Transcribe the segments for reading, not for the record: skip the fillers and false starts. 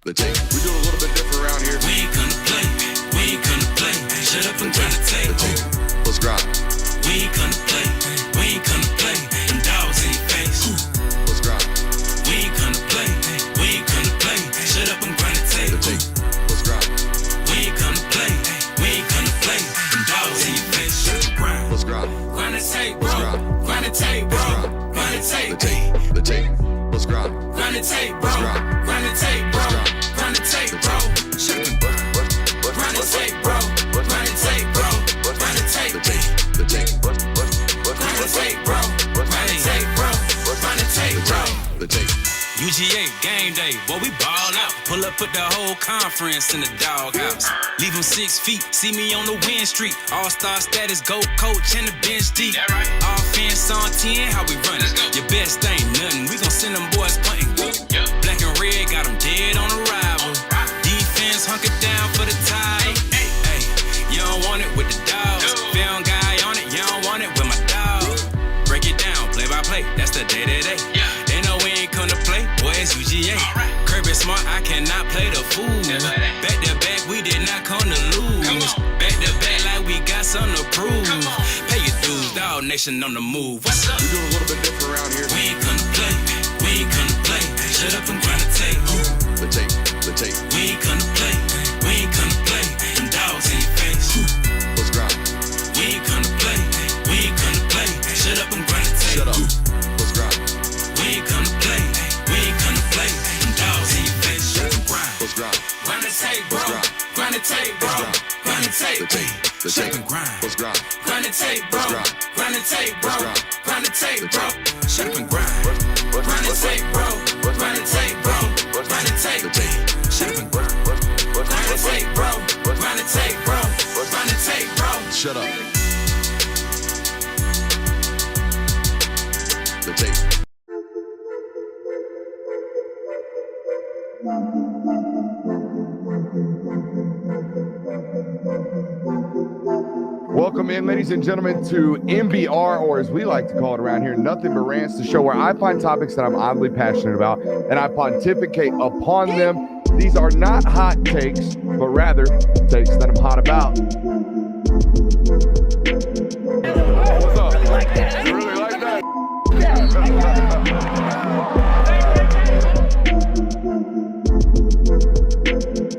The tape. We do a little bit different around here. We ain't gonna play. We ain't gonna play. Shut up and grind the tape. The tape. Let's grind. We ain't gonna play. We ain't gonna play. Them dogs in your face. Let's grind. We ain't gonna play. We ain't gonna play. Shut up and grind the tape. The tape. Let's grind. We ain't gonna play. We ain't gonna play. Them dogs in your face. Shut up and grind. Let's grind. Grind the tape, bro. Grind the tape, bro. Grind the tape. The tape. The tape. Let's grind. Grind the tape, bro. Grind the tape, bro. Grind the tape, bro. Shut up and grind. Grind the tape, bro. Grind the tape, bro. Grind the tape. The tape. The tape. Grind the tape, bro. Grind the tape, bro. Grind the tape, bro. The tape. UGA game day, boy, we ball out. Pull up, put the whole conference in the doghouse. Leave them 6 feet, see me on the win streak. All-star status, go coach, and the bench deep. Right. Offense on 10, how we run it? Your best ain't nothing, we gon' send them boys punting. Yep. Black and red, got them dead on arrival. Defense hunkered down for the tie. Hey, you don't want it with the dogs. Film guy on it, you don't want it with my dog. Break it down, play by play, that's the day-to-day. They know we ain't come to play, boy, it's UGA. Kirby Smart, I cannot play the fool. Back to back, we did not come to lose. Back to back, like we got something to prove. Pay your dues, dog nation on the move. What's up? We do a little bit different around here. We ain't gonna play, we ain't gonna play. Shut up and grind the tape. The tape. The tape. We ain't gonna play, we ain't gonna play. Them dogs in your face. Let's grind. We ain't gonna play, we ain't gonna play. Shut up and grind the tape. Shut up. Let's grind. We ain't gonna play, we ain't gonna play. Them dogs in your face. Shut up and grind. Let's grind. Grind the tape, bro. Grind the tape, bro. Grind the tape. The tape. The Shut tape. up and grind. Let's grind. Grind the tape, bro. Grind the tape, bro. Grind the tape, bro. Shut up and grind. Grind the tape, bro. Grind the tape, bro. Grind the tape. The tape. Shut up and grind. Grind the tape, bro. Grind the tape, bro. Grind the tape, bro. Shut up. The tape. Welcome in, ladies and gentlemen, to MBR, or as we like to call it around here, Nothing But Rants, the show where I find topics that I'm oddly passionate about and I pontificate upon them. These are not hot takes, but rather takes that I'm hot about. What's up? You really like that?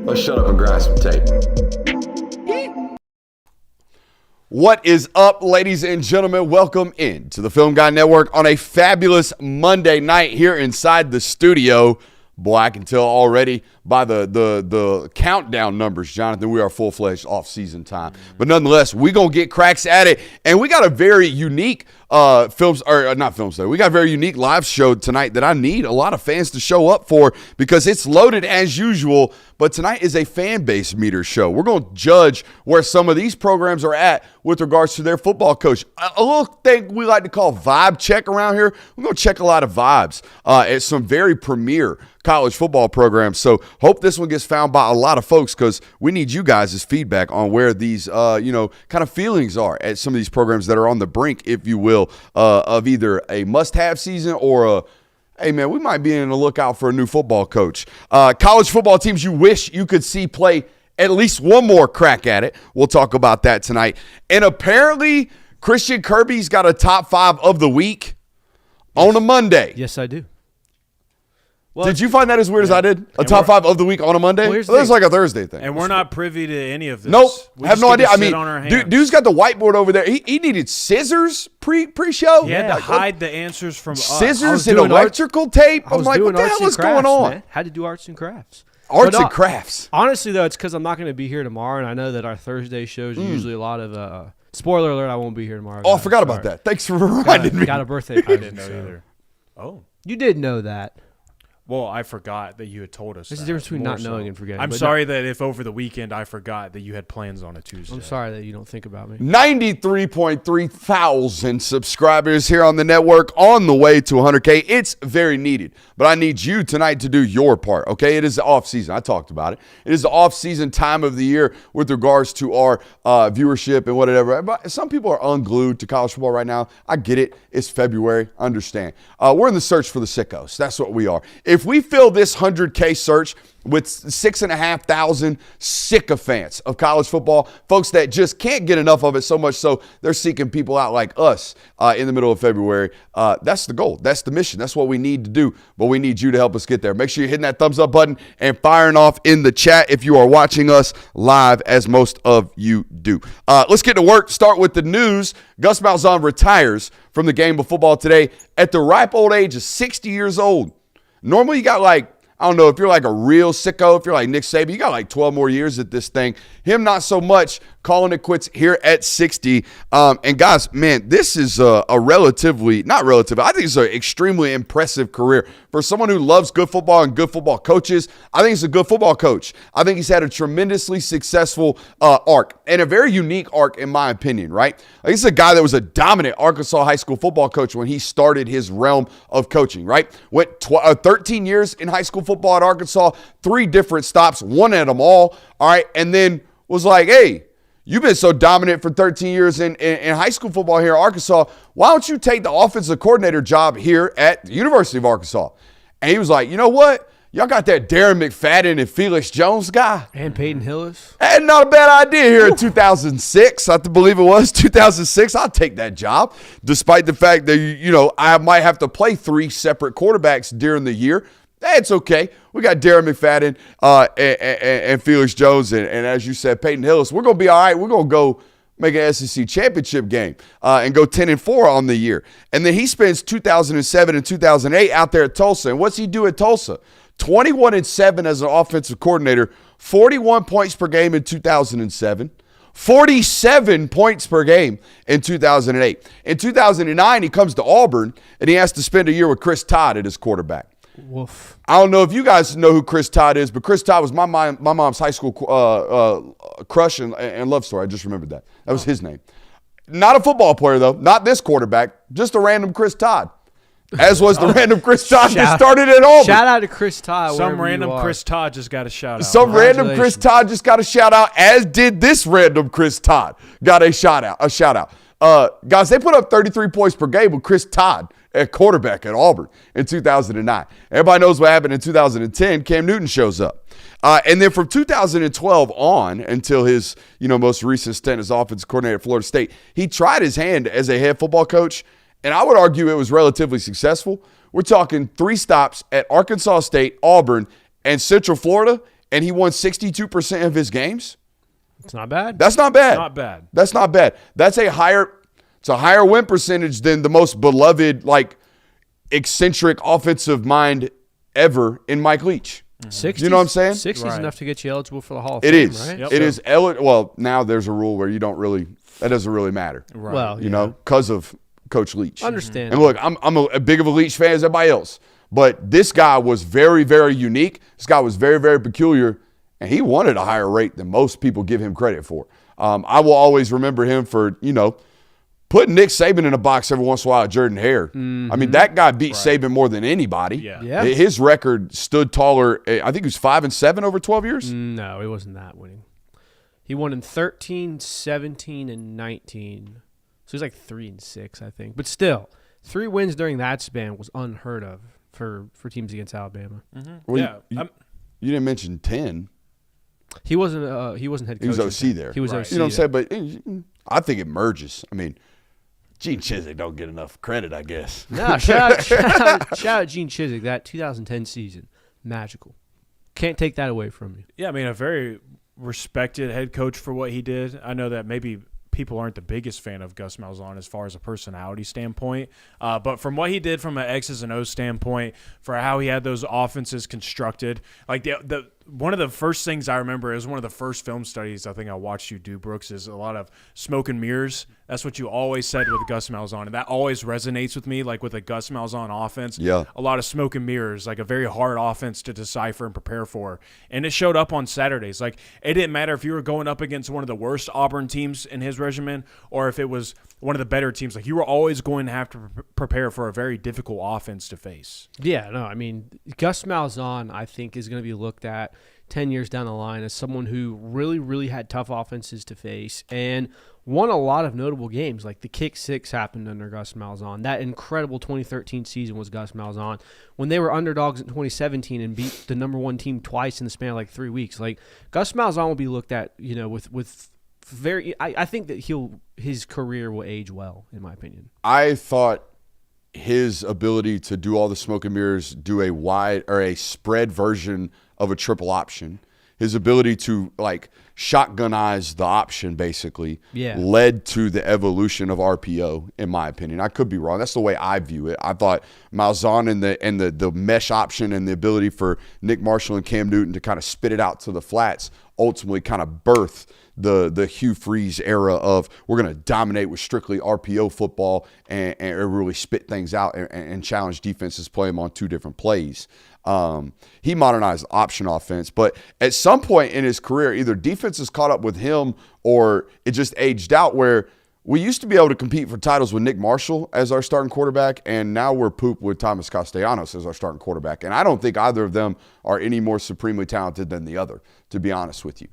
Let's shut up and grind some tape. What is up, ladies and gentlemen? Welcome in to the Film Guy Network on a fabulous Monday night here inside the studio. Boy, I can tell already by the countdown numbers, Jonathan, we are full-fledged off-season time. But nonetheless, we're going to get cracks at it. And we got a very unique we got a very unique live show tonight that I need a lot of fans to show up for because it's loaded as usual. But tonight is a fan base meter show. We're going to judge where some of these programs are at with regards to their football coach. A little thing we like to call vibe check around here. We're going to check a lot of vibes at some very premier college football programs. So hope this one gets found by a lot of folks because we need you guys' feedback on where these, kind of feelings are at some of these programs that are on the brink, if you will, of either a must-have season or a, hey, man, we might be in the lookout for a new football coach. College football teams you wish you could see play at least one more crack at it. We'll talk about that tonight. And apparently, Christian Kirby's got a top 5 of the week on a Monday. Yes, I do. Well, did you find that as weird as I did? A top 5 of the week on a Monday? Well, That's like a Thursday thing. And we're not privy to any of this. Nope. We have just no get to idea. I sit mean, on our dude's got the whiteboard over there. He needed scissors pre-show. He had to hide the answers from us. Scissors and electrical tape. I'm like, what the hell is going on? Man. Had to do arts and crafts. Arts and crafts. Honestly, though, it's because I'm not going to be here tomorrow, and I know that our Thursday shows are usually a lot of spoiler alert, I won't be here tomorrow. Oh, I forgot about that. Thanks for reminding me. Got a birthday party. I didn't know either. Oh. You did know that. Well, I forgot that you had told us. There's a difference between not knowing and forgetting. I'm sorry that if over the weekend I forgot that you had plans on a Tuesday. I'm sorry that you don't think about me. 93.3 thousand subscribers here on the network on the way to 100K. It's very needed, but I need you tonight to do your part, okay? It is the off season. I talked about it. It is the off season time of the year with regards to our viewership and whatever. But some people are unglued to college football right now. I get it. It's February. Understand. We're in the search for the sickos. That's what we are. if we fill this 100K search with 6,500 sycophants of college football, folks that just can't get enough of it, so much so they're seeking people out like us in the middle of February. That's the goal. That's the mission. That's what we need to do, but we need you to help us get there. Make sure you're hitting that thumbs up button and firing off in the chat if you are watching us live, as most of you do. Let's get to work. Start with the news. Gus Malzahn retires from the game of football today at the ripe old age of 60 years old. Normally, you got like, I don't know, if you're like a real sicko, if you're like Nick Saban, you got like 12 more years at this thing. Him, not so much, calling it quits here at 60. And guys, man, this is a relatively, not relative, I think it's an extremely impressive career. For someone who loves good football and good football coaches, I think he's a good football coach. I think he's had a tremendously successful arc, and a very unique arc in my opinion, right? Like, he's a guy that was a dominant Arkansas high school football coach when he started his realm of coaching, right? Went 13 years in high school football at Arkansas, 3 different stops, won at them all right? And then was like, hey, you've been so dominant for 13 years in high school football here at Arkansas. Why don't you take the offensive coordinator job here at the University of Arkansas? And he was like, you know what? Y'all got that Darren McFadden and Felix Jones guy. And Peyton Hillis. And not a bad idea here in 2006. I believe it was 2006. I'll take that job, despite the fact that, you know, I might have to play 3 separate quarterbacks during the year. It's okay. We got Darren McFadden and Felix Jones. And as you said, Peyton Hillis. We're going to be all right. We're going to go make an SEC championship game and go 10-4 on the year. And then he spends 2007 and 2008 out there at Tulsa. And what's he do at Tulsa? 21-7 as an offensive coordinator, 41 points per game in 2007. 47 points per game in 2008. In 2009, he comes to Auburn, and he has to spend a year with Chris Todd at his quarterback. Woof. I don't know if you guys know who Chris Todd is, but Chris Todd was my mom's high school crush and love story. I just remembered that. That was his name. Not a football player, though. Not this quarterback. Just a random Chris Todd. As was the random Chris Todd that started at Auburn. Shout out to Chris Todd. Some random Chris Todd just got a shout out. Some random Chris Todd just got a shout out, as did this random Chris Todd. Got a shout out. Guys, they put up 33 points per game with Chris Todd at quarterback at Auburn in 2009. Everybody knows what happened in 2010. Cam Newton shows up. And then from 2012 on until his most recent stint as offensive coordinator at Florida State, he tried his hand as a head football coach, and I would argue it was relatively successful. We're talking 3 stops at Arkansas State, Auburn, and Central Florida, and he won 62% of his games. It's not bad. That's not bad. Not bad. That's not bad. It's a higher win percentage than the most beloved, like, eccentric offensive mind ever in Mike Leach. 60s, You know what I'm saying? 60 is Right. enough to get you eligible for the Hall of It Fame, is. right? Yep. It is. Well, now there's a rule where that doesn't really matter. Right. Well, You know, because of Coach Leach. Understand. And look, I'm a big of a Leach fan as everybody else, but this guy was very, very unique. This guy was very, very peculiar, and he won at a higher rate than most people give him credit for. I will always remember him for, putting Nick Saban in a box every once in a while at Jordan Hare. Mm-hmm. I mean, that guy beat Saban more than anybody. Yeah. His record stood taller. I think he was 5-7 over 12 years. No, it wasn't that winning. He won in 13, 17, and 19. So he's like 3-6, I think. But still, 3 wins during that span was unheard of for teams against Alabama. Well, Yeah. you didn't mention 10. He wasn't head coach. He was OC there. He was Right. OC. You know what I'm there. saying? But I think it merges. I mean, Gene Chizik don't get enough credit, I guess. No, shout out Gene Chizik. That 2010 season, magical. Can't take that away from you. Yeah, I mean, a very respected head coach for what he did. I know that maybe people aren't the biggest fan of Gus Malzahn as far as a personality standpoint, but from what he did from an X's and O's standpoint, for how he had those offenses constructed, like the one of the first things I remember is one of the first film studies I think I watched you do, Brooks, is a lot of smoke and mirrors. That's what you always said with Gus Malzahn, and that always resonates with me, like with a Gus Malzahn offense. Yeah. A lot of smoke and mirrors, like a very hard offense to decipher and prepare for. And it showed up on Saturdays. Like, it didn't matter if you were going up against one of the worst Auburn teams in his regimen or if it was one of the better teams. Like, you were always going to have to prepare for a very difficult offense to face. Yeah, no, I mean, Gus Malzahn, I think, is going to be looked at that 10 years down the line as someone who really, really had tough offenses to face and won a lot of notable games. Like the kick six happened under Gus Malzahn. That incredible 2013 season was Gus Malzahn. When they were underdogs in 2017 and beat the number one team twice in the span of like 3 weeks, like Gus Malzahn will be looked at, with very. I think that his career will age well, in my opinion. I thought his ability to do all the smoke and mirrors, do a wide or a spread version of a triple option, his ability to like shotgunize the option basically led to the evolution of RPO, in my opinion. I could be wrong. That's the way I view it. I thought Malzahn and the mesh option and the ability for Nick Marshall and Cam Newton to kind of spit it out to the flats ultimately kind of birthed the Hugh Freeze era of we're going to dominate with strictly RPO football and really spit things out and challenge defenses, play them on two different plays. He modernized option offense, but at some point in his career, either defenses caught up with him or it just aged out where we used to be able to compete for titles with Nick Marshall as our starting quarterback, and now we're pooped with Thomas Castellanos as our starting quarterback. And I don't think either of them are any more supremely talented than the other, to be honest with you.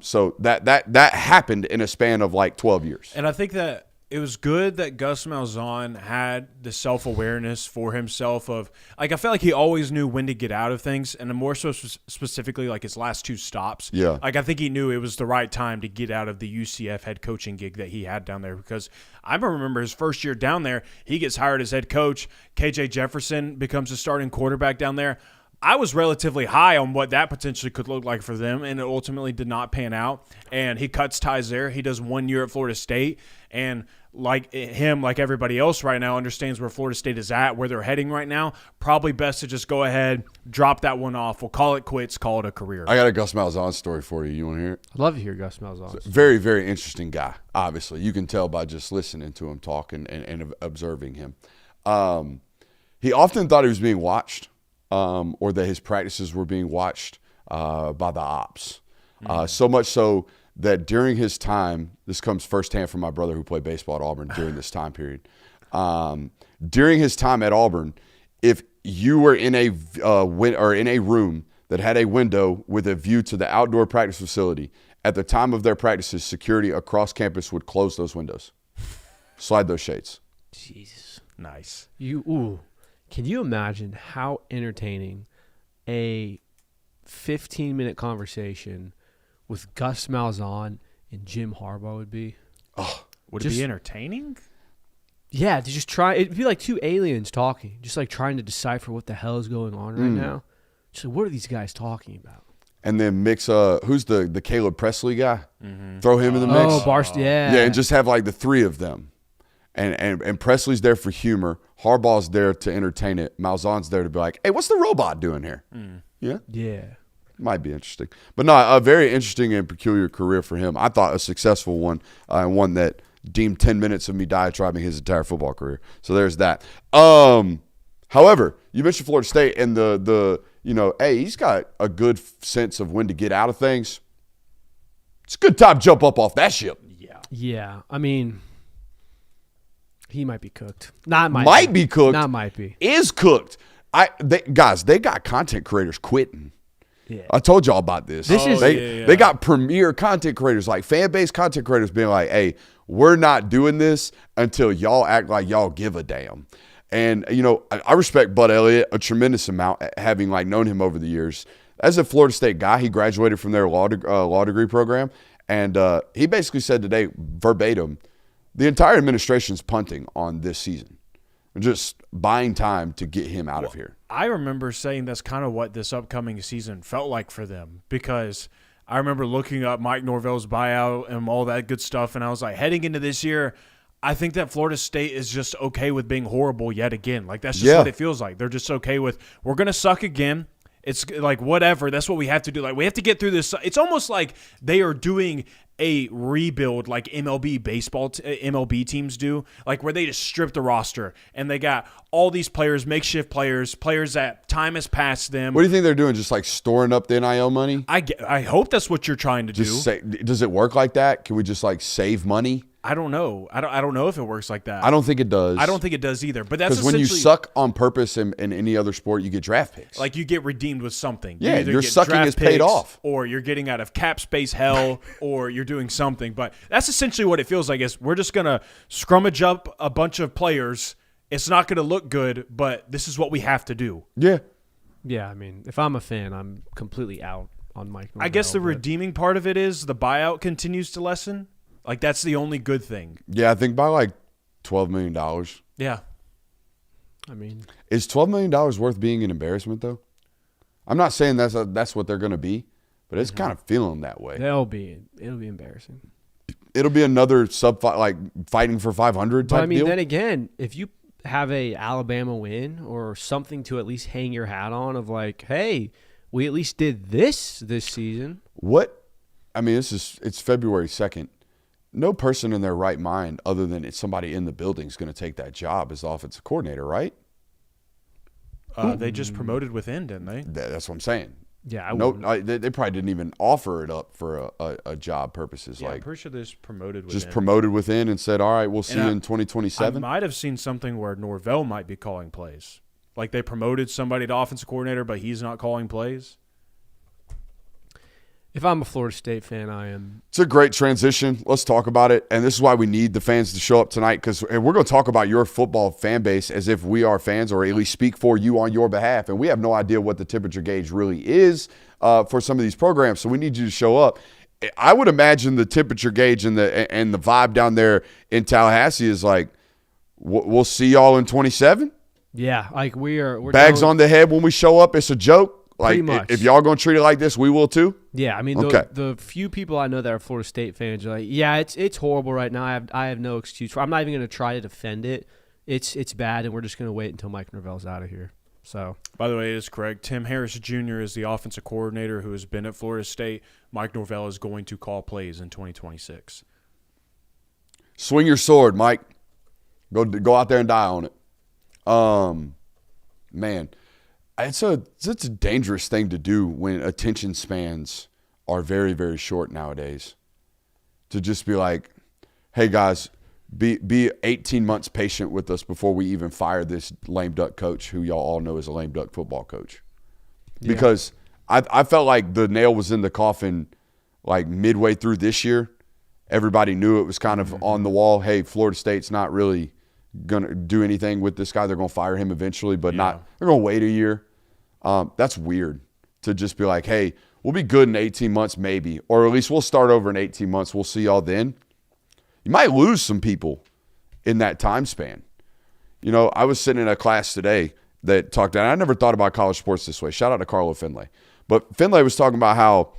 So that happened in a span of like 12 years. And I think that it was good that Gus Malzahn had the self-awareness for himself of, like, I felt like he always knew when to get out of things, and more so specifically like his last two stops. Yeah. Like, I think he knew it was the right time to get out of the UCF head coaching gig that he had down there, because I remember his first year down there, he gets hired as head coach. KJ Jefferson becomes the starting quarterback down there. I was relatively high on what that potentially could look like for them, and it ultimately did not pan out. And he cuts ties there. He does 1 year at Florida State, and like everybody else right now, understands where Florida State is at, where they're heading right now. Probably best to just go ahead, drop that one off. We'll call it quits, call it a career. I got a Gus Malzahn story for you. You want to hear it? I'd love to hear Gus Malzahn. Very, very interesting guy, obviously. You can tell by just listening to him talk and observing him. He often thought he was being watched. Or that his practices were being watched by the ops. So much so that during his time, this comes firsthand from my brother who played baseball at Auburn during this time period. During his time at Auburn, if you were in a room that had a window with a view to the outdoor practice facility, at the time of their practices, security across campus would close those windows, slide those shades. Jesus. Nice. Can you imagine how entertaining a 15-minute conversation with Gus Malzahn and Jim Harbaugh would be? Oh, would it be entertaining? Yeah, to just try. It'd be like two aliens talking, just like trying to decipher what the hell is going on right now. Just like, what are these guys talking about? And then mix who's the Caleb Presley guy? Mm-hmm. Throw him in the mix. Oh, Barstow, yeah. Yeah, and just have like the three of them. And Presley's there for humor. Harbaugh's there to entertain it. Malzahn's there to be like, hey, what's the robot doing here? Yeah? Yeah. Might be interesting. But no, a very interesting and peculiar career for him. I thought a successful one, and one that deemed 10 minutes of me diatribing his entire football career. So there's that. However, you mentioned Florida State and hey, he's got a good sense of when to get out of things. It's a good time to jump up off that ship. Yeah. I mean, he might be cooked. Not might be cooked. Not might be. Is cooked. They got content creators quitting. Yeah. I told y'all about this. They got premier content creators, like fan-based content creators being like, hey, we're not doing this until y'all act like y'all give a damn. And, I respect Bud Elliott a tremendous amount, having like known him over the years. As a Florida State guy, he graduated from their law degree program. And he basically said today, verbatim, the entire administration's punting on this season. Just buying time to get him out of here. I remember saying that's kind of what this upcoming season felt like for them, because I remember looking up Mike Norvell's buyout and all that good stuff, and I was like, heading into this year, I think that Florida State is just okay with being horrible yet again. Like, that's just what it feels like. They're just okay with, we're going to suck again. It's like, whatever. That's what we have to do. Like, we have to get through this. It's almost like they are doing a rebuild like MLB baseball, MLB teams do, like where they just strip the roster and they got all these players, makeshift players that time has passed them. What do you think they're doing? Just like storing up the NIL money? I hope that's what you're trying to do. Does it work like that? Can we just like save money? I don't know. I don't know if it works like that. I don't think it does. I don't think it does either. But that's because when you essentially- suck on purpose in any other sport, you get draft picks. Like you get redeemed with something. Yeah, either your get sucking draft is paid picks, off. or you're getting out of cap space hell, or you're doing something. But that's essentially what it feels like. Is we're just gonna scrummage up a bunch of players. It's not gonna look good, but this is what we have to do. yeah. Yeah, I mean, if I'm a fan, I'm completely out on Mike Norvell. I guess the but- redeeming part of it is the buyout continues to lessen. Like that's the only good thing. Yeah, I think by like $12 million. Yeah. I mean, Is $12 million worth being an embarrassment, though? I'm not saying that's what they're going to be, but it's kind of feeling that way. it'll be embarrassing. It'll be another like fighting for 500 type But I mean, deal. then again, if you have a Alabama win or something to at least hang your hat on of like, hey, we at least did this season. What? I mean, it's February 2nd. No person in their right mind, other than somebody in the building, is going to take that job as the offensive coordinator, right? They just promoted within, didn't they? That's what I'm saying. Yeah, They probably didn't even offer it up for a job purposes. Yeah, I'm Like pretty sure they just promoted within. just promoted within and said, "All right, we'll see And you I- in I 2027." might have seen something where Norvell might be calling plays. Like they promoted somebody to offensive coordinator, but he's not calling plays. if I'm a Florida State fan, I am. It's a great transition. Let's talk about it. And this is why we need the fans to show up tonight, because we're going to talk about your football fan base as if we are fans, or at least speak for you on your behalf. And we have no idea what the temperature gauge really is for some of these programs. So we need you to show up. I would imagine the temperature gauge and the vibe down there in Tallahassee is like, we'll see y'all in 27. Yeah, like we're Bags telling- on the head when we show up. It's a joke. Like, Pretty much. if y'all going to treat it like this, we will too. Yeah, I mean, Okay. the few people I know that are Florida State fans are like, yeah, it's horrible right now. I have no excuse for. I'm not even going to try to defend it. It's bad, and we're just going to wait until Mike Norvell's out of here. So, By the way, it is correct. Tim Harris Jr. is the offensive coordinator who has been at Florida State. Mike Norvell is going to call plays in 2026. Swing your sword, Mike. Go out there and die on it. Man, it's a dangerous thing to do when attention spans are very, very short nowadays. To just be like, hey guys, be 18 months patient with us before we even fire this lame duck coach who y'all all know is a lame duck football coach. Yeah. Because I felt like the nail was in the coffin like midway through this year. Everybody knew it was kind of on the wall. Hey, Florida State's not really going to do anything with this guy. They're going to fire him eventually, but they're going to wait a year. That's weird to just be like, hey, we'll be good in 18 months maybe, or at least we'll start over in 18 months. We'll see y'all then. You might lose some people in that time span. You know, I was sitting in a class today that talked, and I never thought about college sports this way. Shout out to Carlo Finlay. But Finlay was talking about how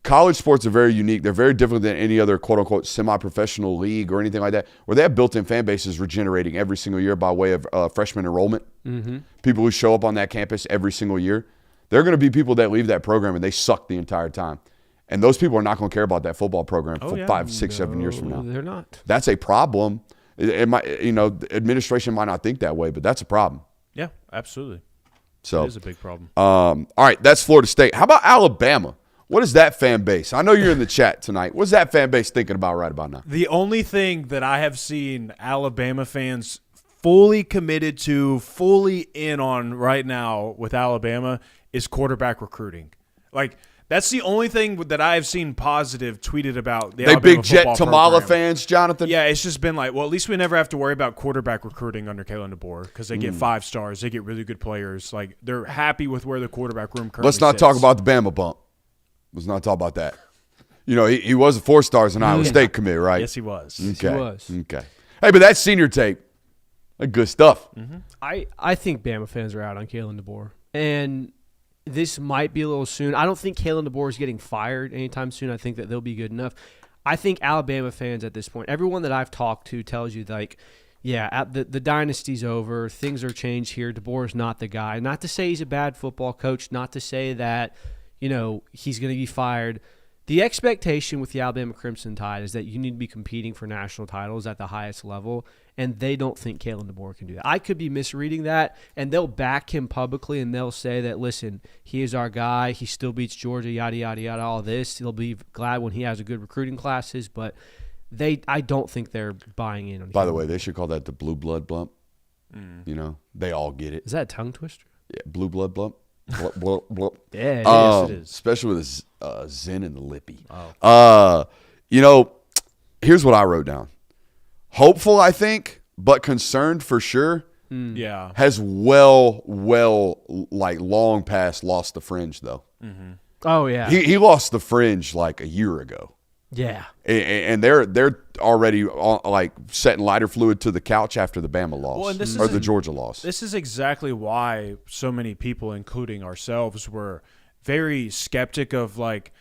college sports are very unique. They're very different than any other quote-unquote semi-professional league or anything like that, where they have built-in fan bases regenerating every single year by way of freshman enrollment. Mm-hmm. People who show up on that campus every single year. There are going to be people that leave that program and they suck the entire time. And those people are not going to care about that football program for 5, 6, 7 years from now. They're not. That's a problem. It might, the administration might not think that way, but that's a problem. Yeah, absolutely. So It is a big problem. all right, that's Florida State. How about Alabama? What is that fan base? I know you're in the chat tonight. What's that fan base thinking about right about now? The only thing that I have seen Alabama fans fully committed to, fully in on right now with Alabama is quarterback recruiting. Like, that's the only thing that I have seen positive tweeted about the They Alabama big Jet football Tamala program. fans, Jonathan? Yeah, it's just been like, well, at least we never have to worry about quarterback recruiting under Kalen DeBoer because they get 5 stars. They get really good players. Like, they're happy with where the quarterback room currently Let's not sits. talk about the Bama bump. Let's not talk about that. You know, he was a 4 stars in Iowa State commit, right? Yes, he was. Okay. He was. Okay. Hey, but that's senior tape. That's good stuff. I think Bama fans are out on Kalen DeBoer. And this might be a little soon. I don't think Kalen DeBoer is getting fired anytime soon. I think that they'll be good enough. I think Alabama fans at this point, everyone that I've talked to tells you, like, yeah, the dynasty's over. Things are changed here. DeBoer's not the guy. Not to say he's a bad football coach. Not to say that, he's going to be fired. The expectation with the Alabama Crimson Tide is that you need to be competing for national titles at the highest level, and they don't think Kalen DeBoer can do that. I could be misreading that, and they'll back him publicly, and they'll say that, listen, he is our guy. He still beats Georgia, yada, yada, yada, all this. He'll be glad when he has a good recruiting classes, but I don't think they're buying in. By the way, they should call that the blue blood bump. You know, they all get it. Is that a tongue twister? Yeah, blue blood bump. Blup, blup, blup. Yeah, Yes, it is. Especially with a Zen and the lippy. You know, here's what I wrote down. Hopeful, I think, but concerned for sure. Yeah. Has well, like long past lost the fringe though. Oh yeah, He lost the fringe like a year ago. yeah. And they're already like setting lighter fluid to the couch after the Bama loss Well, and this or is the Georgia loss. This is exactly why so many people, including ourselves, were very skeptic of like,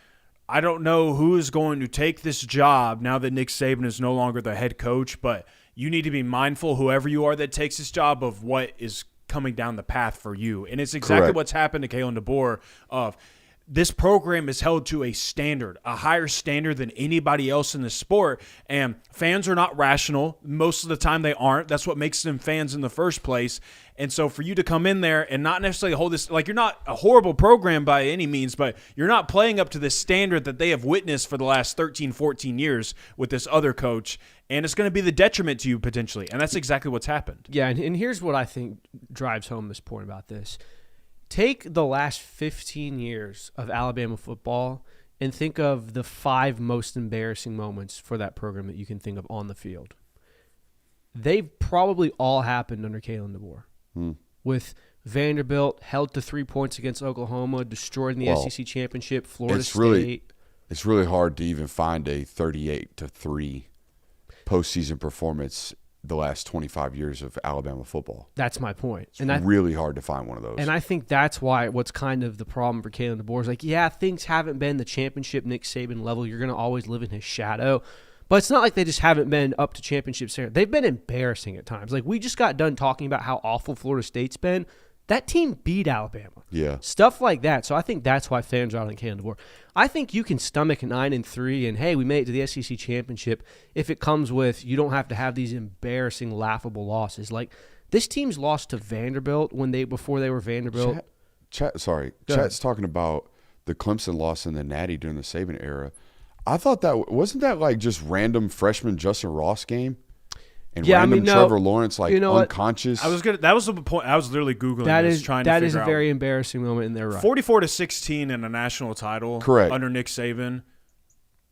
I don't know who is going to take this job now that Nick Saban is no longer the head coach, but you need to be mindful, whoever you are that takes this job, of what is coming down the path for you. And it's exactly Correct. what's happened to Kalen DeBoer of this program is held to a standard, a higher standard than anybody else in the sport. And fans are not rational. Most of the time they aren't. That's what makes them fans in the first place. And so for you to come in there and not necessarily hold this, like, you're not a horrible program by any means, but you're not playing up to this standard that they have witnessed for the last 13, 14 years with this other coach. And it's going to be the detriment to you potentially. And that's exactly what's happened. Yeah, and here's what I think drives home this point about this. Take the last 15 years of Alabama football and think of the 5 most embarrassing moments for that program that you can think of on the field. They've probably all happened under Kalen DeBoer. With Vanderbilt held to 3 points against Oklahoma, destroyed in the SEC championship, Florida State. It's really hard to even find a 38-3 postseason performance the last 25 years of Alabama football. That's my point. It's really hard to find one of those. And I think that's why what's kind of the problem for Kalen DeBoer is like, yeah, things haven't been the championship Nick Saban level. You're going to always live in his shadow. But it's not like they just haven't been up to championship standard. They've been embarrassing at times. Like, we just got done talking about how awful Florida State's been. That team beat Alabama. Yeah. Stuff like that. So I think that's why fans are out on Kalen DeBoer. I think you can stomach 9-3 and, hey, we made it to the SEC championship if it comes with you don't have to have these embarrassing, laughable losses. Like, this team's lost to Vanderbilt before they were Vanderbilt. Chat's ahead. talking about the Clemson loss in the Natty during the Saban era. I thought wasn't that like just random freshman Justin Ross game? And random Trevor Lawrence, like, unconscious. That was the point. I was literally Googling That this, is trying to figure out. That is a very embarrassing moment in their right. 44-16 in a national title. Correct. Under Nick Saban.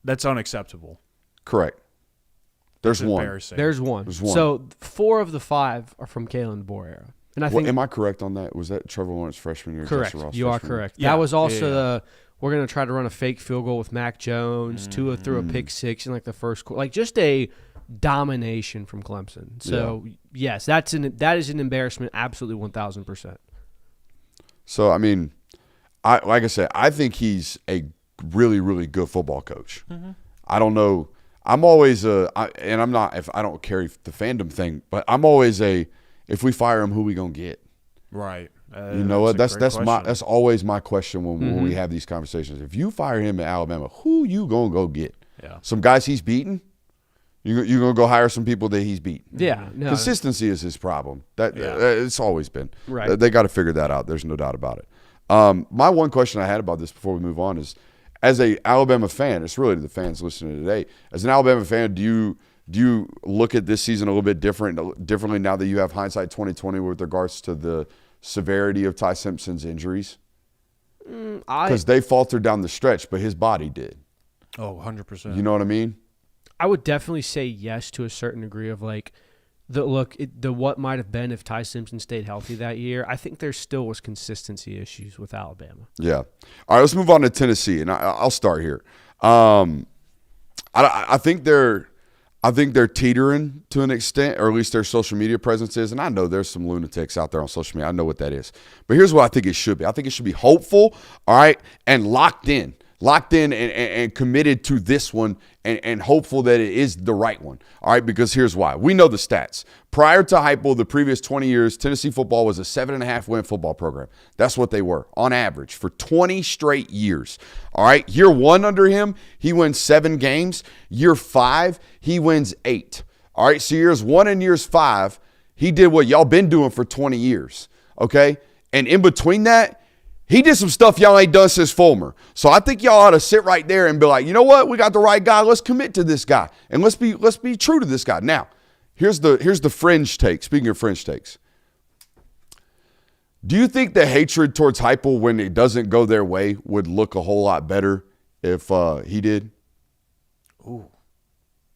That's unacceptable. Correct. There's It's one. embarrassing. There's one. So 4 of the 5 are from Kalen DeBoer era. And I think Am I correct on that? Was that Trevor Lawrence freshman year? correct. Justin Ross You are freshman year? correct. Yeah. That was also Yeah. the we're going to try to run a fake field goal with Mac Jones. Tua threw a pick 6 in like the first quarter. Like, just a domination from Clemson. So, yes, that is an embarrassment, absolutely 1,000%. So, I mean, like I said, I think he's a really, really good football coach. I don't know. I'm always and I'm not, if I don't carry the fandom thing, but I'm always if we fire him, who we going to get? Right. You know what? That's a great question. That's always my question when we have these conversations. If you fire him at Alabama, who you gonna go get? Yeah. Some guys he's beaten. You gonna go hire some people that he's beaten. Yeah. No, Consistency is his problem. It's always been. Right. They got to figure that out. There's no doubt about it. My one question I had about this before we move on is, as a Alabama fan, it's really to the fans listening today. As an Alabama fan, do you look at this season a little bit differently now that you have hindsight 2020 with regards to the severity of Ty Simpson's injuries? Because they faltered down the stretch, but his body did. Oh, 100%. You know what I mean? I would definitely say yes to a certain degree of like what might have been if Ty Simpson stayed healthy that year. I think there still was consistency issues with Alabama. Yeah. All right, let's move on to Tennessee, and I'll start here. I think they're teetering to an extent, or at least their social media presence is. And I know there's some lunatics out there on social media. I know what that is. But here's what I think it should be. I think it should be hopeful, all right, and locked in and committed to this one and hopeful that it is the right one. All right, because here's why. We know the stats. Prior to Heupel, the previous 20 years, Tennessee football was a 7.5 win football program. That's what they were on average for 20 straight years. All right, year 1 under him, he wins 7 games. Year 5, he wins 8. All right, so years 1 and years 5, he did what y'all been doing for 20 years. Okay, and in between that, He did some stuff y'all ain't done since Fulmer. So I think y'all ought to sit right there and be like, you know what? We got the right guy. Let's commit to this guy. And let's be true to this guy. Now, here's the fringe take. Speaking of fringe takes. Do you think the hatred towards Heupel when it doesn't go their way would look a whole lot better if he did? Ooh.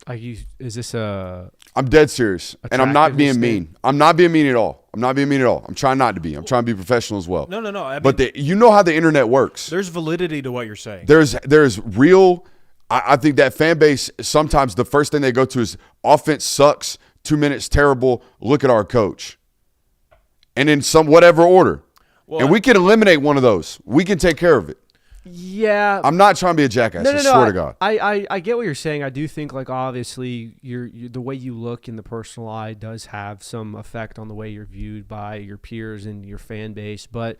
Is this a... I'm dead serious, and I'm not being mean. I'm not being mean at all. I'm trying not to be. I'm trying to be professional as well. No. I mean, but you know how the internet works. There's validity to what you're saying. There's real. I think that fan base, sometimes the first thing they go to is offense sucks, 2 minutes terrible, look at our coach. And in some whatever order. Well, and we can eliminate one of those. We can take care of it. Yeah. I'm not trying to be a jackass. I swear to God. I get what you're saying. I do think, like, obviously, the way you look in the personal eye does have some effect on the way you're viewed by your peers and your fan base. But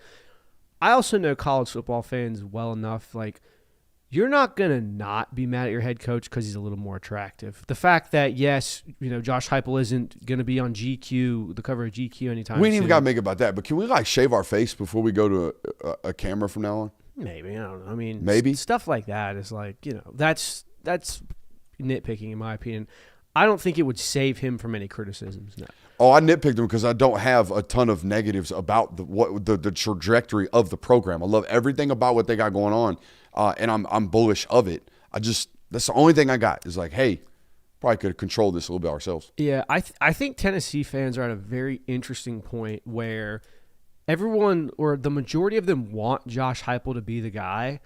I also know college football fans well enough. Like, you're not going to not be mad at your head coach because he's a little more attractive. The fact that, yes, Josh Heupel isn't going to be on GQ, the cover of GQ anytime soon. We ain't even got to make it about that. But can we, like, shave our face before we go to a camera from now on? Maybe. I don't know. I mean, maybe stuff like that is like, that's nitpicking in my opinion. I don't think it would save him from any criticisms. No. Oh, I nitpicked him because I don't have a ton of negatives about the trajectory of the program. I love everything about what they got going on, and I'm bullish of it. That's the only thing I got is like, hey, probably could have controlled this a little bit ourselves. Yeah, I think Tennessee fans are at a very interesting point where everyone, or the majority of them, want Josh Heupel to be the guy,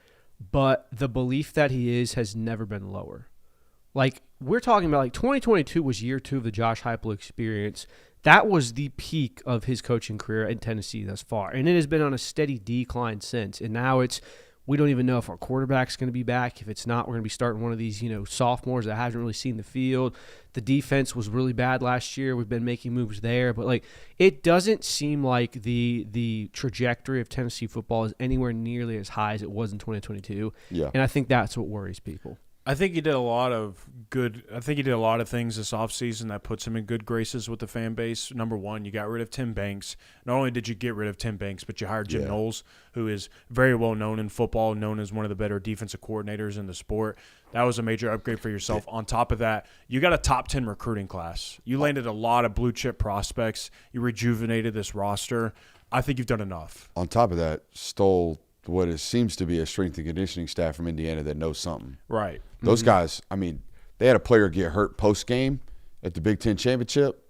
but the belief that he is has never been lower. Like, we're talking about, like, 2022 was year 2 of the Josh Heupel experience. That was the peak of his coaching career in Tennessee thus far, and it has been on a steady decline since. And now we don't even know if our quarterback's going to be back. If it's not, we're going to be starting one of these, sophomores that hasn't really seen the field. The defense was really bad last year. We've been making moves there. But, like, it doesn't seem like the trajectory of Tennessee football is anywhere nearly as high as it was in 2022. Yeah. And I think that's what worries people. I think he did a lot of things this offseason that puts him in good graces with the fan base. Number one, you got rid of Tim Banks. Not only did you get rid of Tim Banks, but you hired Jim Knowles, who is very well known in football, known as one of the better defensive coordinators in the sport. That was a major upgrade for yourself. On top of that, you got a top 10 recruiting class. You landed a lot of blue-chip prospects. You rejuvenated this roster. I think you've done enough. On top of that, stole what seems to be a strength and conditioning staff from Indiana that knows something. Right. Those guys, I mean, they had a player get hurt post-game at the Big Ten Championship.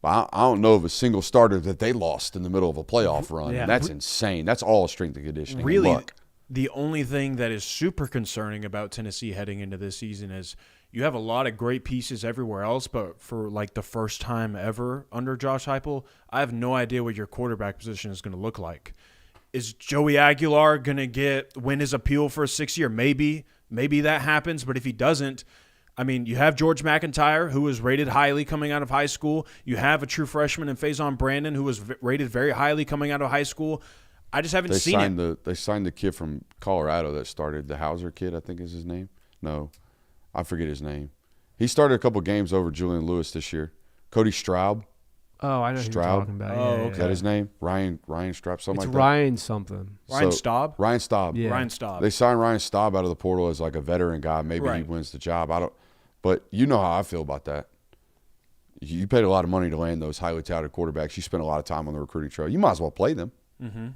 But I don't know of a single starter that they lost in the middle of a playoff run. Yeah. And that's insane. That's all strength and conditioning. Really, and luck. The only thing that is super concerning about Tennessee heading into this season is you have a lot of great pieces everywhere else, but for, like, the first time ever under Josh Heupel, I have no idea what your quarterback position is going to look like. Is Joey Aguilar going to win his appeal for a 6th year? Maybe that happens, but if he doesn't, I mean, you have George McIntyre, who was rated highly coming out of high school. You have a true freshman in Faison Brandon, who was rated very highly coming out of high school. I just haven't seen it. They signed the kid from Colorado that started, the Hauser kid, I think is his name. No, I forget his name. He started a couple games over Julian Lewis this year. Cody Straub. Oh, I know who you're talking about. Oh, yeah, okay. Is that his name? Ryan Straub, something It's like that? Ryan something. Ryan Staub? Ryan Staub. Yeah. Ryan Staub. They signed Ryan Staub out of the portal as like a veteran guy. Maybe he Right. wins the job. But you know how I feel about that. You paid a lot of money to land those highly touted quarterbacks. You spent a lot of time on the recruiting trail. You might as well play them. Mm-hmm.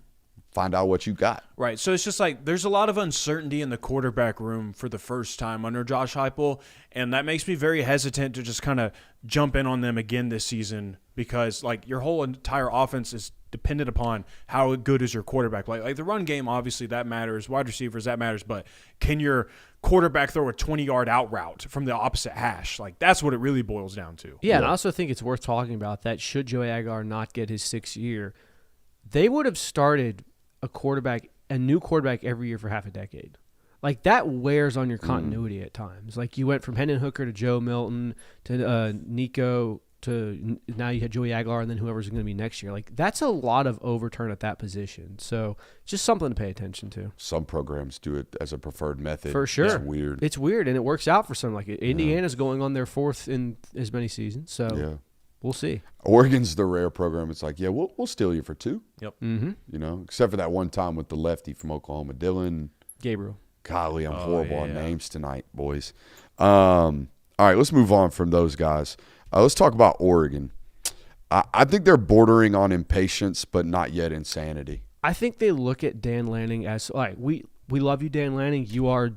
Find out what you got. Right. So it's just like there's a lot of uncertainty in the quarterback room for the first time under Josh Heupel, and that makes me very hesitant to just kind of jump in on them again this season because, like, your whole entire offense is dependent upon how good is your quarterback. Like the run game, obviously, that matters. Wide receivers, that matters. But can your quarterback throw a 20-yard out route from the opposite hash? Like, that's what it really boils down to. Yeah, and I also think it's worth talking about that should Joey Aguilar not get his 6th year, they would have started a new quarterback every year for half a decade. Like, that wears on your continuity at times. Like, you went from Hendon Hooker to Joe Milton to Nico to now you had Joey Aguilar and then whoever's going to be next year. Like, that's a lot of overturn at that position. So just something to pay attention to. Some programs do it as a preferred method. For sure. It's weird. And it works out for some. Like, Indiana's going on their 4th in as many seasons. So Yeah. We'll see. Oregon's the rare program. It's like, yeah, we'll steal you for 2. Yep. Mm-hmm. You know, except for that one time with the lefty from Oklahoma, Dylan. Gabriel. Golly, I'm horrible on yeah. names tonight, boys. All right, let's move on from those guys. Let's talk about Oregon. I think they're bordering on impatience, but not yet insanity. I think they look at Dan Lanning as like we love you, Dan Lanning. You are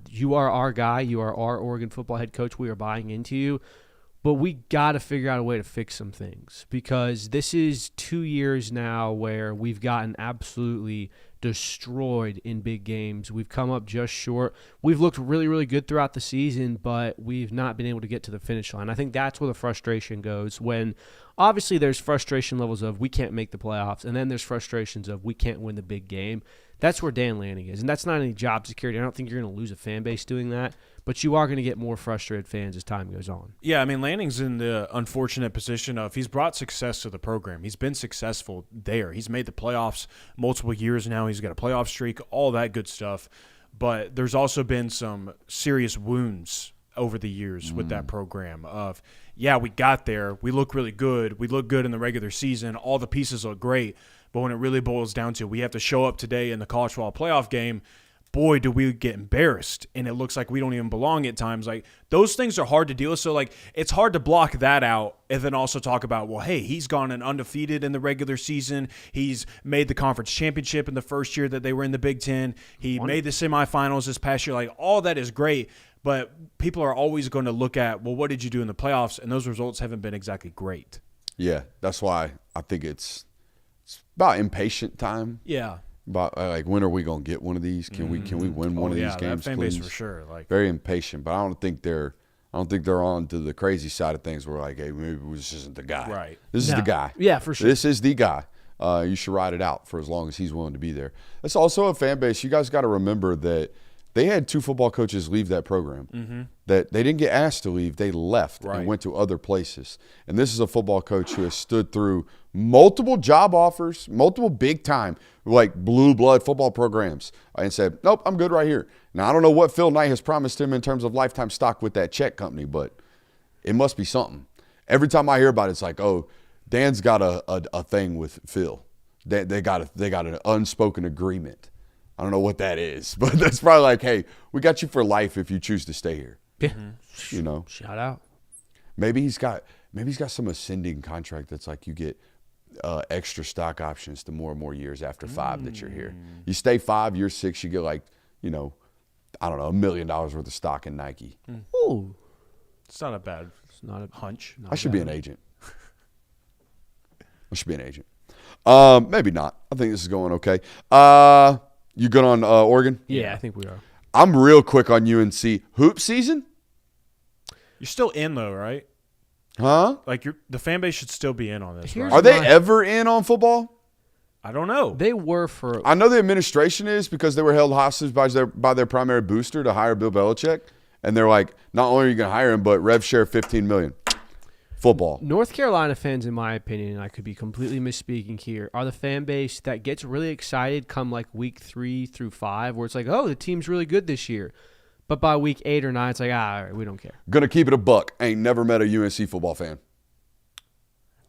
our guy. You are our Oregon football head coach. We are buying into you. But we got to figure out a way to fix some things because this is 2 years now where we've gotten absolutely destroyed in big games. We've come up just short. We've looked really, really good throughout the season, but we've not been able to get to the finish line. I think that's where the frustration goes when obviously there's frustration levels of we can't make the playoffs, and then there's frustrations of we can't win the big game. That's where Dan Lanning is, and that's not any job security. I don't think you're going to lose a fan base doing that, but you are going to get more frustrated fans as time goes on. Yeah, I mean, Lanning's in the unfortunate position of he's brought success to the program. He's been successful there. He's made the playoffs multiple years now. He's got a playoff streak, all that good stuff. But there's also been some serious wounds over the years with that program of, yeah, we got there. We look really good. We look good in the regular season. All the pieces look great. But when it really boils down to we have to show up today in the college football playoff game, boy, do we get embarrassed. And it looks like we don't even belong at times. Like, those things are hard to deal with. So, like, it's hard to block that out and then also talk about, well, hey, he's gone and undefeated in the regular season. He's made the conference championship in the first year that they were in the Big Ten. He made the semifinals this past year. Like, all that is great. But people are always going to look at, well, what did you do in the playoffs? And those results haven't been exactly great. Yeah, that's why I think it's about impatient time. Yeah. About like when are we gonna get one of these? Can we win one of these games? That fan please? base for sure. Like, Very impatient, but I don't think they're on to the crazy side of things. We're like, hey, maybe this isn't the guy. Right. This is the guy. Yeah, for sure. This is the guy. You should ride it out for as long as he's willing to be there. That's also a fan base. You guys got to remember that they had 2 football coaches leave that program. That they didn't get asked to leave; they left and went to other places. And this is a football coach who has stood through multiple job offers, multiple big time like blue blood football programs, and said, "Nope, I'm good right here." Now I don't know what Phil Knight has promised him in terms of lifetime stock with that check company, but it must be something. Every time I hear about it, it's like, "Oh, Dan's got a thing with Phil. They got an unspoken agreement." I don't know what that is, but that's probably like, hey, we got you for life if you choose to stay here. Yeah. You know, Shout out. maybe he's got some ascending contract that's like you get extra stock options to more and more years after 5 that you're here. You stay 5, year 6, you get like, you know, I don't know, $1 million worth of stock in Nike. Ooh. it's not a bad It's not a hunch. I should be an agent. Maybe not. I think this is going okay. You good on Oregon? Yeah, I think we are. I'm real quick on UNC. Hoop season? You're still in, though, right? Huh? Like, the fan base should still be in on this, Here's right? Are they ever in on football? I don't know. They were for I know the administration is because they were held hostage by their primary booster to hire Bill Belichick. And they're like, not only are you going to hire him, but rev share $15 million. Football. North Carolina fans, in my opinion, and I could be completely misspeaking here, are the fan base that gets really excited come like week 3 through 5, where it's like, oh, the team's really good this year. But by week 8 or 9, it's like, all right, we don't care. Gonna keep it a buck. Ain't never met a UNC football fan.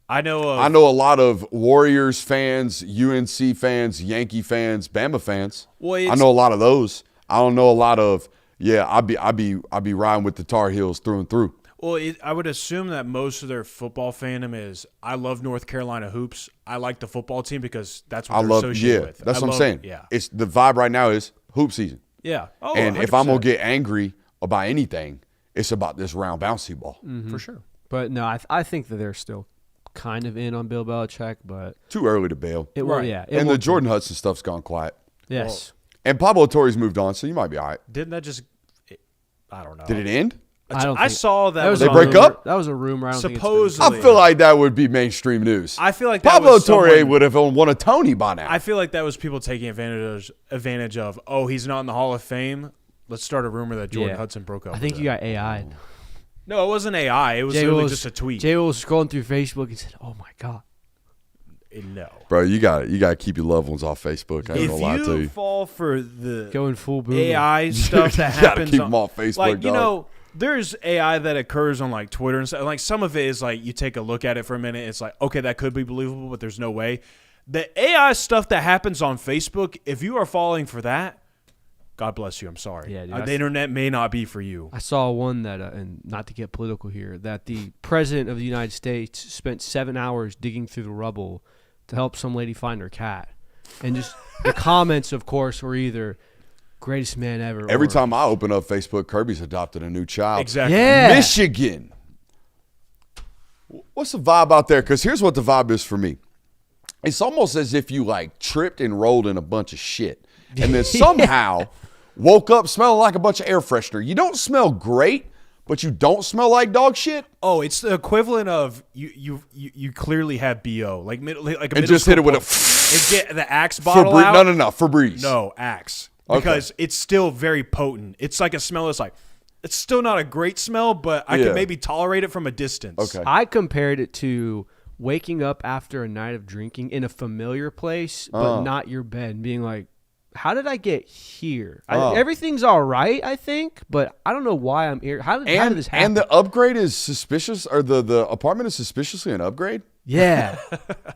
I know a lot of Warriors fans, UNC fans, Yankee fans, Bama fans. Well, I know a lot of those. I don't know a lot of. Yeah, I'd be riding with the Tar Heels through and through. Well, I would assume that most of their football fandom is, I love North Carolina hoops. I like the football team because that's what they're associated with. That's what I'm saying. Yeah. It's the vibe right now is hoop season. Yeah. Oh, And if I'm 100%. going to get angry about anything, it's about this round bouncy ball. For sure. But no, I think that they're still kind of in on Bill Belichick, but Too early to bail. it will. Right. Yeah, And the Jordan Hudson stuff's gone quiet. yes. And Pablo Torre's moved on, so you might be all right. Didn't that just – I don't know. Did it end? I saw that. was They a break rumor. up? That was a rumor. I don't think it's been- Supposedly. I feel like that would be mainstream news. I feel like that Pablo was Torre someone- would have won a Tony by now. I feel like that was people taking advantage of, oh, he's not in the Hall of Fame. Let's start a rumor that Jordan Yeah. Hudson broke up. I think with you him. got AI. No, it wasn't AI. It was literally just a tweet. Jay was scrolling through Facebook and said, "Oh my god." no. Bro, you got to keep your loved ones off Facebook. I ain't If gonna lie to you you. fall for the Going full boomer. AI stuff that You gotta happens, keep them off Facebook, like, you dog. know, there's AI that occurs on like Twitter and stuff. Like some of it is like you take a look at it for a minute, it's like, okay, that could be believable, but there's no way. The AI stuff that happens on Facebook, if you are falling for that, God bless you. I'm sorry. Yeah, dude, the internet may not be for you. I saw one that, and not to get political here, that the president of the United States spent 7 hours digging through the rubble to help some lady find her cat. And just the comments, of course, were either greatest man ever. Every or, time I open up Facebook, Kirby's adopted a new child. Exactly. Yeah. Michigan. What's the vibe out there? Because here's what the vibe is for me. It's almost as if you like tripped and rolled in a bunch of shit. And then somehow woke up smelling like a bunch of air freshener. You don't smell great, but you don't smell like dog shit. Oh, it's the equivalent of you clearly have BO. Like a And middle just hit it with a and get the Axe bottle out. No, Febreze. No, Axe. Okay. Because it's still very potent. It's like a smell that's like, it's still not a great smell, but I Yeah. can maybe tolerate it from a distance. Okay. I compared it to waking up after a night of drinking in a familiar place, but not your bed, and being like, how did I get here? Everything's all right, I think, but I don't know why I'm here. How did this happen? And the upgrade is suspicious, or the apartment is suspiciously an upgrade? yeah.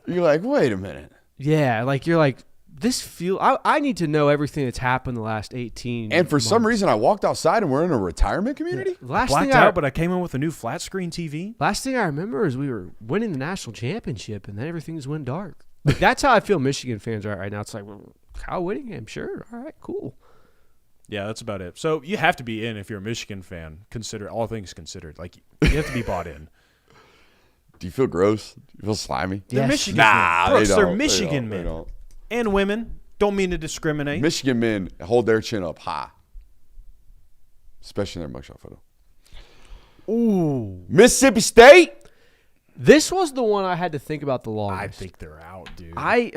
You're like, wait a minute. Yeah, like you're like, I need to know everything that's happened the last 18 And for some months. reason, I walked outside and we're in a retirement community? Last Blacked thing out, but I came in with a new flat screen TV. last thing I remember is we were winning the national championship, and then everything just went dark. Like, that's how I feel Michigan fans are right now. It's like, well, Kyle Whittingham, sure, all right, cool. Yeah, that's about it. So you have to be in if you're a Michigan fan. Consider all things considered. Like you have to be bought in. Do you feel gross? Do you feel slimy? They're Yes. Michigan Nah, men. Brooks, they they're don't. Michigan They men don't. and women. Don't mean to discriminate. Michigan men hold their chin up high, especially in their mugshot photo. Ooh. Mississippi State? This was the one I had to think about the I longest. think they're out, dude. I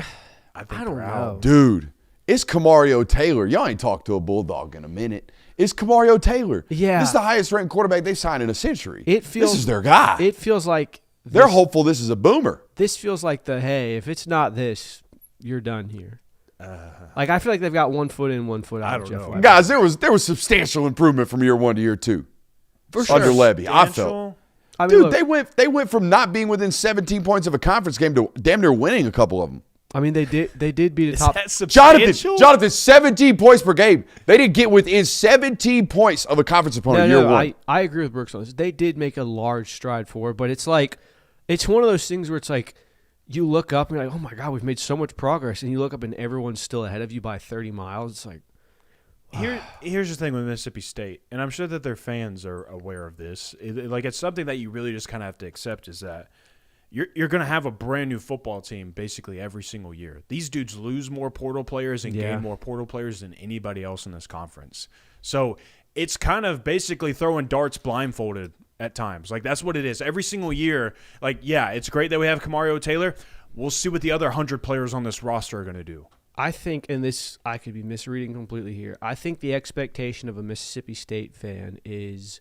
think don't they're know. out. Dude, it's Kamario Taylor. Y'all ain't talked to a Bulldog in a minute. It's Kamario Taylor. Yeah. This is the highest ranked quarterback they've signed in a century. It feels This is their guy. It feels like They're this- hopeful this is a boomer. This feels like hey, if it's not this, you're done here. Like I feel like they've got 1 foot in, 1 foot out. I of don't Jeff know. Levy. Guys, there was substantial improvement from year 1 to year 2. For sure. Under Levy. I felt. Substantial. I mean, Dude, look, they went from not being within 17 points of a conference game to damn near winning a couple of them. I mean, they did beat a Is top. that substantial? Jonathan, 17 points per game. They didn't get within 17 points of a conference opponent year 1. I agree with Brooks on this. They did make a large stride forward, but it's like it's one of those things where it's like you look up and you're like, oh my god, we've made so much progress, and you look up and everyone's still ahead of you by 30 miles. It's like Here's the thing with Mississippi State, and I'm sure that their fans are aware of this. It's something that you really just kind of have to accept is that you're going to have a brand new football team basically every single year. These dudes lose more portal players and Yeah. gain more portal players than anybody else in this conference. So it's kind of basically throwing darts blindfolded at times. Like that's what it is. Every single year, like, yeah, it's great that we have Kamario Taylor. We'll see what the other 100 players on this roster are going to do. I think, and this I could be misreading completely here. I think the expectation of a Mississippi State fan is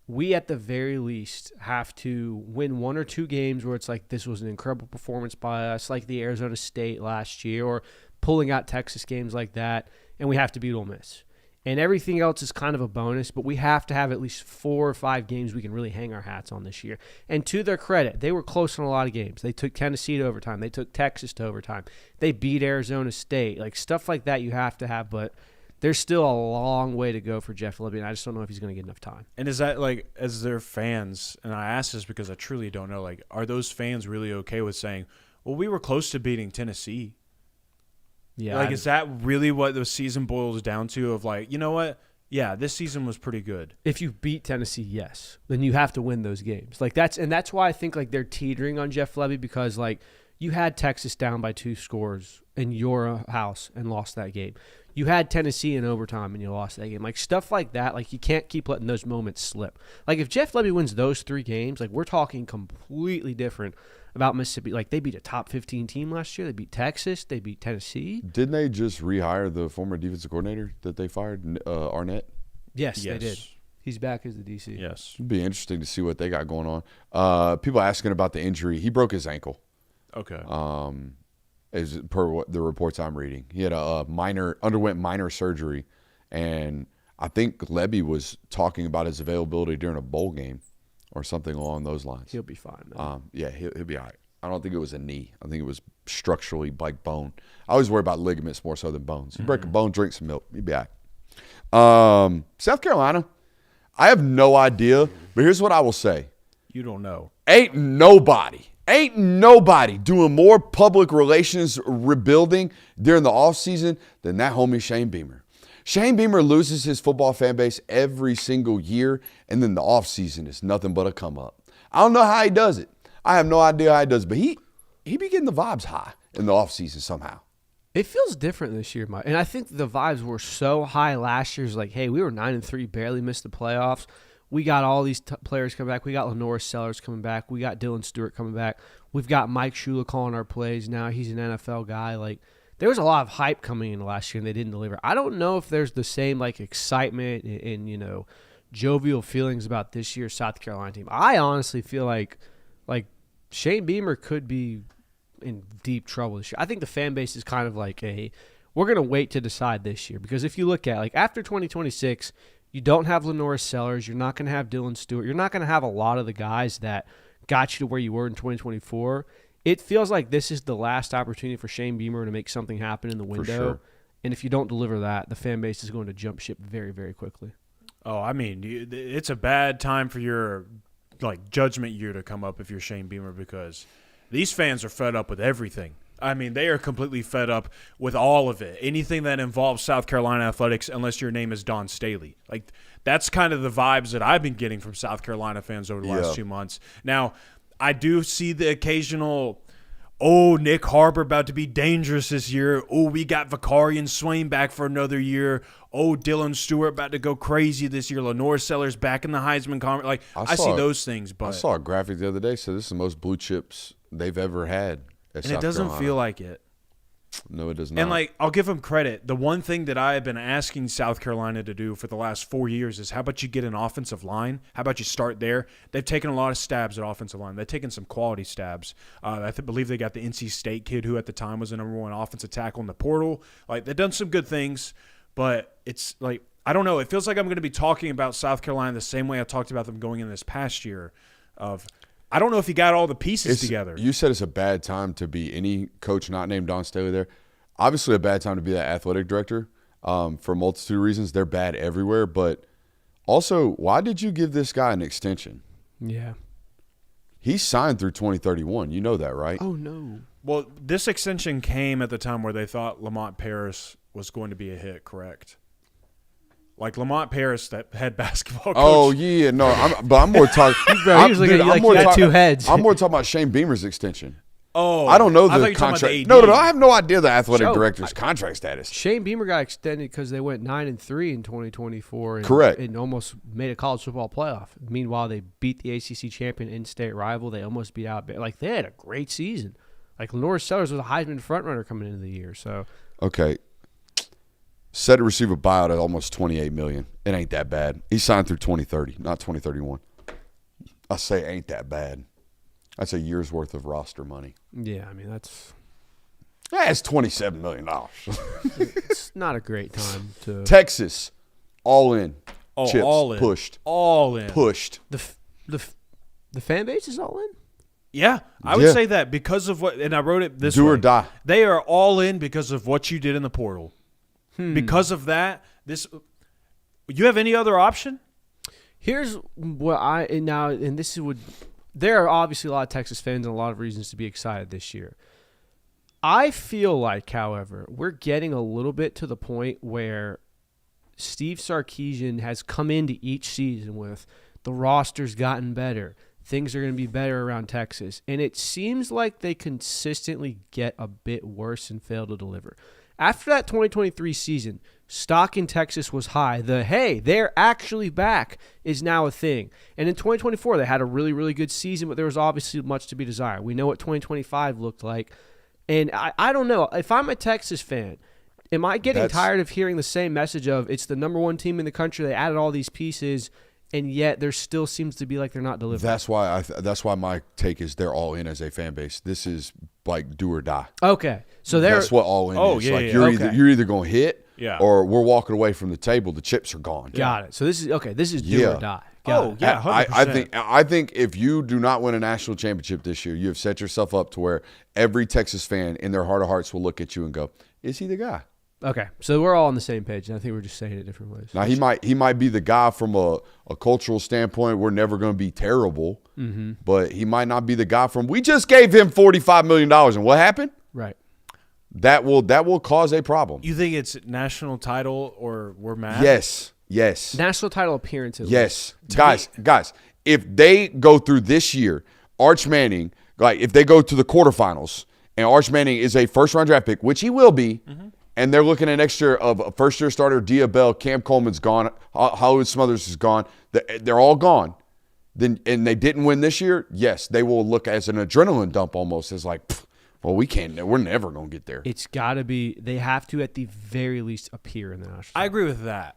we at the very least have to win 1 or 2 games where it's like this was an incredible performance by us, like the Arizona State last year, or pulling out Texas games like that, and we have to beat Ole Miss. And everything else is kind of a bonus, but we have to have at least 4 or 5 games we can really hang our hats on this year. And to their credit, they were close in a lot of games. They took Tennessee to overtime. They took Texas to overtime. They beat Arizona State. Like stuff like that you have to have, but there's still a long way to go for Jeff Levy, and I just don't know if he's going to get enough time. And is that like, as their fans, and I ask this because I truly don't know, like, are those fans really okay with saying, well, we were close to beating Tennessee? Yeah, Like, is that really what the season boils down to of like, you know what? Yeah, this season was pretty good. if you beat Tennessee, yes, then you have to win those games. Like that's why I think like they're teetering on Jeff Levy because like you had Texas down by 2 scores in your house and lost that game. You had Tennessee in overtime and you lost that game. Like stuff like that, like you can't keep letting those moments slip. Like if Jeff Levy wins those 3 games, like we're talking completely different about Mississippi. Like they beat a top 15 team last year. They beat Texas. They beat Tennessee. Didn't they just rehire the former defensive coordinator that they fired, Arnett? Yes, they did. He's back as the DC. Yes. It'd be interesting to see what they got going on. People asking about the injury. He broke his ankle. Okay. Is per what the reports I'm reading. He had underwent minor surgery, and I think Lebby was talking about his availability during a bowl game or something along those lines. He'll be fine, man. Yeah, he'll be all right. I don't think it was a knee. I think it was structurally like bone. I always worry about ligaments more so than bones. You break a bone, drink some milk. You'll be all right. South Carolina, I have no idea, but here's what I will say. You don't know. Ain't nobody doing more public relations rebuilding during the offseason than that homie Shane Beamer. Shane Beamer loses his football fan base every single year, and then the offseason is nothing but a come up. I don't know how he does it. I have no idea how he does it, but he be getting the vibes high in the offseason somehow. It feels different this year, Mike. And I think the vibes were so high last year. It's like, hey, we were 9-3, barely missed the playoffs. We got all these players coming back. We got Lenore Sellers coming back. We got Dylan Stewart coming back. We've got Mike Shula calling our plays now. He's an NFL guy. Like, there was a lot of hype coming in last year, and they didn't deliver. I don't know if there's the same, like, excitement and you know, jovial feelings about this year's South Carolina team. I honestly feel like Shane Beamer could be in deep trouble this year. I think the fan base is kind of like we're going to wait to decide this year, because if you look at, like, after 2026 – you don't have Lenore Sellers. You're not going to have Dylan Stewart. You're not going to have a lot of the guys that got you to where you were in 2024. It feels like this is the last opportunity for Shane Beamer to make something happen in the window. Sure. And if you don't deliver that, the fan base is going to jump ship very, very quickly. Oh, I mean, it's a bad time for your judgment year to come up if you're Shane Beamer, because these fans are fed up with everything. I mean, they are completely fed up with all of it. Anything that involves South Carolina athletics, unless your name is Don Staley. Like, that's kind of the vibes that I've been getting from South Carolina fans over the last 2 months. Now, I do see the occasional, Nick Harbor about to be dangerous this year. We got Vicarian Swain back for another year. Dylan Stewart about to go crazy this year. Lenore Sellers back in the Heisman Conference. Like, I see those things. But I saw a graphic the other day, so this is the most blue chips they've ever had. And it doesn't feel like it. No, it does not. And, I'll give them credit. The one thing that I have been asking South Carolina to do for the last 4 years is, how about you get an offensive line? How about you start there? They've taken a lot of stabs at offensive line. They've taken some quality stabs. I believe they got the NC State kid who at the time was the number one offensive tackle in the portal. They've done some good things, but it's I don't know. It feels like I'm going to be talking about South Carolina the same way I talked about them going in this past year of – I don't know if he got all the pieces together. You said it's a bad time to be any coach not named Don Staley there. Obviously a bad time to be that athletic director for a multitude of reasons. They're bad everywhere. But also, why did you give this guy an extension? Yeah. He signed through 2031. You know that, right? Oh, no. Well, this extension came at the time where they thought Lamont Paris was going to be a hit, correct? Like Lamont Paris, that head basketball coach. Oh, yeah. No, I'm more talking. You got two heads. I'm more talking about Shane Beamer's extension. Oh. I don't know I the thought you were talking about contract. the AD. No, I have no idea the athletic director's contract status. Shane Beamer got extended because they went 9-3 in 2024. Correct. And almost made a college football playoff. Meanwhile, they beat the ACC champion in-state rival. They almost beat out. They had a great season. Lenore Sellers was a Heisman frontrunner coming into the year. So Okay. Set to receive a buyout at almost $28 million. It ain't that bad. He signed through 2030, not 2031. I say ain't that bad. That's a year's worth of roster money. yeah, I mean that's $27 million. it's not a great time to Texas, all in. Oh, Chips, all in. pushed. All in. Pushed. the fan base is all in. Yeah, I would Yeah. say that because of what – and I wrote it this Do way. or die. They are all in because of what you did in the portal. Because of that, you have any other option? Here's what there are obviously a lot of Texas fans and a lot of reasons to be excited this year. I feel like, however, we're getting a little bit to the point where Steve Sarkisian has come into each season with the roster's gotten better. Things are going to be better around Texas. And it seems like they consistently get a bit worse and fail to deliver. After that 2023 season, stock in Texas was high. Hey, they're actually back is now a thing. And in 2024, they had a really, really good season, but there was obviously much to be desired. We know what 2025 looked like. And I don't know. If I'm a Texas fan, am I getting tired of hearing the same message of it's the number one team in the country, they added all these pieces, and yet there still seems to be like they're not delivering. That's why my take is they're all in as a fan base. This is like do or die. Okay, so That's what all in is. yeah, like yeah. you're either going to hit, Yeah. or we're walking away from the table. The chips are gone. Got it. So this is okay. This is do Yeah. or die. Got it. yeah, 100%. I think if you do not win a national championship this year, you have set yourself up to where every Texas fan in their heart of hearts will look at you and go, "Is he the guy?" Okay, so we're all on the same page, and I think we're just saying it different ways. Now he might be the guy from a cultural standpoint. We're never going to be terrible, but he might not be the guy from. We just gave him $45 million, and what happened? Right. That will cause a problem. You think it's national title or we're mad? Yes. National title appearances. Yes. Guys, if they go through this year, Arch Manning, like if they go to the quarterfinals and Arch Manning is a first-round draft pick, which he will be, and they're looking at next year of a first-year starter, Dia Bell, Cam Coleman's gone, Hollywood Smothers is gone, they're all gone, then and they didn't win this year, yes, they will look as an adrenaline dump almost, as like, well, we're never going to get there. It's got to be. They have to at the very least appear in the national. I agree with that.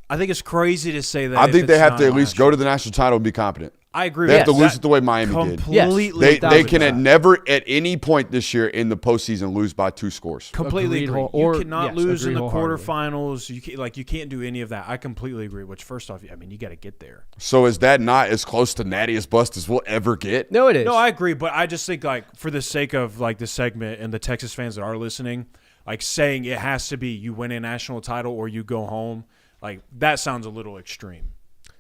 I think it's crazy to say that. I if think they it's have not to at least national. go to the national title and be competent. I agree They with have to that. lose it the way Miami did. Completely. They can never at any point this year in the postseason lose by 2 scores. Completely Agreed. agree. Or- You cannot yes, lose in agree the wholeheartedly. quarterfinals. You can't do any of that. I completely agree. Which, first off, I mean, you got to get there. So is that not as close to nattiest bust as we'll ever get? No, it is. No, I agree, but I just think like for the sake of like the segment and the Texas fans that are listening, like saying it has to be you win a national title or you go home, like that sounds a little extreme.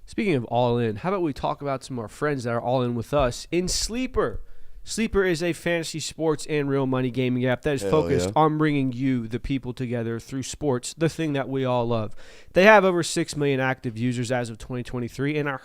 Speaking of all in, how about we talk about some of our friends that are all in with us in Sleeper? Sleeper is a fantasy sports and real money gaming app that is focused on bringing you, the people, together through sports, the thing that we all love. They have over 6 million active users as of 2023 and are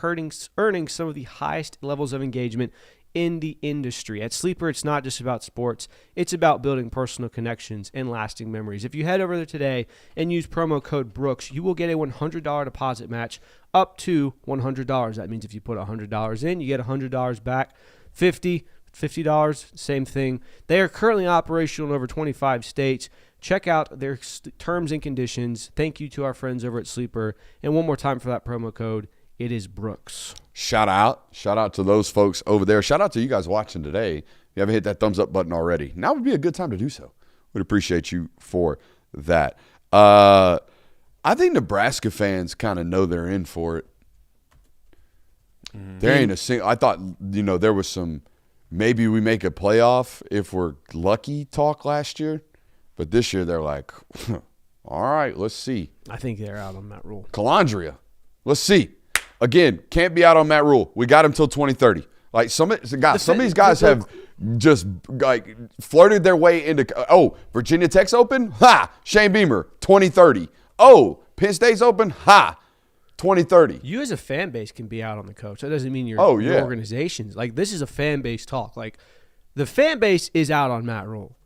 earning some of the highest levels of engagement in the industry. At Sleeper, it's not just about sports. It's about building personal connections and lasting memories. If you head over there today and use promo code Brooks, you will get a $100 deposit match up to $100. That means if you put $100 in, you get $100 back. $50, same thing. They are currently operational in over 25 states. Check out their terms and conditions. Thank you to our friends over at Sleeper. And one more time for that promo code, it is Brooks. Shout out to those folks over there. Shout out to you guys watching today. If you haven't hit that thumbs up button already, now would be a good time to do so. We'd appreciate you for that. I think Nebraska fans kind of know they're in for it. There ain't a single. I thought there was some. Maybe we make a playoff if we're lucky talk last year, but this year they're like, all right, let's see. I think they're out on Matt Rule. Calandria, let's see. Again, can't be out on Matt Rule. We got him till 2030. Like some of these guys have just like flirted their way into. Oh, Virginia Tech's open. Ha! Shane Beamer, 2030. Oh, Penn State's open. Ha! 2030. You as a fan base can be out on the coach. That doesn't mean your organizations. Like, this is a fan base talk. Like, the fan base is out on Matt Rule.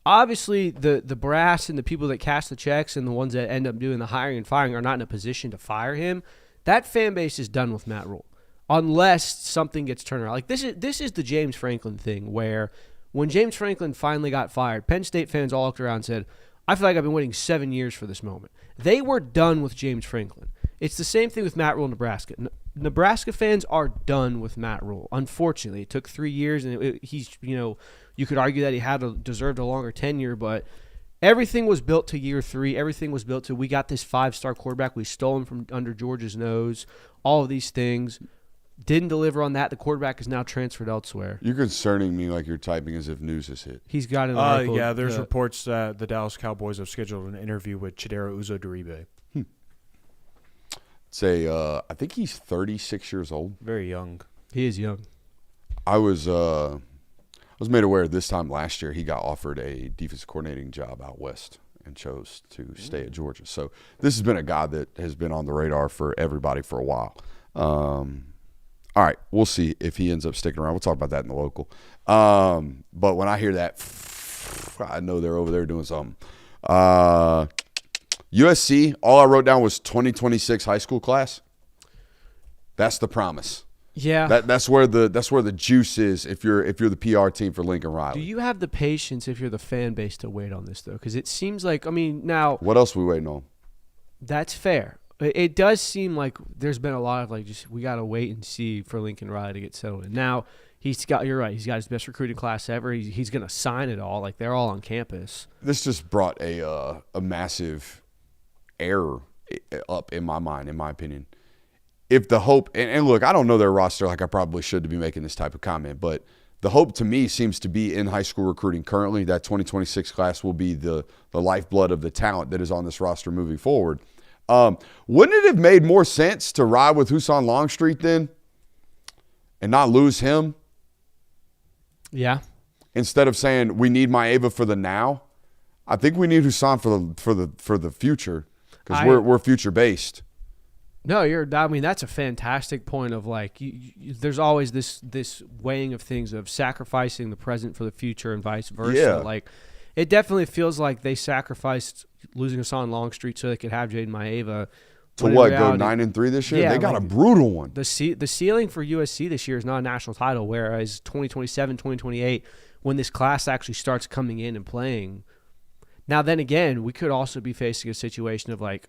Obviously, the brass and the people that cash the checks and the ones that end up doing the hiring and firing are not in a position to fire him. That fan base is done with Matt Rule unless something gets turned around. Like, this is the James Franklin thing where when James Franklin finally got fired, Penn State fans all looked around and said, I feel like I've been waiting 7 years for this moment. They were done with James Franklin. It's the same thing with Matt Rule in Nebraska. Nebraska fans are done with Matt Rule. Unfortunately, it took 3 years, and he's, you could argue that he deserved a longer tenure, but everything was built to year 3. Everything was built to, we got this 5-star quarterback. We stole him from under Georgia's nose. All of these things. Didn't deliver on that. The quarterback is now transferred elsewhere. You're concerning me like you're typing as if news has hit. He's got an article. Yeah, there's reports that the Dallas Cowboys have scheduled an interview with Chidera Uzo-Duribe. I think he's 36 years old. Very young. He is young. I was made aware this time last year he got offered a defensive coordinating job out west and chose to stay at Georgia. So this has been a guy that has been on the radar for everybody for a while. All right, we'll see if he ends up sticking around. We'll talk about that in the local. But when I hear that, I know they're over there doing something. USC, all I wrote down was 2026 high school class. That's the promise. Yeah. That's where the juice is if you're the PR team for Lincoln Riley. Do you have the patience if you're the fan base to wait on this though? Because it seems like now what else are we waiting on? that's fair. It does seem like there's been a lot of like just we got to wait and see for Lincoln Riley to get settled in. Now you're right. He's got his best recruiting class ever. He's going to sign it all. Like they're all on campus. This just brought a massive error up in my mind, in my opinion. If the hope and look, I don't know their roster like I probably should to be making this type of comment, but the hope to me seems to be in high school recruiting currently. That 2026 class will be the lifeblood of the talent that is on this roster moving forward. Wouldn't it have made more sense to ride with Husan Longstreet then and not lose him? Yeah. Instead of saying we need Maeva for the now, I think we need Husan for the future because we're future based. No, I mean that's a fantastic point of like there's always this weighing of things of sacrificing the present for the future and vice versa. Yeah. Like it definitely feels like they sacrificed losing Hassan Longstreet so they could have Jaden Maeva. To what, go 9-3 this year? Yeah, they got like, a brutal one. The ceiling for USC this year is not a national title, whereas 2027, 2028, when this class actually starts coming in and playing. Now, then again, we could also be facing a situation of like,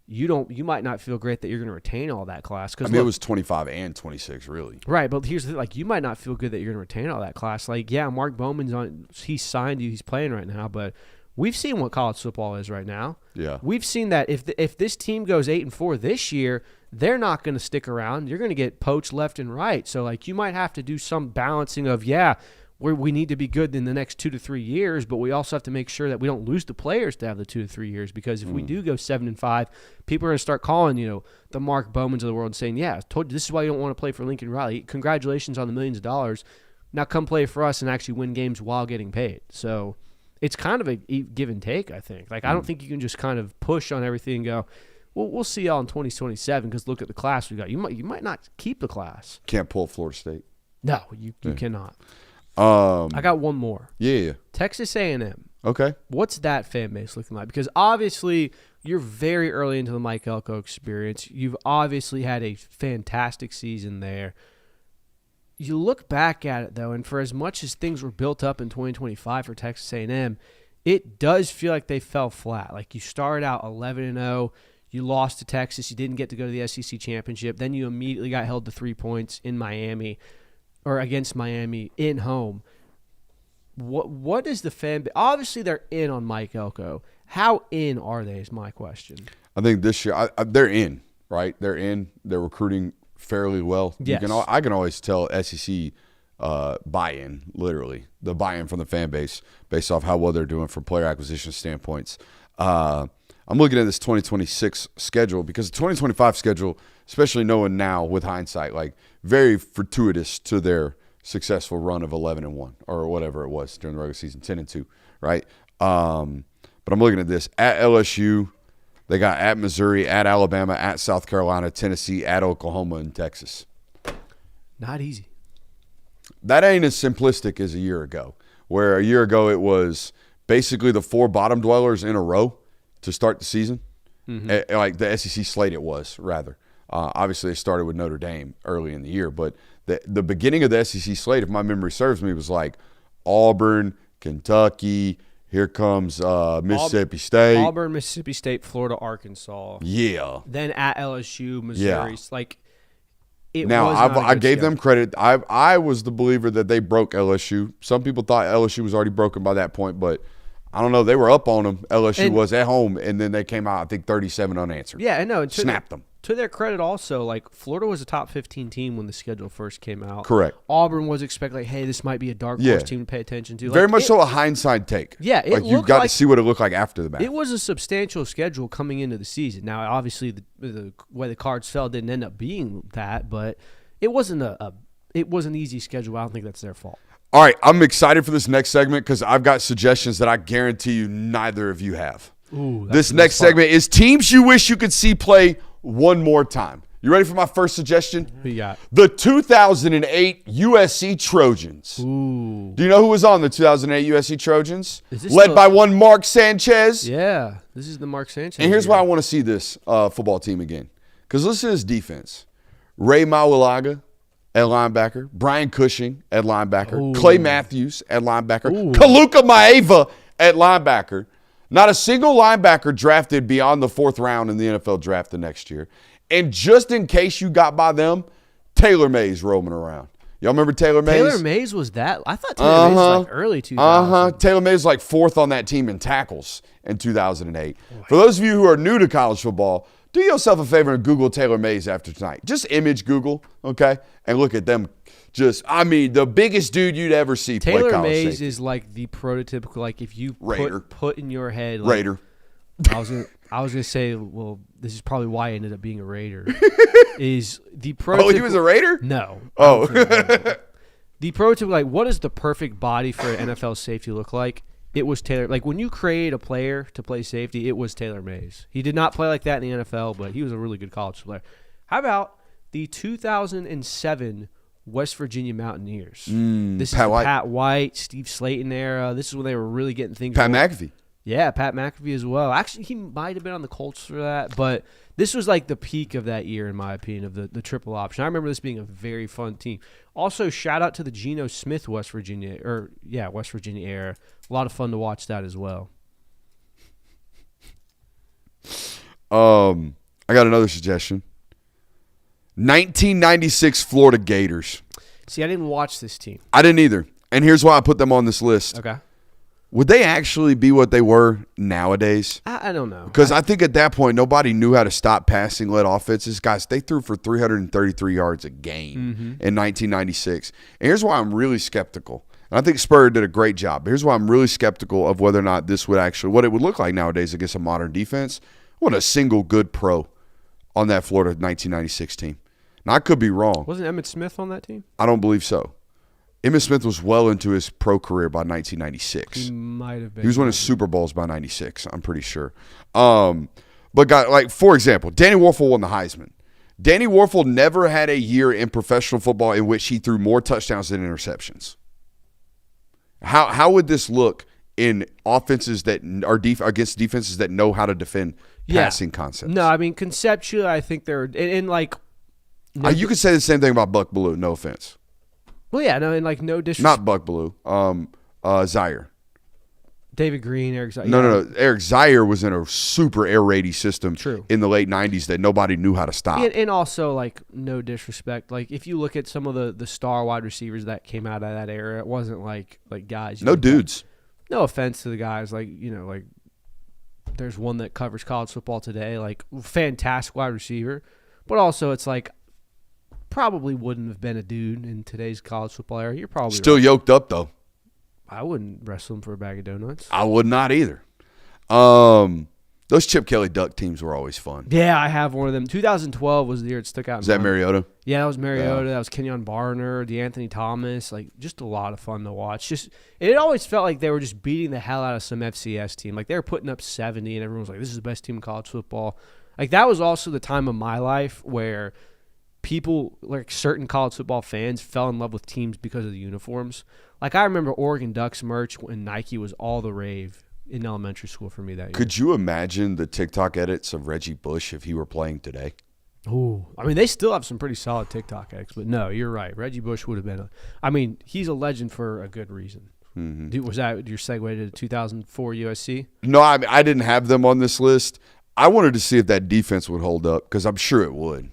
you might not feel great that you're going to retain all that class. I mean, it was 25 and 26, really. Right, but here's the thing, like, you might not feel good that you're going to retain all that class. Like, yeah, Mark Bowman's he's signed you, he's playing right now, but we've seen what college football is right now. Yeah. We've seen that if this team goes 8-4 this year, they're not going to stick around. You're going to get poached left and right. So, like, you might have to do some balancing of, we need to be good in the next 2 to 3 years, but we also have to make sure that we don't lose the players to have the 2 to 3 years, because if we do go 7-5, people are going to start calling, the Mark Bowmans of the world and saying, I told you this is why you don't want to play for Lincoln Riley. Congratulations on the millions of dollars. Now come play for us and actually win games while getting paid. So it's kind of a give and take, I think. Like, I don't think you can just kind of push on everything and go, well, we'll see y'all in 2027 because look at the class we got. You might not keep the class. Can't pull Florida State. No, you cannot. I got one more. Yeah. Texas A&M. Okay. What's that fan base looking like? Because obviously you're very early into the Mike Elko experience. You've obviously had a fantastic season there. You look back at it, though, and for as much as things were built up in 2025 for Texas A&M, it does feel like they fell flat. Like, you started out 11-0. You lost to Texas. You didn't get to go to the SEC championship. Then you immediately got held to 3 points in Miami, or against Miami in home. What is the fan base? Obviously, they're in on Mike Elko. How in are they is my question. I think this year they're in, right? They're in. They're recruiting fairly well. Yes. I can always tell SEC buy-in, literally, the buy-in from the fan base based off how well they're doing from player acquisition standpoints. I'm looking at this 2026 schedule because the 2025 schedule, especially knowing now with hindsight, like very fortuitous to their successful run of 11-1 or whatever it was during the regular season, 10-2, right? But I'm looking at this at LSU. They got at Missouri, at Alabama, at South Carolina, Tennessee, at Oklahoma, and Texas. Not easy. That ain't as simplistic as a year ago, where a year ago it was basically the 4 bottom dwellers in a row to start the season. Mm-hmm. Like the SEC slate it was, rather. Obviously, it started with Notre Dame early in the year, but the beginning of the SEC slate, if my memory serves me, was like Auburn, Kentucky. Here comes Mississippi State. Auburn, Mississippi State, Florida, Arkansas. Yeah. Then at LSU, Missouri. Yeah. Like, it now, was not a I good gave schedule. them credit. I was the believer that they broke LSU. Some people thought LSU was already broken by that point, but I don't know. They were up on them. LSU was at home, and then they came out, I think, 37 unanswered. Yeah, I know. Snapped them. To their credit also, like, Florida was a top 15 team when the schedule first came out. Correct. Auburn was expected, like, hey, this might be a dark horse team to pay attention to. Very like, much so a hindsight take. Yeah, it like you looked got like- to see what it looked like after the match. It was a substantial schedule coming into the season. Now, obviously, the way the cards fell didn't end up being that, but it wasn't it was an easy schedule. I don't think that's their fault. All right, I'm excited for this next segment because I've got suggestions that I guarantee you neither of you have. Ooh, This next segment is teams you wish you could see play one more time. You ready for my first suggestion? Who you got? The 2008 USC Trojans. Ooh. Do you know who was on the 2008 USC Trojans? Is this Led the- by one Mark Sanchez. Yeah, this is the Mark Sanchez. And here's year. why I want to see this football team again. Because listen to this defense. Ray Mauilaga at linebacker. Brian Cushing at linebacker. Ooh. Clay Matthews at linebacker. Ooh. Kaluka Maeva at linebacker. Not a single linebacker drafted beyond the 4th round in the NFL draft the next year. And just in case you got by them, Taylor Mays roaming around. Y'all remember Taylor Mays? Taylor Mays was that? I thought Taylor Mays was like early 2000s. Taylor Mays was like 4th on that team in tackles in 2008. For those of you who are new to college football, do yourself a favor and Google Taylor Mays after tonight. Just image Google, okay? And look at them. The biggest dude you'd ever see play college Taylor Mays safety. is like the prototypical, like if you Raider. put in your head. Like, Raider. I was gonna say, well, this is probably why I ended up being a Raider. Is the prototypical? Oh, he was a Raider? No. Oh. The prototypical, like, what does the perfect body for an NFL safety look like? It was Taylor. Like, when you create a player to play safety, it was Taylor Mays. He did not play like that in the NFL, but he was a really good college player. How about the 2007 West Virginia Mountaineers? This is Pat the White. Pat White, Steve Slayton era. This is when they were really getting things Pat going. McAfee. Yeah, Pat McAfee as well. Actually, he might have been on the Colts for that, but this was like the peak of that year, in my opinion, of the triple option. I remember this being a very fun team. Also, shout out to the Geno Smith West Virginia era. A lot of fun to watch that as well. I got another suggestion. 1996 Florida Gators. See, I didn't watch this team. I didn't either. And here's why I put them on this list. Okay. Would they actually be what they were nowadays? I don't know. Because I think at that point, nobody knew how to stop passing-led offenses. Guys, they threw for 333 yards a game in 1996. And here's why I'm really skeptical. And I think Spurrier did a great job. Here's why I'm really skeptical of whether or not this would actually – what it would look like nowadays against a modern defense. What a single good pro on that Florida 1996 team. Now, I could be wrong. Wasn't Emmitt Smith on that team? I don't believe so. Emmitt Smith was well into his pro career by 1996. He might have been. He was winning Super Bowls by 96, I'm pretty sure. But, for example, Danny Warfel won the Heisman. Danny Warfel never had a year in professional football in which he threw more touchdowns than interceptions. How would this look in offenses that are against defenses that know how to defend passing concepts? No, I mean, conceptually, I think they're in like. You could say the same thing about Buck Belue, no offense. Well, yeah, no, and like no disrespect. Not Buck Belue. Zaire. David Green, Eric Zaire. No. Eric Zaire was in a super air raidy system True. in the late 90s that nobody knew how to stop. And also, like, no disrespect. Like, if you look at some of the star wide receivers that came out of that era, it wasn't like guys. No dudes. No offense to the guys. Like, there's one that covers college football today. Like, fantastic wide receiver. But also, it's like, probably wouldn't have been a dude in today's college football era. You're probably Still right. yoked up, though. I wouldn't wrestle him for a bag of donuts. I would not either. Those Chip Kelly Duck teams were always fun. Yeah, I have one of them. 2012 was the year it stuck out. Is that Mariota? Yeah, that was Mariota. That was Kenyon Barner, DeAnthony Thomas. Like, just a lot of fun to watch. It always felt like they were just beating the hell out of some FCS team. Like, they were putting up 70, and everyone was like, this is the best team in college football. Like, that was also the time of my life where people, like certain college football fans, fell in love with teams because of the uniforms. Like, I remember Oregon Ducks merch when Nike was all the rave in elementary school for me that year. Could you imagine the TikTok edits of Reggie Bush if he were playing today? Ooh, I mean, they still have some pretty solid TikTok edits, but no, you're right. Reggie Bush would have been he's a legend for a good reason. Mm-hmm. Was that your segue to 2004 USC? No, I didn't have them on this list. I wanted to see if that defense would hold up because I'm sure it would.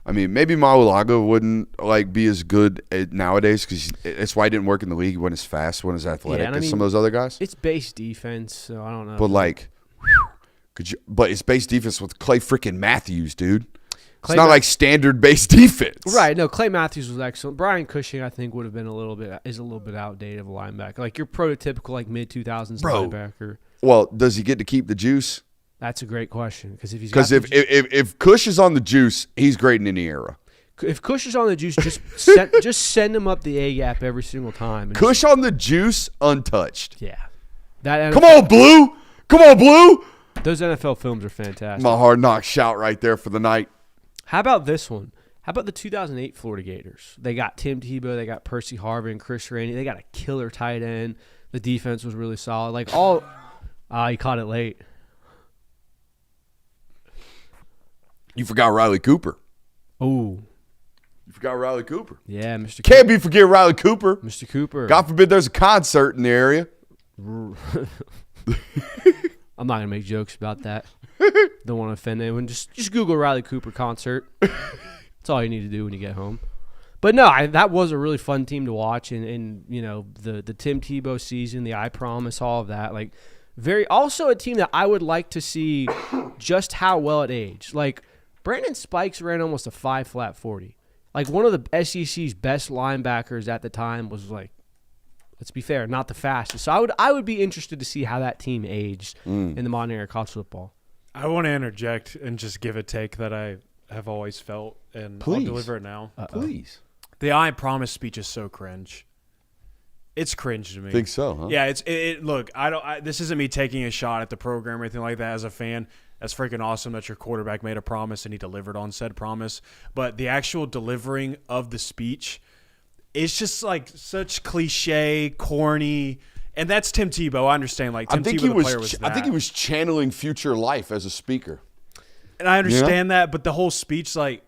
I mean, maybe Maulaga wouldn't be as good nowadays because that's why he didn't work in the league. He wasn't as fast, wasn't as athletic as some of those other guys. It's base defense, so I don't know. But but it's base defense with Clay freaking Matthews, dude. It's not like standard base defense, right? No, Clay Matthews was excellent. Brian Cushing, I think, would have been a little bit outdated of a linebacker, like your prototypical mid 2000s linebacker. Well, does he get to keep the juice? That's a great question because if Cush is on the juice, he's great in any era. If Cush is on the juice, just send him up the A gap every single time. Cush on the juice, untouched. Yeah, Come on, Blue! Come on, Blue! Those NFL films are fantastic. My Hard Knock shout right there for the night. How about this one? How about the 2008 Florida Gators? They got Tim Tebow, they got Percy Harvin and Chris Rainey. They got a killer tight end. The defense was really solid. He caught it late. You forgot Riley Cooper. Oh. You forgot Riley Cooper. Yeah, Mr. Can't be forget Riley Cooper. Mr. Cooper. God forbid there's a concert in the area. I'm not gonna make jokes about that. Don't want to offend anyone. Just Google Riley Cooper concert. That's all you need to do when you get home. But no, that was a really fun team to watch, and you know the Tim Tebow season, the I Promise, all of that. Like, also a team that I would like to see just how well it aged. Like Brandon Spikes ran almost a 5 flat 40. Like one of the SEC's best linebackers at the time was like, let's be fair, not the fastest. So I would be interested to see how that team aged in the modern era of college football. I want to interject and just give a take that I have always felt, and Please. I'll deliver it now. Please. The I Promise speech is so cringe. It's cringe to me. Think so, huh? Yeah, look, this isn't me taking a shot at the program or anything like that as a fan. That's freaking awesome that your quarterback made a promise and he delivered on said promise. But the actual delivering of the speech, it's just like such cliche, corny. And that's Tim Tebow. I understand. Like Tim Tebow, the player, was that. I think he was channeling future life as a speaker. And I understand that, but the whole speech, like,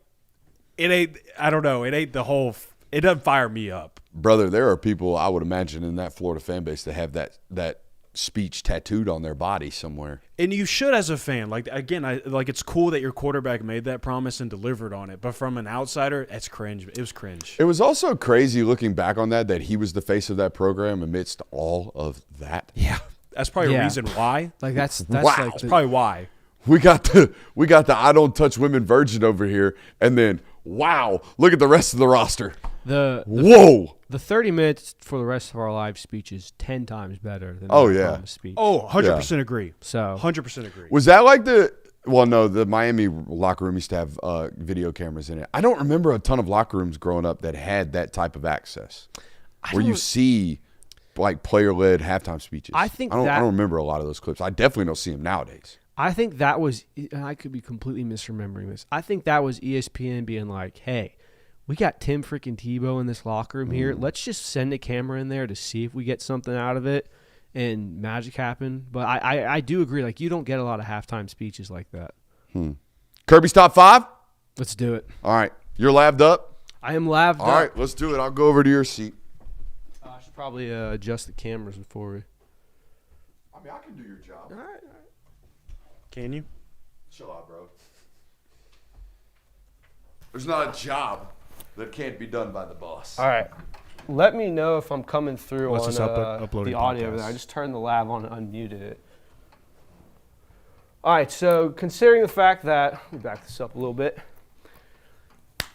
it ain't. I don't know. It ain't the whole. It doesn't fire me up, Brother, there are people I would imagine in that Florida fan base that have that speech tattooed on their body somewhere. and you should as a fan. Like again, it's cool that your quarterback made that promise and delivered on it. But from an outsider, it's cringe. It was cringe. It was also crazy looking back on that he was the face of that program amidst all of that. Yeah, that's probably a reason why. Like that's Wow. like That's probably why. We got the I don't touch women virgin over here, and then wow, look at the rest of the roster. Whoa. The 30 minutes for the rest of our live speech is 10 times better than Oh, the yeah. promise speech. Oh, 100% agree. So 100% agree. Was that like the Miami locker room used to have video cameras in it. I don't remember a ton of locker rooms growing up that had that type of access where you see like player-led halftime speeches. I think I don't remember a lot of those clips. I definitely don't see them nowadays. I think that was, and I could be completely misremembering this. I think that was ESPN being like, hey, we got Tim freaking Tebow in this locker room here. Let's just send a camera in there to see if we get something out of it, and magic happened. But I do agree. Like, you don't get a lot of halftime speeches like that. Kirby's top 5? Let's do it. All right. You're laved up? I am laved All up. right, let's do it. I'll go over to your seat. I should probably adjust the cameras before we. I mean, I can do your job. All right. Can you? Chill out, bro. There's not a job that can't be done by the boss. All right. Let me know if I'm coming through Let's on just upload the a audio podcast. over there. I just turned the lav on and unmuted it. All right, so considering the fact that, let me back this up a little bit.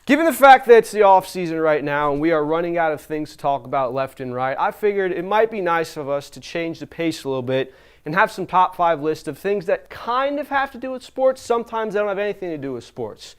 Given the fact that it's the off season right now and we are running out of things to talk about left and right, I figured it might be nice of us to change the pace a little bit and have some top 5 list of things that kind of have to do with sports. Sometimes they don't have anything to do with sports.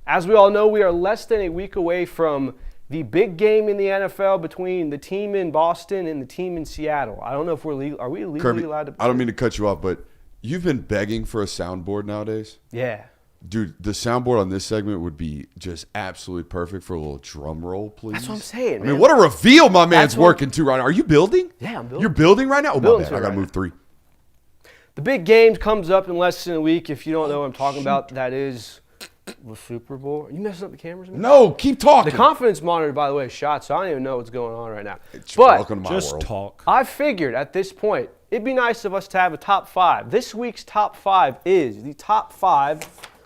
As we all know, we are less than a week away from the big game in the NFL between the team in Boston and the team in Seattle. I don't know if we're legal. Are we legally Kirby, allowed to? I don't mean to cut you off, but you've been begging for a soundboard nowadays. Yeah. Dude, the soundboard on this segment would be just absolutely perfect for a little drum roll, please. That's what I'm saying, I mean, man. what a reveal my man's That's what- working to right now. Are you building? Yeah, I'm building. You're building right now? Oh, my building bad. to it I got to right move 3. The big game comes up in less than a week. If you don't know what I'm talking about, that is the Super Bowl. Are you messing up the cameras, man? No, keep talking. The confidence monitor, by the way, is shot, so I don't even know what's going on right now. It's But welcome to my Just world. talk. I figured at this point, it'd be nice of us to have a top 5. This week's top 5 is the top 5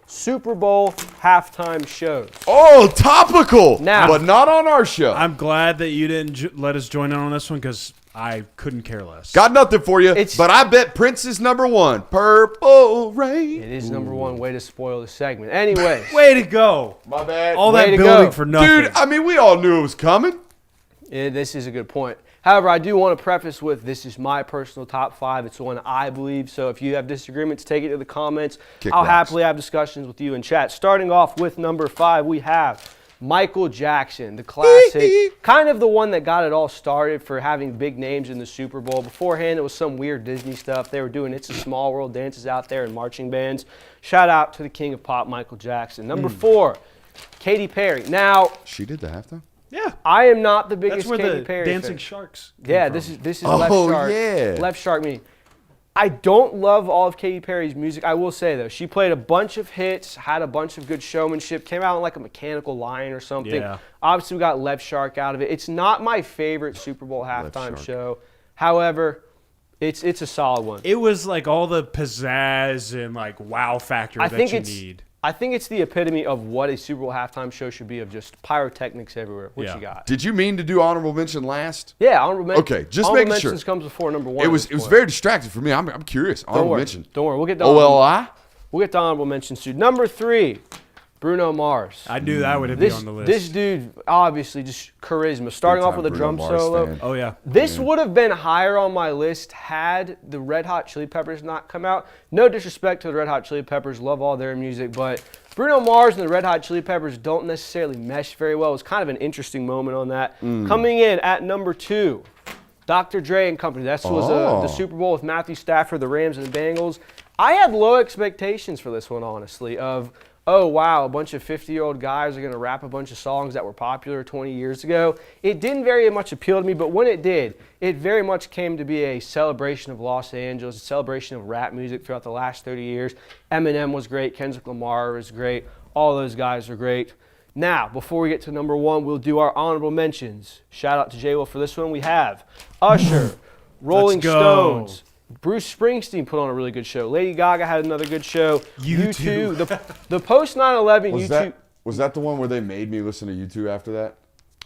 Super Bowl halftime shows. Oh, topical. Now- but not on our show. I'm glad that you didn't let us join in on this one because I couldn't care less. Got nothing for you, It's- but I bet Prince is number 1. Purple Rain. It is number 1 way to spoil the segment. Anyways, Way to go. My bad. All Way that to building go. for nothing. Dude, I mean, we all knew it was coming. this is a good point. However, I do want to preface with this is my personal top 5. It's the one I believe. So if you have disagreements, take it to the comments. Kick I'll rocks. happily have discussions with you in chat. Starting off with number 5, we have Michael Jackson, the classic, kind of the one that got it all started for having big names in the Super Bowl. Beforehand, it was some weird Disney stuff. They were doing It's a Small World dances out there and marching bands. Shout out to the king of pop, Michael Jackson. Number 4, Katy Perry. Now, She did the halftime? Yeah. I am not the That's biggest where Katy the Perry dancing fan. sharks came Yeah, from. this is Oh, Left Shark. yeah. Left Shark meaning. I don't love all of Katy Perry's music. I will say though, she played a bunch of hits, had a bunch of good showmanship, came out in like a mechanical lion or something. Yeah. Obviously, we got Left Shark out of it. It's not my favorite Super Bowl halftime Shark. show. However, It's a solid one. It was like all the pizzazz and like wow factor that you need. I think it's the epitome of what a Super Bowl halftime show should be, of just pyrotechnics everywhere. What you got? Did you mean to do honorable mention last? Yeah, honorable mention. Okay, just honorable making sure. mentions comes before number one. It was very distracting for me. I'm curious. Honorable mention. Don't worry. We'll get to OLI? We'll get to honorable mentions too. Number 3, Bruno Mars. I knew that would be on the list. This dude, obviously, just charisma. Starting off with a Big-time drum Bruno Mars solo. fan. Oh, yeah. This would have been higher on my list had the Red Hot Chili Peppers not come out. No disrespect to the Red Hot Chili Peppers. Love all their music. But Bruno Mars and the Red Hot Chili Peppers don't necessarily mesh very well. It was kind of an interesting moment on that. Coming in at number 2, Dr. Dre and Company. That was the Super Bowl with Matthew Stafford, the Rams, and the Bengals. I had low expectations for this one, honestly, of, oh, wow, a bunch of 50-year-old guys are going to rap a bunch of songs that were popular 20 years ago. It didn't very much appeal to me, but when it did, it very much came to be a celebration of Los Angeles, a celebration of rap music throughout the last 30 years. Eminem was great. Kendrick Lamar was great. All those guys are great. Now, before we get to number 1, we'll do our honorable mentions. Shout out to J-Will for this one. We have Usher, Rolling Stones, Bruce Springsteen put on a really good show. Lady Gaga had another good show. U2. The post 9/11 U2. Was that the one where they made me listen to U2 after that?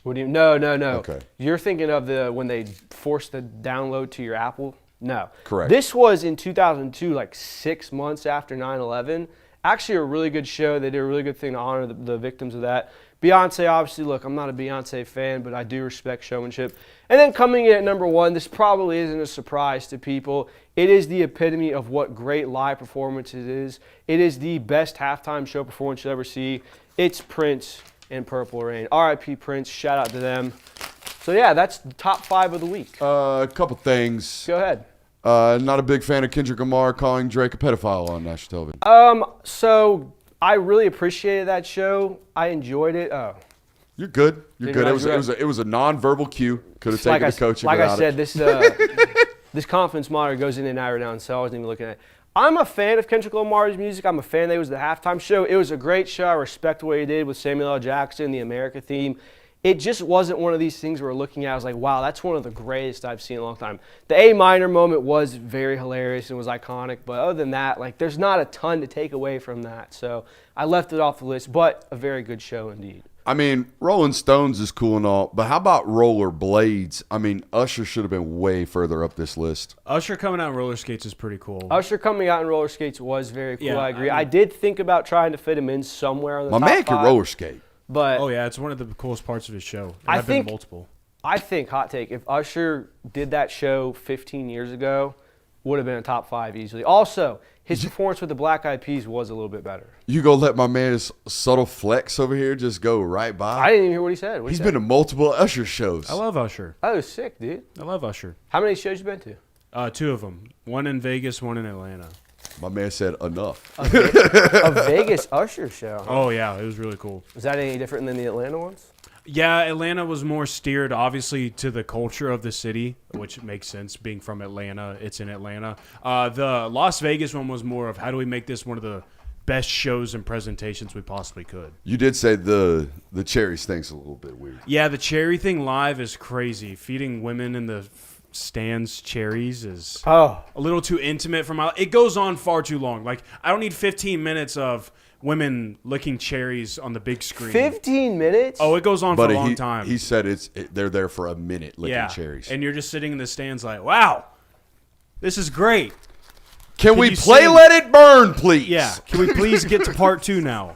What do you? No. Okay. You're thinking of when they forced the download to your Apple? No. Correct. This was in 2002, like 6 months after 9/11. Actually, a really good show. They did a really good thing to honor the victims of that. Beyonce, obviously, look, I'm not a Beyonce fan, but I do respect showmanship. And then coming in at number 1, this probably isn't a surprise to people. It is the epitome of what great live performances is. It is the best halftime show performance you'll ever see. It's Prince and Purple Rain. R.I.P. Prince. Shout out to them. So, yeah, that's the top 5 of the week. A couple things. Go ahead. Not a big fan of Kendrick Lamar calling Drake a pedophile on national television. So I really appreciated that show. I enjoyed it. Oh. You're good. You're Didn't good. It was a non-verbal cue. Could have taken the coaching. Like I said, it. this confidence monitor goes in and out right now, so I wasn't even looking at it. I'm a fan of Kendrick Lamar's music. I'm a fan that it was the halftime show. It was a great show. I respect what he did with Samuel L. Jackson, the America theme. It just wasn't one of these things we're looking at. I was like, wow, that's one of the greatest I've seen in a long time. The A minor moment was very hilarious and was iconic, but other than that, like, there's not a ton to take away from that. So I left it off the list, but a very good show indeed. I mean, Rolling Stones is cool and all, but how about Roller Blades? I mean, Usher should have been way further up this list. Usher coming out in roller skates is pretty cool. Usher coming out in roller skates was very cool, Yeah, I agree. I I did think about trying to fit him in somewhere on the My top man can 5, roller skate. But Oh, yeah, it's one of the coolest parts of his show. I I've been think- to multiple. I think, hot take, if Usher did that show 15 years ago, would have been a top 5 easily. Also, his performance with the Black Eyed Peas was a little bit better. You go let my man's subtle flex over here just go right by? I didn't even hear what he said. He's been to multiple Usher shows. I love Usher. That was sick, dude. I love Usher. How many shows you been to? 2 of them. One in Vegas, one in Atlanta. My man said enough. A Vegas Usher show. Oh, yeah, it was really cool. Is that any different than the Atlanta ones? Yeah, Atlanta was more steered, obviously, to the culture of the city, which makes sense. Being from Atlanta, it's in Atlanta. The Las Vegas one was more of how do we make this one of the best shows and presentations we possibly could. You did say the cherries thing's a little bit weird. Yeah, the cherry thing live is crazy. Feeding women in the stands cherries is a little too intimate for my. It goes on far too long. Like, I don't need 15 minutes of women licking cherries on the big screen. 15 minutes? Oh, it goes on But for a long time. He said they're there for a minute licking yeah, cherries. and you're just sitting in the stands like, wow, this is great. Can we you play sing- Let It Burn, please? Yeah, can we please get to part 2 now?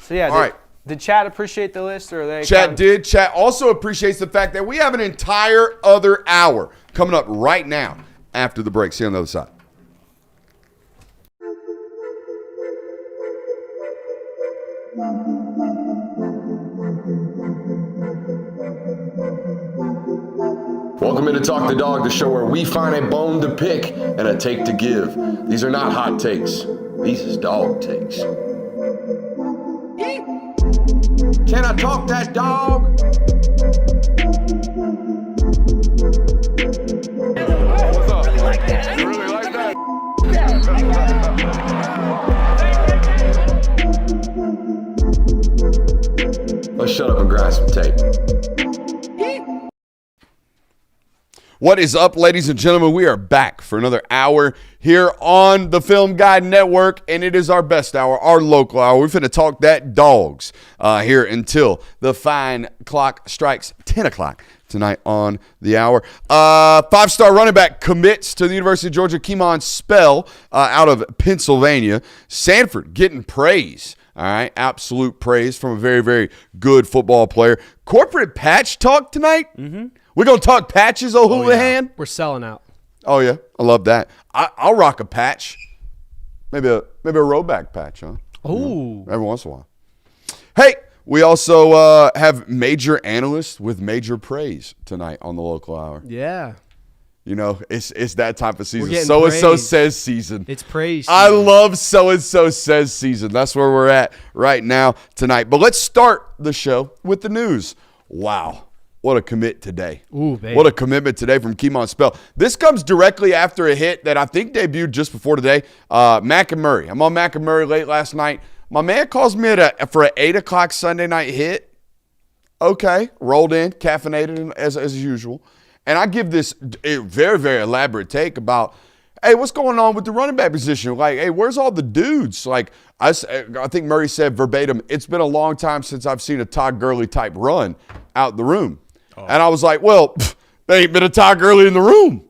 So, yeah. All right. Did Chad appreciate the list, or are they? Chat did. Chat also appreciates the fact that we have an entire other hour coming up right now after the break. See you on the other side. Welcome into Talk the Dog, the show where we find a bone to pick and a take to give. These are not hot takes. These is dog takes. Can I talk that dog? What's up? You really like that? Let's shut up and grind some tape. What is up, ladies and gentlemen? We are back for another hour here on the Film Guide Network, and it is our best hour, our local hour. We're finna talk that dogs here until the fine clock strikes 10 o'clock tonight on the hour. Five-star running back commits to the University of Georgia, Kemon Spell out of Pennsylvania. Sanford getting praise. All right, absolute praise from a very, very good football player. Corporate patch talk tonight? Mm-hmm. We're going to talk patches, Houlihan? We're selling out. Oh, yeah. I love that. I'll rock a patch. Maybe a rollback patch, huh? Ooh. Every once in a while. Hey, we also have major analysts with major praise tonight on the local hour. Yeah. You know, it's that type of season. getting So-and-so praise. says season. It's praise. I love so-and-so says season. That's where we're at right now tonight. But let's start the show with the news. Wow. What a commit today. Ooh, baby. What a commitment today from Kemon Spell. This comes directly after a hit that I think debuted just before today. Mac and Murray. I'm on Mac and Murray late last night. My man calls me for an 8 o'clock Sunday night hit. Okay. Rolled in, caffeinated as usual. And I give this a very, very elaborate take about, hey, what's going on with the running back position? Like, hey, where's all the dudes? Like, I think Murray said verbatim, it's been a long time since I've seen a Todd Gurley type run out the room. Oh. And I was like, well, there ain't been a Todd Gurley in the room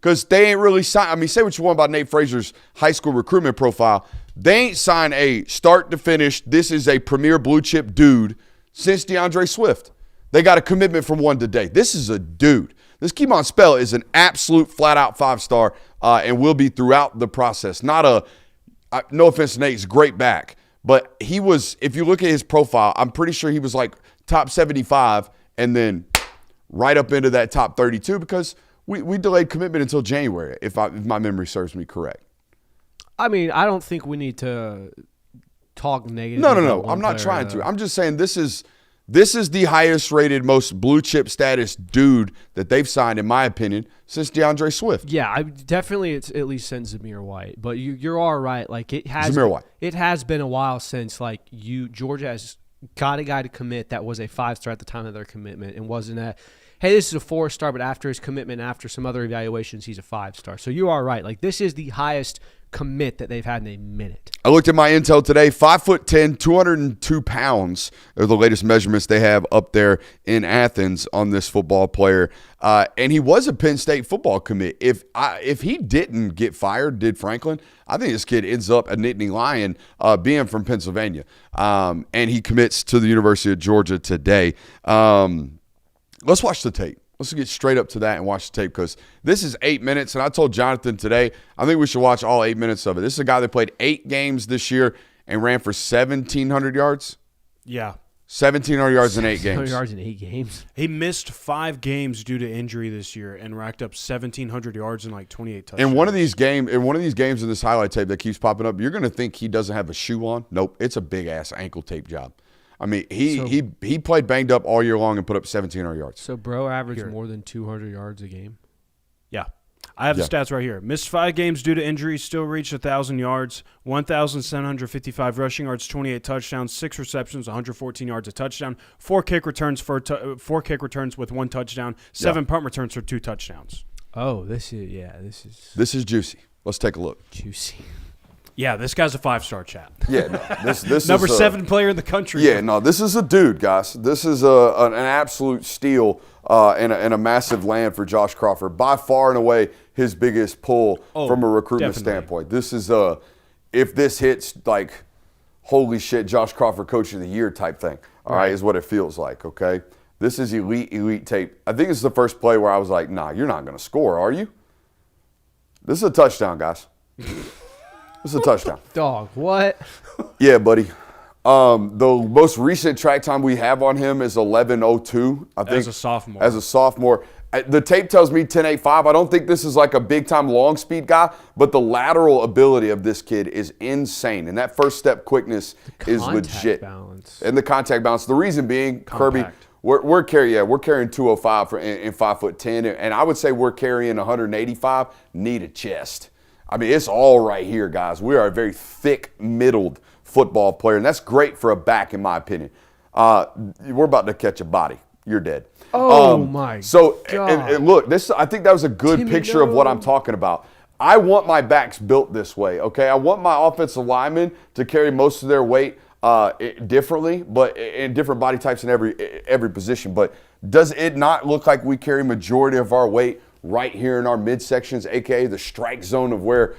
because they ain't really signed. I mean, say what you want about Nate Fraser's high school recruitment profile. They ain't signed a start to finish, this is a premier blue chip dude since DeAndre Swift. They got a commitment from one today. This is a dude. This Kemon Spell is an absolute flat-out 5-star and will be throughout the process. Not no offense to Nate, he's a great back. But he was, if you look at his profile, I'm pretty sure he was like top 75 and then right up into that top 32 because we delayed commitment until January, if my memory serves me correct. I mean, I don't think we need to talk negative. No. I'm not trying to. I'm just saying this is the highest rated, most blue chip status dude that they've signed, in my opinion, since DeAndre Swift. Yeah, definitely it's at least since Zamir White. But you're all right. Like Zamir White. It has been a while since Georgia has got a guy to commit that was a 5-star at the time of their commitment and wasn't a, hey, this is a 4-star, but after his commitment, after some other evaluations, he's a 5-star. So you are right. Like, this is the highest commit that they've had in a minute. I looked at my intel today. 5'10", 202 pounds are the latest measurements they have up there in Athens on this football player. And he was a Penn State football commit. If he didn't get fired, did Franklin, I think this kid ends up a Nittany Lion being from Pennsylvania. And he commits to the University of Georgia today. Let's watch the tape. Let's get straight up to that and watch the tape because this is 8 minutes. And I told Jonathan today, I think we should watch all 8 minutes of it. This is a guy that played 8 games this year and ran for 1,700 yards. Yeah. 1,700 yards in 8 games. 1,700 yards in 8 games. He missed 5 games due to injury this year and racked up 1,700 yards and like 28 touchdowns. In one of these games in this highlight tape that keeps popping up, you're going to think he doesn't have a shoe on. Nope, it's a big-ass ankle tape job. I mean, he played banged up all year long and put up 1,700 yards. So, bro averaged more than 200 yards a game? Yeah. I have the stats right here. Missed 5 games due to injury, still reached 1,000 yards, 1,755 rushing yards, 28 touchdowns, 6 receptions, 114 yards a touchdown, 4 kick returns with 1 touchdown, 7 punt returns for 2 touchdowns. Oh, this is This is juicy. Let's take a look. juicy. Yeah, this guy's a 5-star chat. Yeah, no, this Number is 7 player in the country. Yeah, no, this is a dude, guys. This is an absolute steal and a massive land for Josh Crawford. By far and away, his biggest pull from a recruitment standpoint. This is if this hits, like, holy shit, Josh Crawford Coach of the Year type thing. All right, is what it feels like. Okay, this is elite tape. I think it's the first play where I was like, nah, you're not going to score, are you? This is a touchdown, guys. This is a touchdown. Dog, what? Yeah, buddy. The most recent track time we have on him is 11:02. I think as a sophomore. As a sophomore, the tape tells me 10.85. I don't think this is like a big time long speed guy, but the lateral ability of this kid is insane, and that first step quickness is legit. Balance. And the contact balance. The reason being, Compact. Kirby, we're carrying 205 and 5'10", and I would say we're carrying 185 knee to chest. I mean, it's all right here, guys. We are a very thick-middled football player, and that's great for a back, in my opinion. We're about to catch a body. you're dead. Oh, my So God. and look, I think that was a good Timmy, picture of what no. I'm talking about. I want my backs built this way, okay? I want my offensive linemen to carry most of their weight differently, but in different body types in every position. But does it not look like we carry majority of our weight right here in our midsections, aka the strike zone of where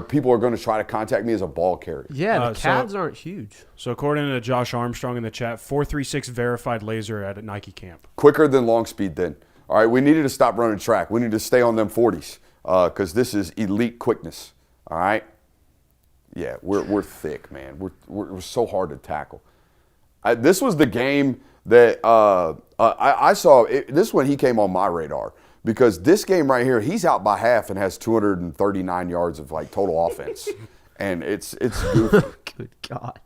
people are going to try to contact me as a ball carrier? Yeah, the calves aren't huge. So according to Josh Armstrong in the chat, 436 verified laser at a Nike camp. Quicker than long speed then. All right, we needed to stop running track. We need to stay on them 40s because this is elite quickness. All right? Yeah, we're thick, man. We're so hard to tackle. This was the game that I saw. This one he came on my radar because this game right here, he's out by half and has 239 yards of like total offense, and it's goofy. Good God.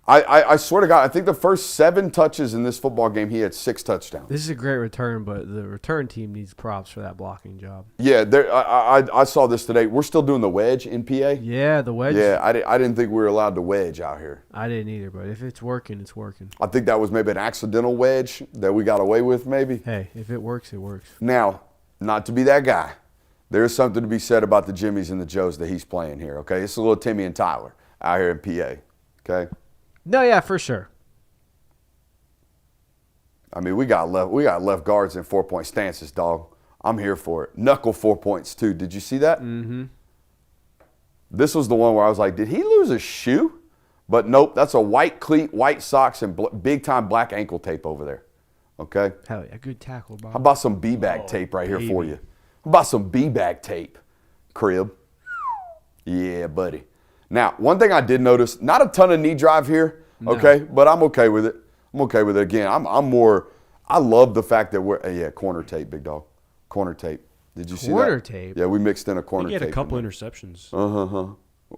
I swear to God, I think the first 7 touches in this football game, he had 6 touchdowns. This is a great return, but the return team needs props for that blocking job. Yeah, I saw this today. We're still doing the wedge in PA. Yeah, the wedge. Yeah, I didn't think we were allowed to wedge out here. I didn't either, but if it's working, it's working. I think that was maybe an accidental wedge that we got away with maybe. Hey, if it works, it works. Now, not to be that guy, there's something to be said about the Jimmies and the Joes that he's playing here, okay? It's a little Timmy and Tyler out here in PA, okay? No, yeah, for sure. I mean, we got left guards in 4-point stances, dog. I'm here for it. Knuckle 4 points, too. Did you see that? Mm-hmm. This was the one where I was like, did he lose a shoe? But nope, that's a white cleat, white socks, and big-time black ankle tape over there. Okay? Hell yeah, good tackle, Bob. How about some B-bag tape right here for you? How about some B-bag tape, crib? Yeah, buddy. Now, one thing I did notice, not a ton of knee drive here, okay? But I'm okay with it. I'm okay with it. Again, I love the fact that corner tape, big dog. Corner tape. Did you see that? Corner tape? Yeah, we mixed in a corner He tape. had a couple interceptions.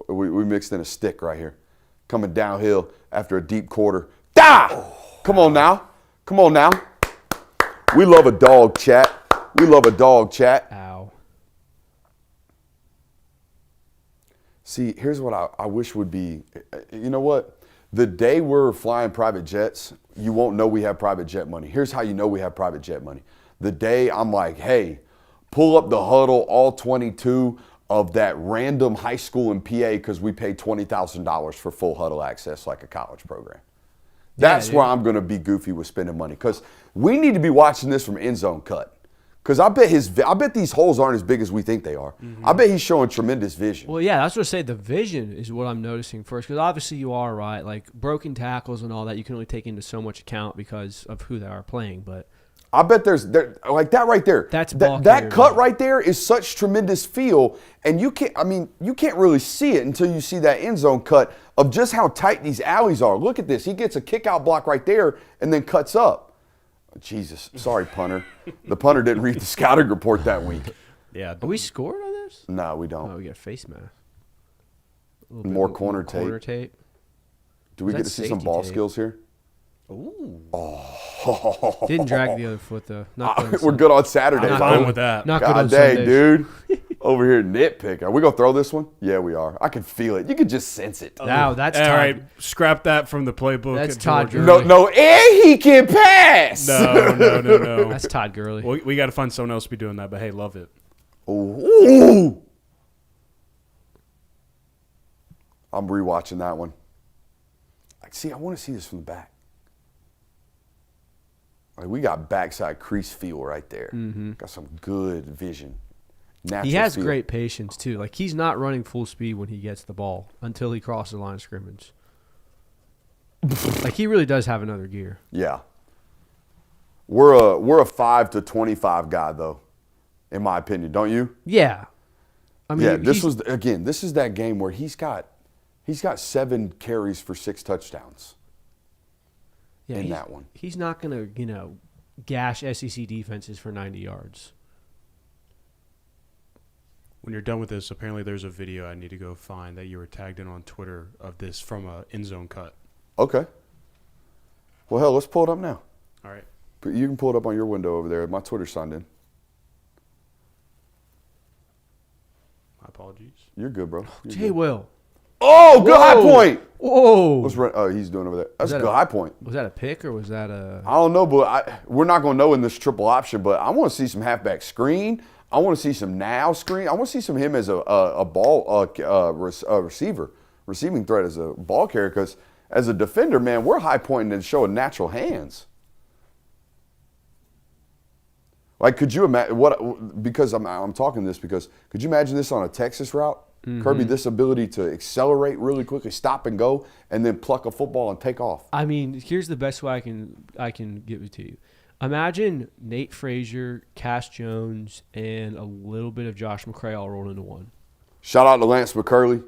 We mixed in a stick right here. Coming downhill after a deep quarter. Da! Come on now. Come on now. We love a dog chat. We love a dog chat. Ow. See, here's what I wish would be. You know what? The day we're flying private jets, you won't know we have private jet money. Here's how you know we have private jet money. The day I'm like, hey, pull up the huddle, all 22 of that random high school in PA because we paid $20,000 for full huddle access like a college program. That's where I'm going to be goofy with spending money because we need to be watching this from end zone cut. Because I bet these holes aren't as big as we think they are. Mm-hmm. I bet he's showing tremendous vision. Well, yeah, that's what I say. The vision is what I'm noticing first. Because obviously you are right. Like broken tackles and all that, you can only take into so much account because of who they are playing. But I bet there's like that right there. That's that cut right there is such tremendous feel, and you can't really see it until you see that end zone cut of just how tight these alleys are. Look at this. He gets a kick out block right there and then cuts up. Jesus, sorry, punter. The punter didn't read the scouting report that week. Yeah. Are we scored on this? No, we don't. Oh, we got a face mask. More corner tape. Corner tape. Do we get to see some ball skills here? Ooh. Oh. Didn't drag the other foot though. We're good on Saturday. I'm fine with that. Not good on God dang, Sundays. dude. Over here nitpick. Are we going to throw this one? Yeah, we are. I can feel it. You can just sense it. Now that's All Todd. right, scrap that from the playbook. That's at Todd Georgia. Gurley. No, and he can pass. No. That's Todd Gurley. We got to find someone else to be doing that, but hey, love it. Ooh. I'm rewatching that one. See, I want to see this from the back. Like, we got backside crease feel right there. Mm-hmm. Got some good vision. Natural He has feel. great patience too. Like he's not running full speed when he gets the ball until he crosses the line of scrimmage. Like he really does have another gear. Yeah. We're a 5 to 25 guy though, in my opinion, don't you? Yeah. I mean, Yeah, this is that game where he's got 7 carries for 6 touchdowns. In that one. He's not going to, gash SEC defenses for 90 yards. When you're done with this, apparently there's a video I need to go find that you were tagged in on Twitter of this from a end zone cut. Okay. Well, hell, let's pull it up now. All right. You can pull it up on your window over there. My Twitter's signed in. My apologies. You're good, bro. Jay Will. Oh, good high point. Whoa. Oh, he's doing over there. That's a that good high point. Was that a pick or was that a? I don't know, but we're not going to know in this triple option, but I want to see some halfback screen. I want to see some now screen. I want to see some him as a ball receiver, receiving threat as a ball carrier, because as a defender, man, we're high pointing and showing natural hands. Like, could you imagine because I'm talking this because could you imagine this on a Texas route? Kirby, this ability to accelerate really quickly, stop and go, and then pluck a football and take off. I mean, here's the best way I can give it to you. Imagine Nate Frazier, Cass Jones, and a little bit of Josh McCray all rolled into one. Shout out to Lance McCurley.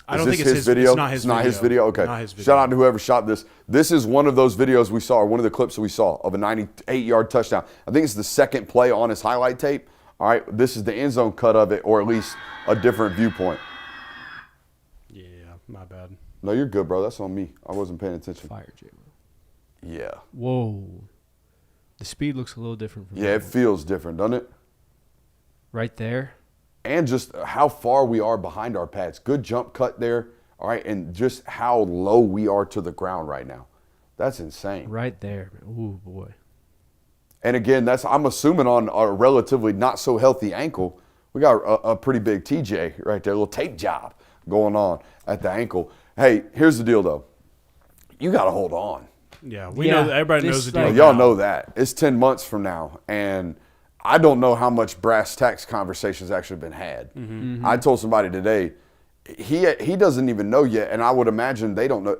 I don't think it's his video. It's not his video. Okay. Not his video. Shout out to whoever shot this. This is one of those videos we saw, or one of the clips that we saw of a 98-yard touchdown. I think it's the second play on his highlight tape. All right, this is the end zone cut of it, or at least a different viewpoint. Yeah, my bad. No, you're good, bro. That's on me. I wasn't paying attention. Fire, J-Mo. Yeah. Whoa. The speed looks a little different from Yeah, it feels different, doesn't it? right there. And just how far we are behind our pads. Good jump cut there, all right, and just how low we are to the ground right now. That's insane. Right there. Ooh, boy. And again, I'm assuming on a relatively not so healthy ankle, we got a pretty big TJ right there, a little tape job going on at the ankle. Hey, here's the deal though. You got to hold on. Yeah, we know that everybody knows the deal. Y'all know that. It's 10 months from now, and I don't know how much brass tacks conversations actually been had. Mm-hmm. I told somebody today, he doesn't even know yet, and I would imagine they don't know.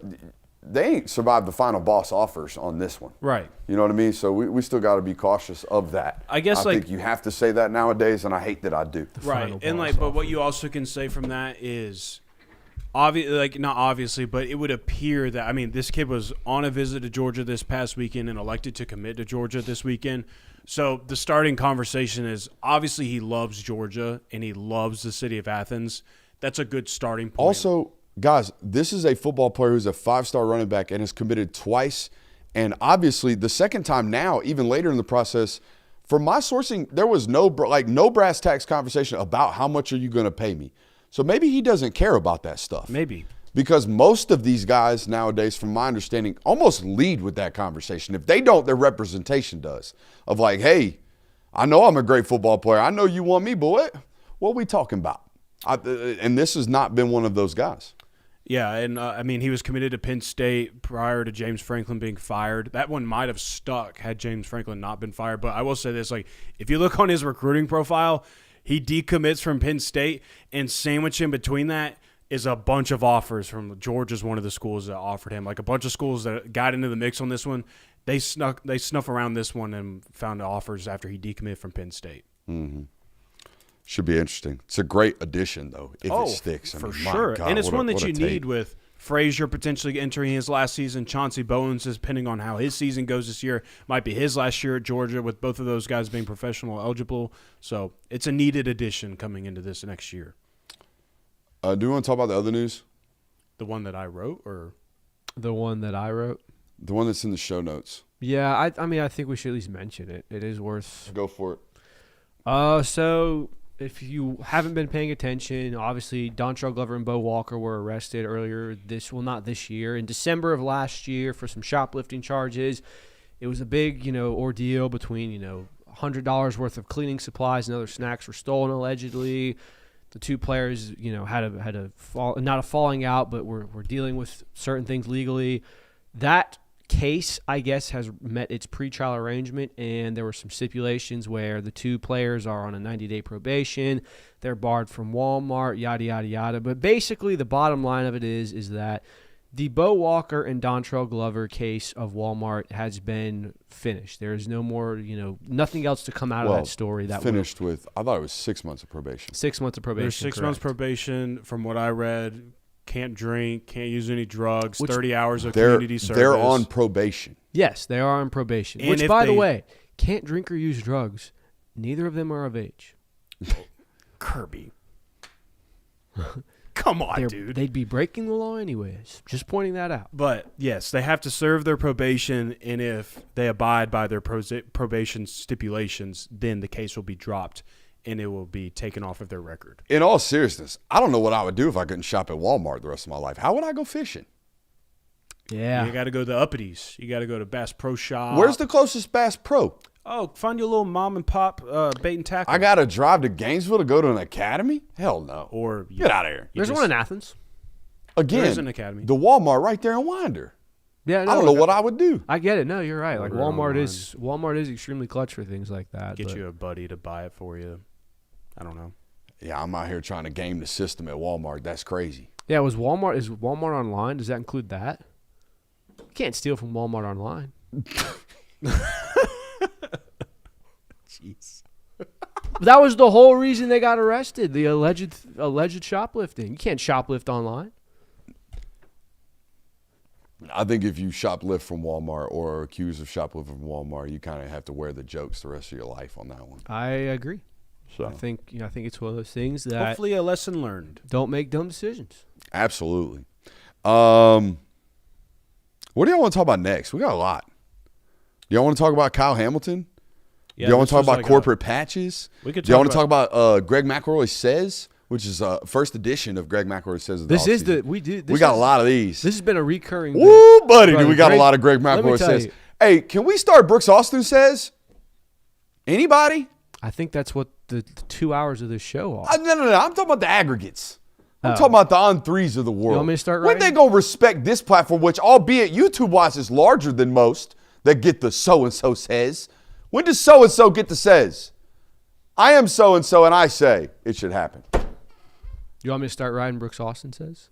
They ain't survived the final boss offers on this one. Right. You know what I mean? So we still got to be cautious of that. I guess I think you have to say that nowadays, and I hate that I do. Right. And but what you also can say from that is not obviously, but it would appear that, this kid was on a visit to Georgia this past weekend and elected to commit to Georgia this weekend. So the starting conversation is obviously he loves Georgia and he loves the city of Athens. That's a good starting point. Also, guys, this is a football player who's a 5-star running back and has committed twice. And obviously, the second time now, even later in the process, from my sourcing, there was no brass tacks conversation about how much are you going to pay me. So maybe he doesn't care about that stuff. Maybe. Because most of these guys nowadays, from my understanding, almost lead with that conversation. If they don't, their representation does. Of like, hey, I know I'm a great football player. I know you want me, but what are we talking about? And this has not been one of those guys. Yeah, and he was committed to Penn State prior to James Franklin being fired. That one might have stuck had James Franklin not been fired. But I will say this, if you look on his recruiting profile, he decommits from Penn State, and sandwiched in between that is a bunch of offers from Georgia's one of the schools that offered him. Like a bunch of schools that got into the mix on this one, they snuff around this one and found offers after he decommitted from Penn State. Mm-hmm. Should be interesting. It's a great addition, though, if it sticks. For sure. God, and it's one that you tape. need with Frazier potentially entering his last season. Chauncey Bowens, depending on how his season goes this year, might be his last year at Georgia with both of those guys being professional eligible. So it's a needed addition coming into this next year. Do you want to talk about the other news? The one that I wrote, or The one that I wrote? The one that's in the show notes. Yeah, I think we should at least mention it. It is worth. Go for it. So if you haven't been paying attention, obviously Dontrell Glover and Bo Walker were arrested earlier not this year, in December of last year for some shoplifting charges. It was a big, ordeal between, $100 worth of cleaning supplies and other snacks were stolen allegedly. The two players, had not a falling out, but were dealing with certain things legally. That case, I guess, has met its pretrial arrangement, and there were some stipulations where the two players are on a 90-day probation. They're barred from Walmart, yada, yada, yada. But basically, the bottom line of it is that the Bo Walker and Dontrell Glover case of Walmart has been finished. There is no more, nothing else to come out of that story. That finished with, I thought it was 6 months of probation. 6 months of probation. There's 6 months probation, from what I read. Can't drink, can't use any drugs, 30 hours of community service. They're on probation. Yes, they are on probation. And which, by the way, can't drink or use drugs. Neither of them are of age. Kirby. Come on, dude. They'd be breaking the law anyways. Just pointing that out. But, yes, they have to serve their probation, and if they abide by their probation stipulations, then the case will be dropped and it will be taken off of their record. In all seriousness, I don't know what I would do if I couldn't shop at Walmart the rest of my life. How would I go fishing? Yeah. You got to go to the Uppities. You got to go to Bass Pro Shop. Where's the closest Bass Pro? Oh, find your little mom and pop bait and tackle. I got to drive to Gainesville to go to an academy? Hell no. Or Get out of here. There's one in Athens. Again, There is an academy. the Walmart right there in Winder. Yeah, I don't know what I would do. I get it. No, you're right. Like Order Walmart is extremely clutch for things like that. Get but you a buddy to buy it for you. I don't know. Yeah, I'm out here trying to game the system at Walmart. That's crazy. Yeah, is Walmart online? Does that include that? You can't steal from Walmart online. Jeez. That was the whole reason they got arrested. The alleged shoplifting. You can't shoplift online. I think if you shoplift from Walmart or are accused of shoplifting from Walmart, you kind of have to wear the jokes the rest of your life on that one. I agree. So I think it's one of those things that Hopefully a lesson learned. don't make dumb decisions. absolutely. What do y'all want to talk about next? We got a lot. Do y'all want to talk about Kyle Hamilton? Yeah, do y'all want this to talk was about like corporate patches? We could Do y'all talk want to talk about Greg McElroy Says, which is first edition of Greg McElroy Says. This is offseason. the we got a lot of these. This has been a recurring. Woo, buddy, Brother, do we got Greg- a lot of Greg let me McElroy tell Says. you. Hey, can we start Brooks Austin Says? Anybody? I think that's what the 2 hours of this show are. No. I'm talking about the aggregates. I'm Oh. talking about the on threes of the world. want me to start When they writing? gonna respect this platform, which albeit YouTube-wise is larger than most, that get the so-and-so says? When does so-and-so get the says? I am so-and-so and I say it should happen. You want me to start riding Brooks Austin says?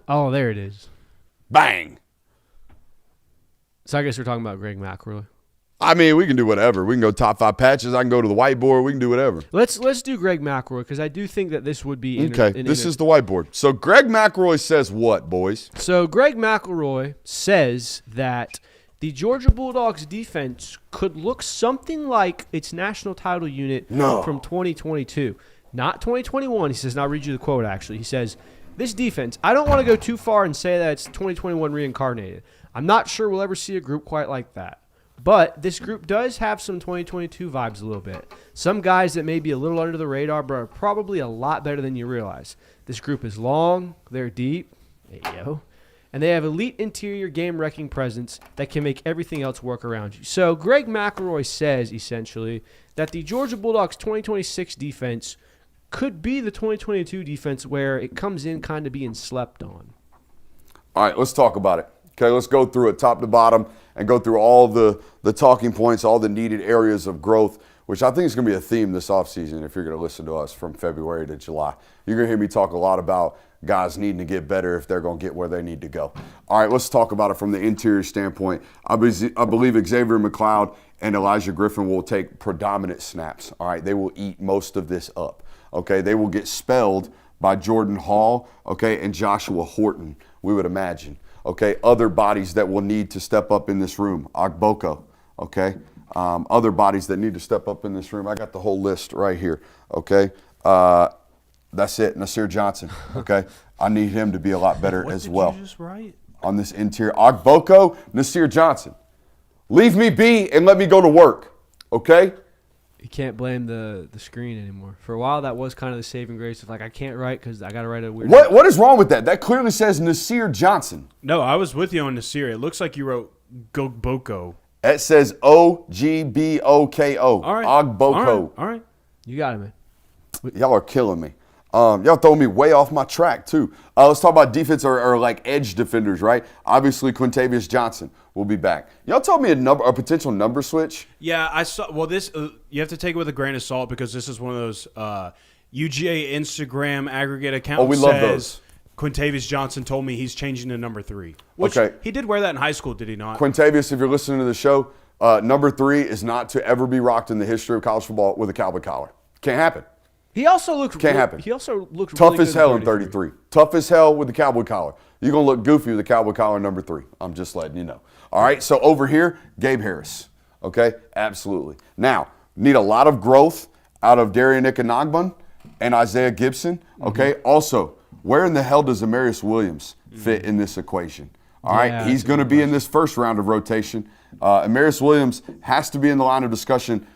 Oh, there it is. Bang. So I guess we're talking about Greg McElroy. I mean, we can do whatever. We can go top 5 patches. I can go to the whiteboard. We can do whatever. Let's do Greg McElroy because I do think that this would be Okay, this is the whiteboard. So Greg McElroy says what, boys? So Greg McElroy says that the Georgia Bulldogs defense could look something like its national title unit from 2022, not 2021. He says, and I'll read you the quote actually. He says, "This defense, I don't want to go too far and say that it's 2021 reincarnated. I'm not sure we'll ever see a group quite like that. But this group does have some 2022 vibes a little bit. Some guys that may be a little under the radar, but are probably a lot better than you realize. This group is long, they're deep, and they have elite interior game-wrecking presence that can make everything else work around you." So Greg McElroy says, essentially, that the Georgia Bulldogs 2026 defense could be the 2022 defense where it comes in kind of being slept on. All right, let's talk about it. Okay, let's go through it top to bottom and go through all the talking points, all the needed areas of growth, which I think is going to be a theme this offseason if you're going to listen to us from February to July. You're going to hear me talk a lot about guys needing to get better if they're going to get where they need to go. All right, let's talk about it from the interior standpoint. I believe Xavier McLeod and Elijah Griffin will take predominant snaps. All right, they will eat most of this up. Okay, they will get spelled by Jordan Hall, okay, and Joshua Horton, we would imagine. Okay, other bodies that will need to step up in this room, Agboko, okay? Other bodies that need to step up in this room. I got the whole list right here, okay? That's it, Nasir Johnson, okay? I need him to be a lot better as well. What did you just write? On this interior, Agboko, Nasir Johnson. Leave me be and let me go to work, okay? You can't blame the screen anymore. For a while, that was kind of the saving grace of like, I can't write because I got to write a weird. What is wrong with that? That clearly says Nasir Johnson. No, I was with you on Nasir. It looks like you wrote Gogboko. It says Ogboko. All right. Agboko. All right. You got it, man. Y'all are killing me. Y'all throwing me way off my track, too. Let's talk about defense or like edge defenders, right? Obviously, Quintavious Johnson will be back. Y'all told me a potential number switch. Yeah, I saw. Well, this you have to take it with a grain of salt because this is one of those UGA Instagram aggregate accounts. Oh, we love those. Quintavious Johnson told me he's changing to number 3. Which Okay. He did wear that in high school, did he not? Quintavious, if you're listening to the show, number 3 is not to ever be rocked in the history of college football with a cowboy collar. Can't happen. He also looked. Can't happen. He also looked Tough really as good hell in 33. Tough as hell with the cowboy collar. You're going to look goofy with the cowboy collar number 3. I'm just letting you know. All right, so over here, Gabe Harris. Okay, absolutely. Now, need a lot of growth out of Darian Ikenagbon and Isaiah Gibson. Okay, also, where in the hell does Amarius Williams fit in this equation? All right, Yeah, he's going to be in this first round of rotation. Amarius Williams has to be in the line of discussion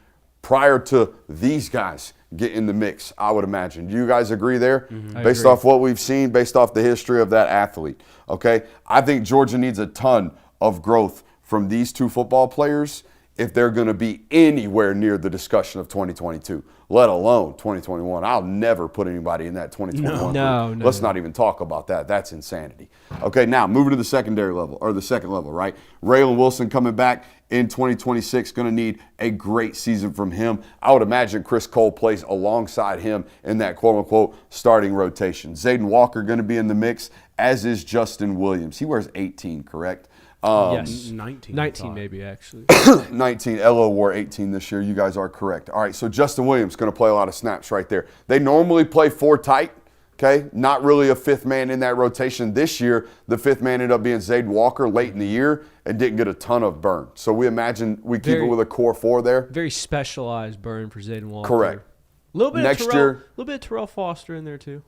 prior to these guys get in the mix, I would imagine. Do you guys agree there? I Based agree. off what we've seen, based off the history of that athlete, okay? I think Georgia needs a ton of growth from these two football players if they're going to be anywhere near the discussion of 2022, let alone 2021. I'll never put anybody in that 2021 No, group. no, Let's no. not even talk about that. That's insanity. Okay, now moving to the secondary level, or the second level, right? Raylan Wilson coming back in 2026, going to need a great season from him. I would imagine Chris Cole plays alongside him in that quote-unquote starting rotation. Zayden Walker going to be in the mix, as is Justin Williams. He wears 18, correct? Yes. 19. 19 maybe, actually. 19. Elo wore 18 this year. You guys are correct. All right, so Justin Williams going to play a lot of snaps right there. They normally play 4 tight, okay? Not really a fifth man in that rotation. This year, the fifth man ended up being Zayden Walker late in the year and didn't get a ton of burn. So we imagine we keep it with a core 4 there. Very specialized burn for Zayden Walker. Correct. A little bit Next of year- a little bit of Terrell Foster in there too.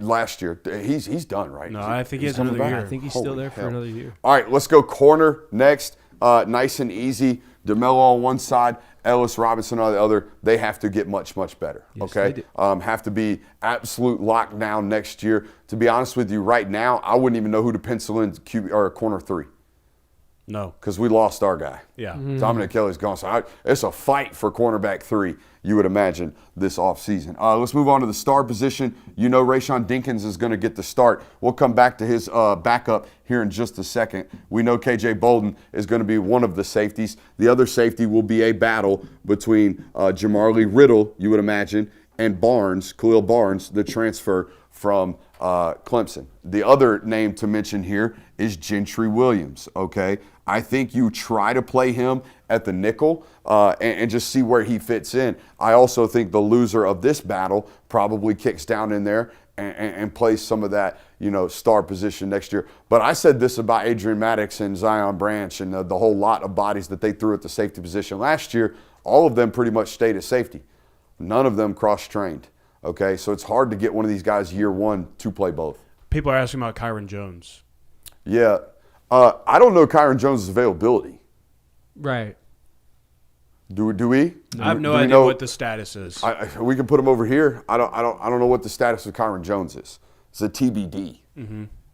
Last year, he's done, right? No, I think he He's has another coming year. back? I think he's Holy still there for hell. another year. All right, let's go corner next. Nice and easy. DeMello on one side, Ellis Robinson on the other. They have to get much, much better. Yes, Okay, they do. have to be absolute lockdown next year. To be honest with you, right now, I wouldn't even know who to pencil in QB or corner 3 No. because we lost our guy. Yeah. Dominic Kelly's gone. So it's a fight for cornerback 3, you would imagine, this offseason. Let's move on to the star position. You know Rayshon Dinkins is going to get the start. We'll come back to his backup here in just a second. We know KJ Bolden is going to be one of the safeties. The other safety will be a battle between Jamarlee Riddle, you would imagine, and Barnes, Khalil Barnes, the transfer from Clemson. The other name to mention here is Gentry Williams, okay? I think you try to play him at the nickel and just see where he fits in. I also think the loser of this battle probably kicks down in there and plays some of that, star position next year. But I said this about Adrian Maddox and Zion Branch and the whole lot of bodies that they threw at the safety position last year. All of them pretty much stayed at safety. None of them cross-trained. Okay, so it's hard to get one of these guys year 1 to play both. People are asking about Kyron Jones. Yeah, I don't know Kyron Jones' availability. Right. Do we? I have no Do we idea know- what the status is. we can put him over here. I don't know what the status of Kyron Jones is. It's a TBD.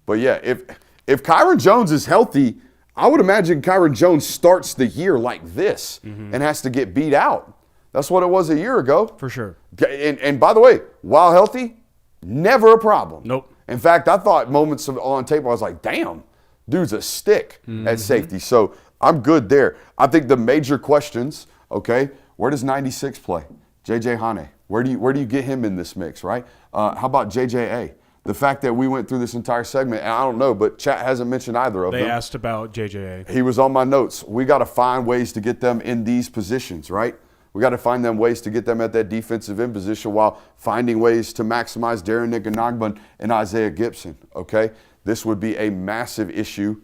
But yeah, if Kyron Jones is healthy, I would imagine Kyron Jones starts the year like this and has to get beat out. That's what it was a year ago. For sure. And by the way, while healthy, never a problem. Nope. In fact, I thought moments on tape, I was like, damn, dude's a stick at safety. So I'm good there. I think the major questions, okay, where does 96 play? J.J. Hane. Where do you get him in this mix, right? How about JJA? The fact that we went through this entire segment, and I don't know, but chat hasn't mentioned either of them. They asked about JJA. He was on my notes. We got to find ways to get them in these positions, right? We got to find them ways to get them at that defensive end position while finding ways to maximize Darren Niganagban and Isaiah Gibson, okay? This would be a massive issue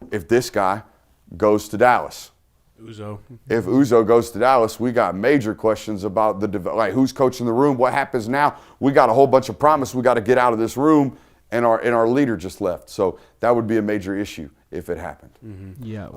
if this guy goes to Dallas. Uzo. If Uzo goes to Dallas, we got major questions about who's coaching the room, what happens now. We got a whole bunch of promise we got to get out of this room, and our leader just left. So that would be a major issue if it happened. Yeah.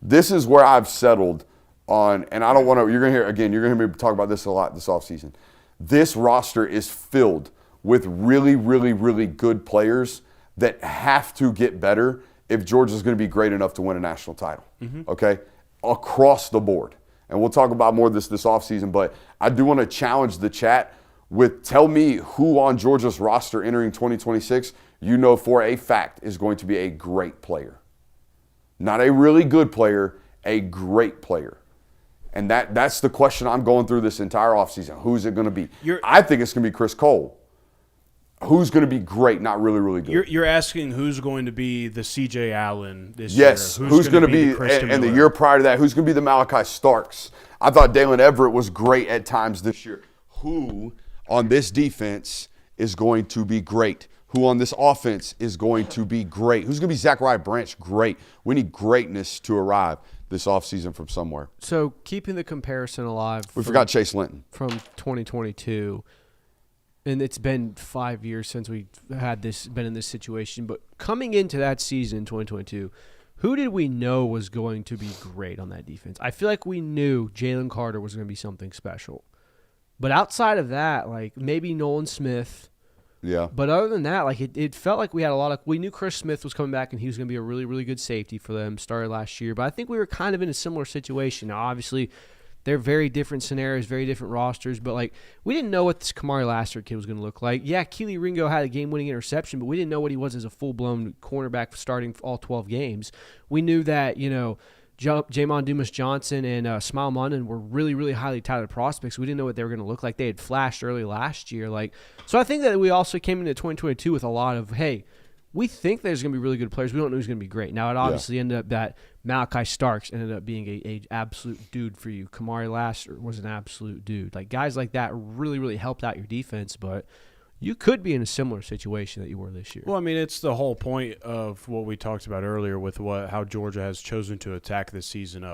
This is where I've settled on, and I don't want to, you're going to hear me talk about this a lot this offseason. This roster is filled with really, really, really good players that have to get better if Georgia's going to be great enough to win a national title, okay? Across the board. And we'll talk about more of this offseason, but I do want to challenge the chat with tell me who on Georgia's roster entering 2026 you know for a fact is going to be a great player. Not a really good player, a great player. And that's the question I'm going through this entire offseason. Who's it going to be? I think it's going to be Chris Cole. Who's going to be great, not really, really good. You're asking who's going to be the C.J. Allen this Yes, year. who's going to be, the Christian and the Miller? year prior to that, who's going to be the Malachi Starks? I thought Dalen Everett was great at times this year. Who on this defense is going to be great? Who on this offense is going to be great? Who's going to be Zachariah Branch? Great. We need greatness to arrive this offseason from somewhere. So keeping the comparison alive. We forgot Chase Linton. From 2022, and it's been 5 years since we've been in this situation. But coming into that season, 2022, who did we know was going to be great on that defense? I feel like we knew Jalen Carter was going to be something special. But outside of that, like maybe Nolan Smith. Yeah. But other than that, like it felt like we had a lot of. We knew Chris Smith was coming back and he was going to be a really, really good safety for them. Started last year, but I think we were kind of in a similar situation. Now, obviously, they're very different scenarios, very different rosters. But like we didn't know what this Kamari Lassiter kid was going to look like. Yeah, Keely Ringo had a game-winning interception, but we didn't know what he was as a full-blown cornerback starting all 12 games. We knew that Jamon Dumas-Johnson and Smile Munson were really, really highly touted prospects. We didn't know what they were going to look like. They had flashed early last year. So I think that we also came into 2022 with a lot of, hey, we think there's going to be really good players. We don't know who's going to be great. Now, it obviously ended up that Malachi Starks ended up being a absolute dude for you. Kamari Lassiter was an absolute dude. Like, guys like that really, really helped out your defense, but you could be in a similar situation that you were this year. Well, I mean, it's the whole point of what we talked about earlier with how Georgia has chosen to attack this season.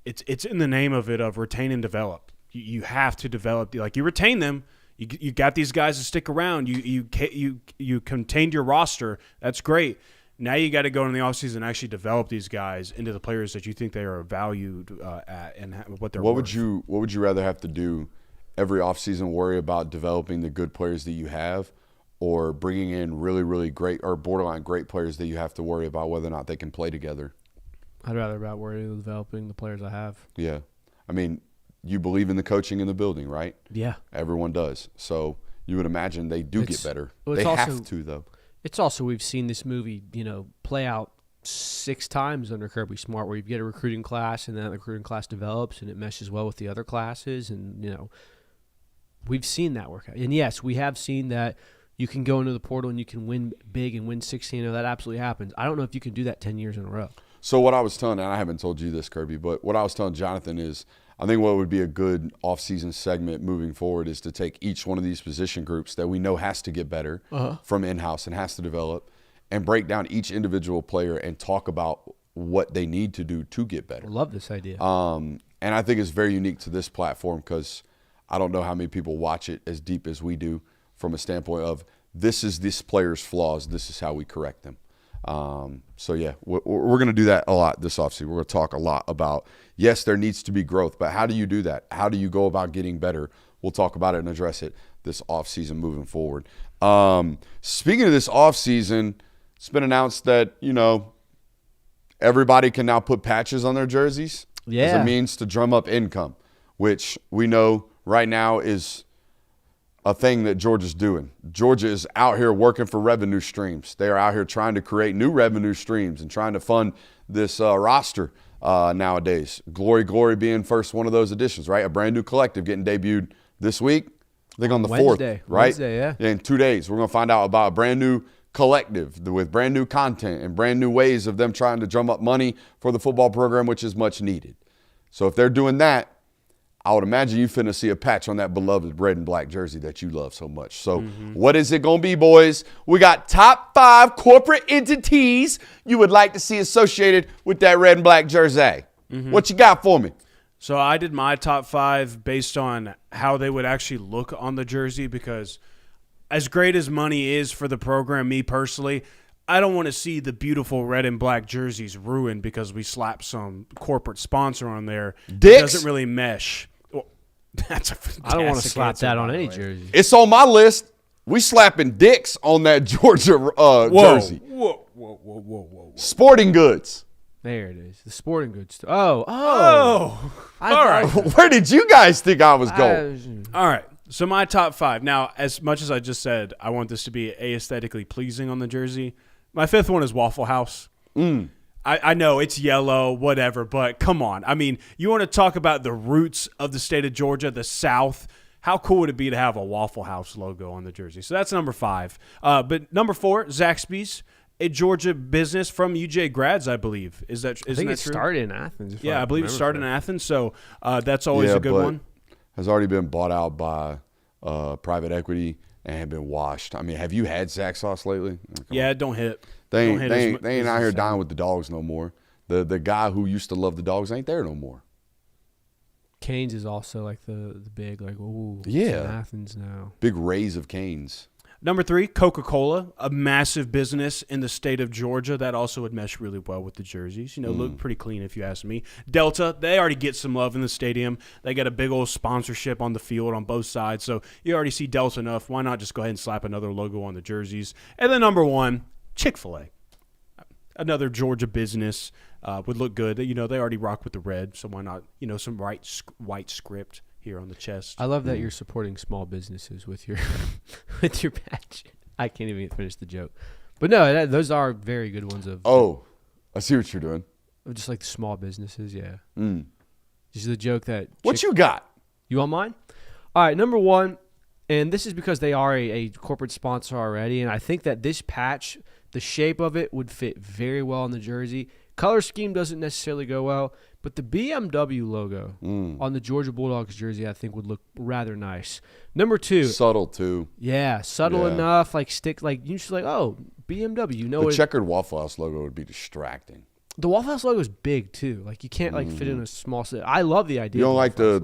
It's in the name of it of retain and develop. You have to develop. Like, you retain them. You got these guys to stick around. You contained your roster. That's great. Now you got to go in the offseason and actually develop these guys into the players that you think they are valued at and what they're worth. What would you rather have to do every offseason, worry about developing the good players that you have, or bringing in really, really great or borderline great players that you have to worry about whether or not they can play together? I'd rather worry about developing the players I have. Yeah. I mean, you believe in the coaching in the building, right? Yeah. Everyone does. So you would imagine they do get better. They have to, though. It's also, we've seen this movie, play out 6 times under Kirby Smart, where you get a recruiting class and then the recruiting class develops and it meshes well with the other classes. And, we've seen that work out. And, yes, we have seen that you can go into the portal and you can win big and win 16. That absolutely happens. I don't know if you can do that 10 years in a row. So what I was telling, and I haven't told you this, Kirby, but what I was telling Jonathan is I think what would be a good off-season segment moving forward is to take each one of these position groups that we know has to get better from in-house and has to develop and break down each individual player and talk about what they need to do to get better. I love this idea. And I think it's very unique to this platform because I don't know how many people watch it as deep as we do from a standpoint of this is this player's flaws, this is how we correct them. So, yeah, we're going to do that a lot this offseason. We're going to talk a lot about, yes, there needs to be growth, but how do you do that? How do you go about getting better? We'll talk about it and address it this offseason moving forward. Speaking of this offseason, it's been announced that, everybody can now put patches on their jerseys as a means to drum up income, which we know right now is a thing that Georgia's doing. Georgia is out here working for revenue streams. They are out here trying to create new revenue streams and trying to fund this roster nowadays. Glory being first one of those additions, right? A brand new collective getting debuted this week. I think on the Wednesday. 4th, right? Wednesday, yeah. In 2 days, we're going to find out about a brand new collective with brand new content and brand new ways of them trying to drum up money for the football program, which is much needed. So if they're doing that, I would imagine you finna see a patch on that beloved red and black jersey that you love so much. So what is it going to be, boys? We got top 5 corporate entities you would like to see associated with that red and black jersey. What you got for me? So I did my top 5 based on how they would actually look on the jersey because as great as money is for the program, me personally, I don't want to see the beautiful red and black jerseys ruined because we slap some corporate sponsor on there. Dicks? It doesn't really mesh. Well, that's a I don't want to fantastic slap answer, that by on the any way. jersey. It's on my list. We slapping dicks on that Georgia jersey. Whoa. Sporting goods. There it is. The sporting goods. Oh. All right. Where did you guys think I was going? All right. So my top 5. Now, as much as I just said, I want this to be aesthetically pleasing on the jersey. My 5th one is Waffle House. I know it's yellow, whatever, but come on. I mean, you want to talk about the roots of the state of Georgia, the South. How cool would it be to have a Waffle House logo on the jersey? So that's number 5. But number 4, Zaxby's, a Georgia business from UJ grads, I believe. Isn't that true? I think it started in Athens. I believe it started in Athens. So that's always a good one. Has already been bought out by private equity and have been washed. I mean, have you had Zach sauce lately? Yeah, don't hit. They ain't out here dying with the dogs no more. The guy who used to love the dogs ain't there no more. Canes is also like the big, like, ooh, Yeah. it's in Athens now. Big rays of Canes. Number 3, Coca-Cola, a massive business in the state of Georgia. That also would mesh really well with the jerseys. Look pretty clean if you ask me. Delta, they already get some love in the stadium. They got a big old sponsorship on the field on both sides. So you already see Delta enough. Why not just go ahead and slap another logo on the jerseys? And then number 1, Chick-fil-A. Another Georgia business would look good. They already rock with the red. So why not, some white script here on the chest. I love that you're supporting small businesses with your with your patch. I can't even finish the joke, but no, those are very good ones. I see what you're doing. Of just like the small businesses, yeah. Just the joke that. What you got? You want mine? All right, number 1, and this is because they are a corporate sponsor already, and I think that this patch, the shape of it would fit very well on the jersey. Color scheme doesn't necessarily go well, but the BMW logo on the Georgia Bulldogs jersey, I think, would look rather nice. Number 2. Subtle, too. Yeah, subtle enough, you just oh, BMW. The checkered Waffle House logo would be distracting. The Waffle House logo is big, too. You can't, fit in a small set. I love the idea. You don't like the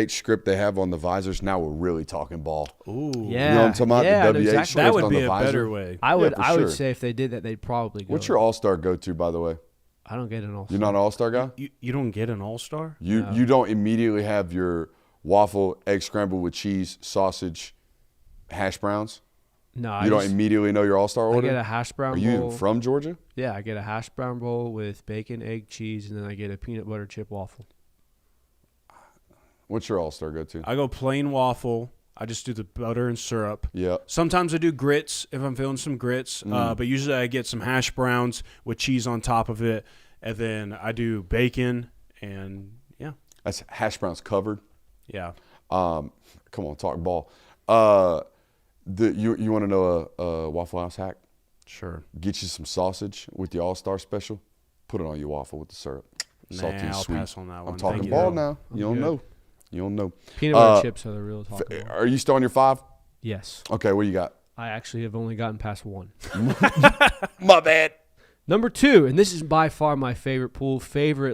WH script they have on the visors? Now we're really talking ball. Ooh. Yeah. You know what I'm talking about? Yeah, the WH exactly. script That would on be the a visor? better way. I would sure. say if they did that, they'd probably go. What's your all-star go-to, by the way? I don't get an all-star. You're not an all-star guy? You don't get an all-star? You don't immediately have your waffle, egg scrambled with cheese, sausage, hash browns? No, You don't immediately know your all-star order? I get a hash brown Are bowl. you even from Georgia? Yeah, I get a hash brown bowl with bacon, egg, cheese, and then I get a peanut butter chip waffle. What's your all-star go-to? I go plain waffle. I just do the butter and syrup. Yeah. Sometimes I do grits if I'm feeling some grits, but usually I get some hash browns with cheese on top of it, and then I do bacon and That's hash browns covered. yeah. Come on, talk ball. You want to know a Waffle House hack? Sure. Get you some sausage with the All-Star special. Put it on your waffle with the syrup. Salty and I'll sweet. pass on that one. I'm talking Thank you, ball though. now. You don't good. know. You don't know. Peanut butter chips are the real talk. Are you still on your 5? Yes. Okay, what you got? I actually have only gotten past 1. My bad. Number 2, and this is by far my favorite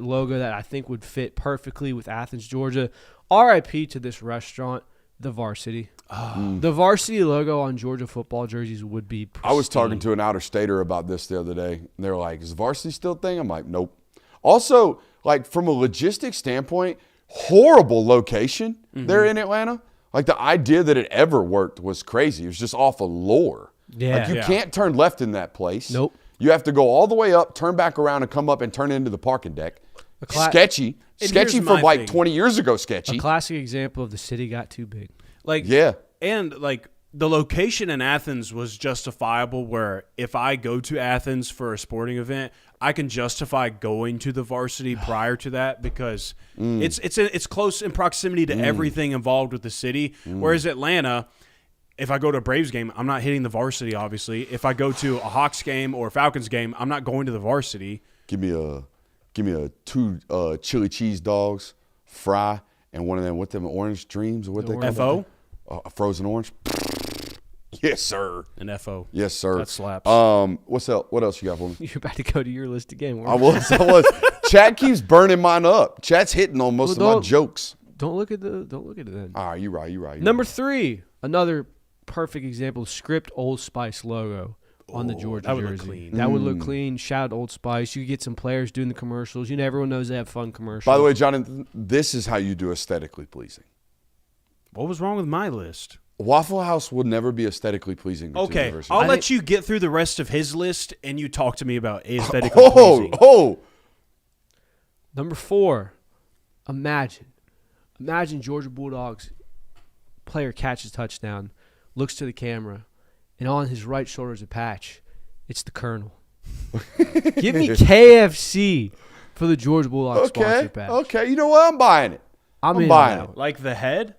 logo that I think would fit perfectly with Athens, Georgia. RIP to this restaurant, the Varsity. The Varsity logo on Georgia football jerseys would be pristine. I was talking to an outer-stater about this the other day. And they were like, is Varsity still a thing? I'm like, nope. Also, from a logistics standpoint, horrible location there in Atlanta. The idea that it ever worked was crazy. It was just off of lore. Yeah. You can't turn left in that place. Nope. You have to go all the way up, turn back around, and come up and turn into the parking deck. Sketchy. And Sketchy here's from my thing. 20 years ago, sketchy. A classic example of the city got too big. Yeah. And the location in Athens was justifiable where if I go to Athens for a sporting event, I can justify going to the Varsity prior to that because it's close in proximity to everything involved with the city. Whereas Atlanta, if I go to a Braves game, I'm not hitting the Varsity, obviously. If I go to a Hawks game or a Falcons game, I'm not going to the Varsity. Give me a 2 chili cheese dogs, fry, and one of them, orange dreams or what they call FO? A frozen orange. Yes, sir. An FO. Yes, sir. That slaps. What's else? What else you got for me? You're about to go to your list again. I was. Chat keeps burning mine up. Chat's hitting on most of my jokes. Don't look at it then. All right, you're right. Number 3, another perfect example, script Old Spice logo on the Georgia that would jersey. look clean. That would look clean. Shout out Old Spice. You could get some players doing the commercials. Everyone knows they have fun commercials. By the way, Jonathan, this is how you do aesthetically pleasing. What was wrong with my list? Waffle House would never be aesthetically pleasing. To Okay, University. I'll I let think- you get through the rest of his list, and you talk to me about aesthetically pleasing. Oh, Number 4, imagine Georgia Bulldogs player catches touchdown, looks to the camera, and on his right shoulder is a patch. It's the Colonel. Give me KFC for the Georgia Bulldogs sponsor patch. Okay. You know what? I'm buying it. I'm I'm in buying on that it. one. Like the head,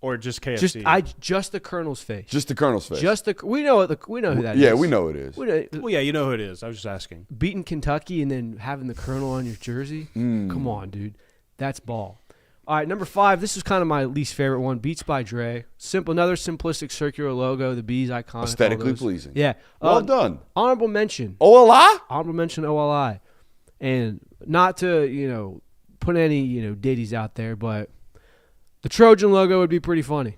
or just KFC? Just the Colonel's face. Just the Colonel's face. We know who that is. Yeah, we know it is. We know, Well, yeah, you know who it is. I was just asking. beating Kentucky and then having the Colonel on your jersey. Come on, dude. That's ball. All right, number 5. This is kind of my least favorite one. Beats by Dre. Another simplistic circular logo. The B's iconic. Aesthetically all those. pleasing. Yeah. Well done. Honorable mention. OLI? Honorable mention OLI. And not to, put any, ditties out there, but the Trojan logo would be pretty funny.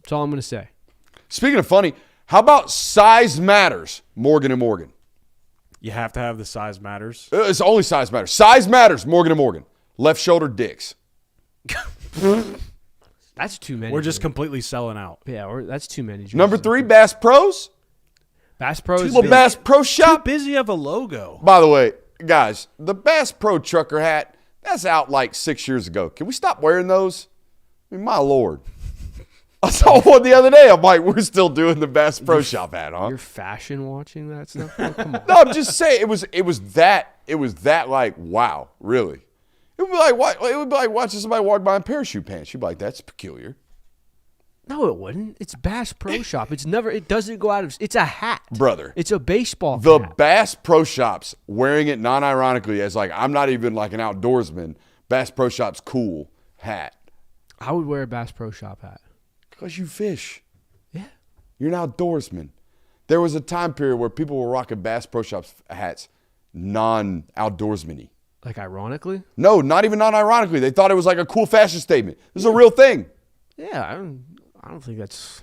That's all I'm going to say. Speaking of funny, how about size matters, Morgan & Morgan? You have to have the size matters. It's only size matters. Size matters, Morgan & Morgan. Left shoulder dicks. That's too many. We're just completely selling out. Yeah, that's too many. Number 3, Bass Pros. Bass Pro is Little Bass Pro Too Shop. busy of a logo. By the way, guys, the Bass Pro trucker hat, that's out like 6 years ago. Can we stop wearing those? I mean, my Lord. I saw one the other day. I'm like, we're still doing the Bass Pro Shop hat, huh? You're fashion watching that stuff? Oh, come on. No, I'm just saying it was that like, wow, really. It would be like watching somebody walk by in parachute pants. You'd be like, that's peculiar. No, it wouldn't. It's Bass Pro Shop. It doesn't go out of, it's a hat. Brother. It's a baseball The hat. Bass Pro Shops wearing it non-ironically as like, I'm not even like an outdoorsman. Bass Pro Shop's cool hat. I would wear a Bass Pro Shop hat. Because you fish. Yeah. You're an outdoorsman. There was a time period where people were rocking Bass Pro Shops hats non-outdoorsman-y. Like, ironically? No, not even non-ironically. They thought it was like a cool fashion statement. This is a real thing. Yeah, I don't think that's...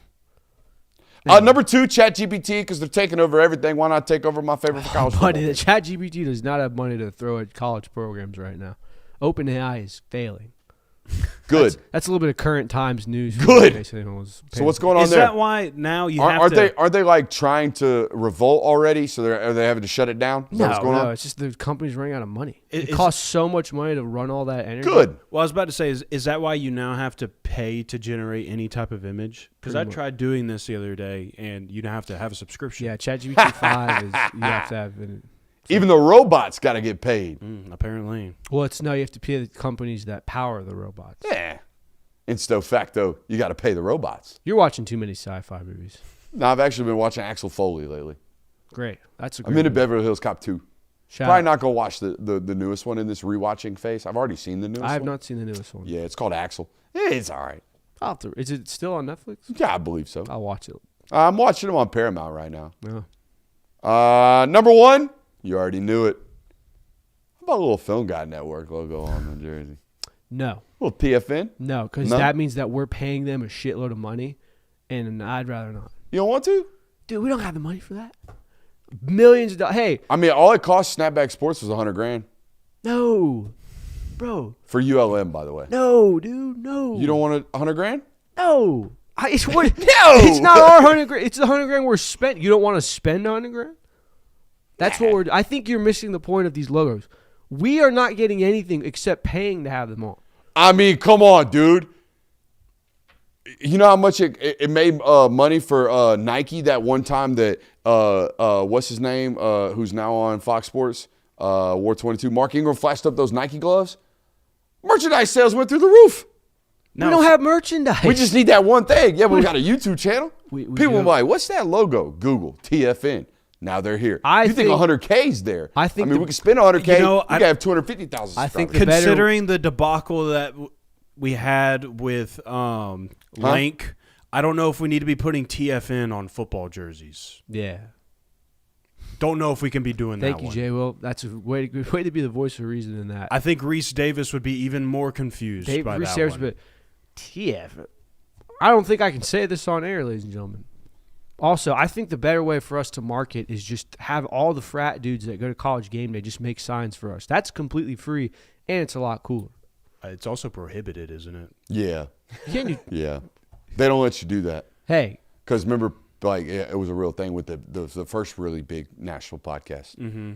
Number 2, ChatGPT, because they're taking over everything. Why not take over my favorite for college Buddy, the football? ChatGPT does not have money to throw at college programs right now. OpenAI is failing. Good. That's a little bit of current times news. Good. So what's going on Is there? that why now you have Aren't to? they like trying to revolt already? So are they having to shut it down? Is that what's going on? it's just the company's running out of money. It Is- costs so much money to run all that energy. Good. Well, I was about to say, is that why you now have to pay to generate any type of image? Because I Pretty much. tried doing this the other day, and you have to have a subscription. Yeah, ChatGPT 5 is you have to have. Even the robots got to get paid. Apparently. Well, you have to pay the companies that power the robots. Yeah. Insto facto, you got to pay the robots. You're watching too many sci-fi movies. No, I've actually been watching Axel Foley lately. Great, that's a I'm great. into Beverly Hills Cop 2. Shout Probably out. not going to watch the newest one in this rewatching phase. I've already seen the newest one. I have not seen the newest one. Yeah, it's called Axel. It's all right. I'll have to, is it still on Netflix? Yeah, I believe so. I'll watch it. I'm watching them on Paramount right now. Yeah. Number 1, you already knew it. How about a little Film Guy Network logo on the jersey? No, A little TFN? no, because No? that means that we're paying them a shitload of money, and I'd rather not. You don't want to? Dude, we don't have the money for that. Millions of dollars. Hey, I mean, all it cost Snapback Sports was $100,000 no, bro, for ULM, by the way. no, dude, no. You don't want $100,000? No. It's what? No. It's not our $100,000. It's the $100,000 we're spent. You don't want to spend $100,000? That's what we're. I think you're missing the point of these logos. We are not getting anything except paying to have them on. I mean, come on, dude. You know how much it made money for Nike that one time that what's his name, who's now on Fox Sports, War 22, Mark Ingram flashed up those Nike gloves? Merchandise sales went through the roof. We don't have merchandise. We just need that one thing. Yeah, but we got a YouTube channel. We People do. are like, what's that logo? Google, TFN. Now they're here. I you think think- 100K's there? I think I mean, the- we could spend 100K. You know, we could have 250,000. I think subscribers. the better- Considering the debacle that we had with Lank, I don't know if we need to be putting TFN on football jerseys. Yeah. Don't know if we can be doing Thank that you, one. Jay Will. That's a good way to be the voice of reason in that. I think Reese Davis would be even more confused by Reese that Davis, one. but TF. I don't think I can say this on air, ladies and gentlemen. Also, I think the better way for us to market is just have all the frat dudes that go to college game day just make signs for us. That's completely free, and it's a lot cooler. It's also prohibited, isn't it? Yeah. Can you? Yeah. They don't let you do that. Hey, Because remember, like, it was a real thing with the first really big national podcast. Mm-hmm.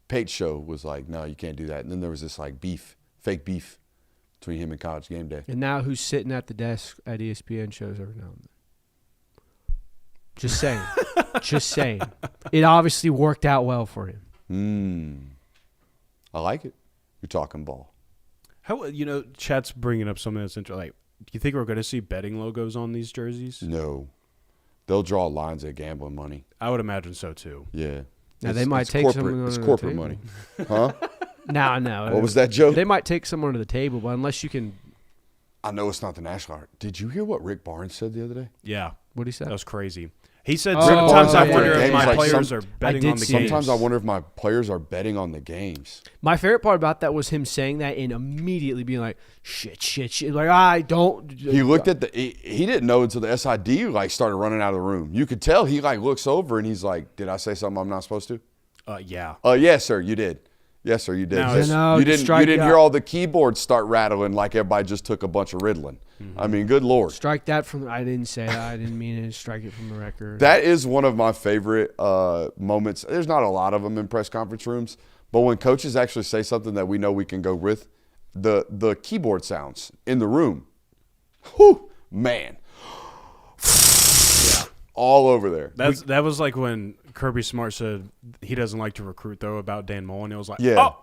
Pate's show was like, no, you can't do that. And then there was this, like, fake beef between him and College Game Day. and now who's sitting at the desk at ESPN shows every now and then? Just saying. Just saying. It obviously worked out well for him. I like it. You're talking ball. How Chat's bringing up something that's interesting. Like, do you think we're going to see betting logos on these jerseys? No. They'll draw lines at gambling money. I would imagine so too. Yeah. Now, they might take corporate, someone it's under the corporate table. money. Huh? No. What was that joke? They might take someone to the table, but unless you can. I know it's not the national art. Did you hear what Rick Barnes said the other day? Yeah, What did he say? that was crazy. He said Oh, sometimes I yeah, wonder yeah, if yeah. my Like players some- are betting did on the see games. Sometimes I wonder if my players are betting on the games. My favorite part about that was him saying that and immediately being like, shit. Like, I don't. He looked at he didn't know until the SID like started running out of the room. You could tell he like looks over and he's like, "Did I say something I'm not supposed to?" Yeah. Yes, sir, you did. Yes, sir, you did. Now it's- No, you didn't strike hear out. all the keyboards start rattling like everybody just took a bunch of Ritalin. I mean, good Lord. Strike that from. I didn't say that. I didn't mean to strike it from the record. That is one of my favorite moments. There's not a lot of them in press conference rooms, but when coaches actually say something that we know we can go with, the keyboard sounds in the room, whew, man, all over there. That was like when Kirby Smart said he doesn't like to recruit, though, about Dan Mullen. It was like, Yeah.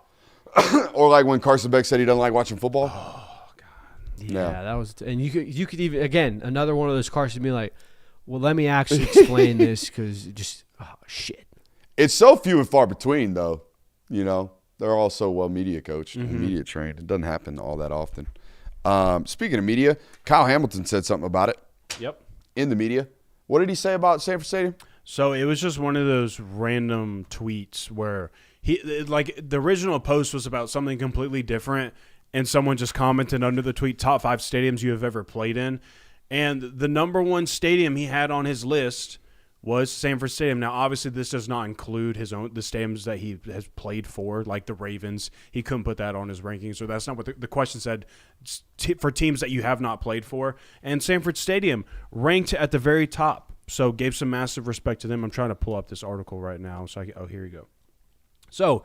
oh, Or like when Carson Beck said he doesn't like watching football. Yeah, that was, and you could even again another one of those Carson be like, well, let me actually explain this because shit. It's so few and far between, though. You know, they're all so well media coached and media trained. It doesn't happen all that often. Speaking of media, Kyle Hamilton said something about it yep. in the media. What did he say about Sanford Stadium? So it was just one of those random tweets where the original post was about something completely different, and someone just commented under the tweet, top 5 stadiums you have ever played in. And the number 1 stadium he had on his list was Sanford Stadium. Now, obviously, this does not include the stadiums that he has played for, like the Ravens. He couldn't put that on his rankings, so that's not what the question said. For teams that you have not played for. And Sanford Stadium ranked at the very top, so gave some massive respect to them. I'm trying to pull up this article right now. Here you go. So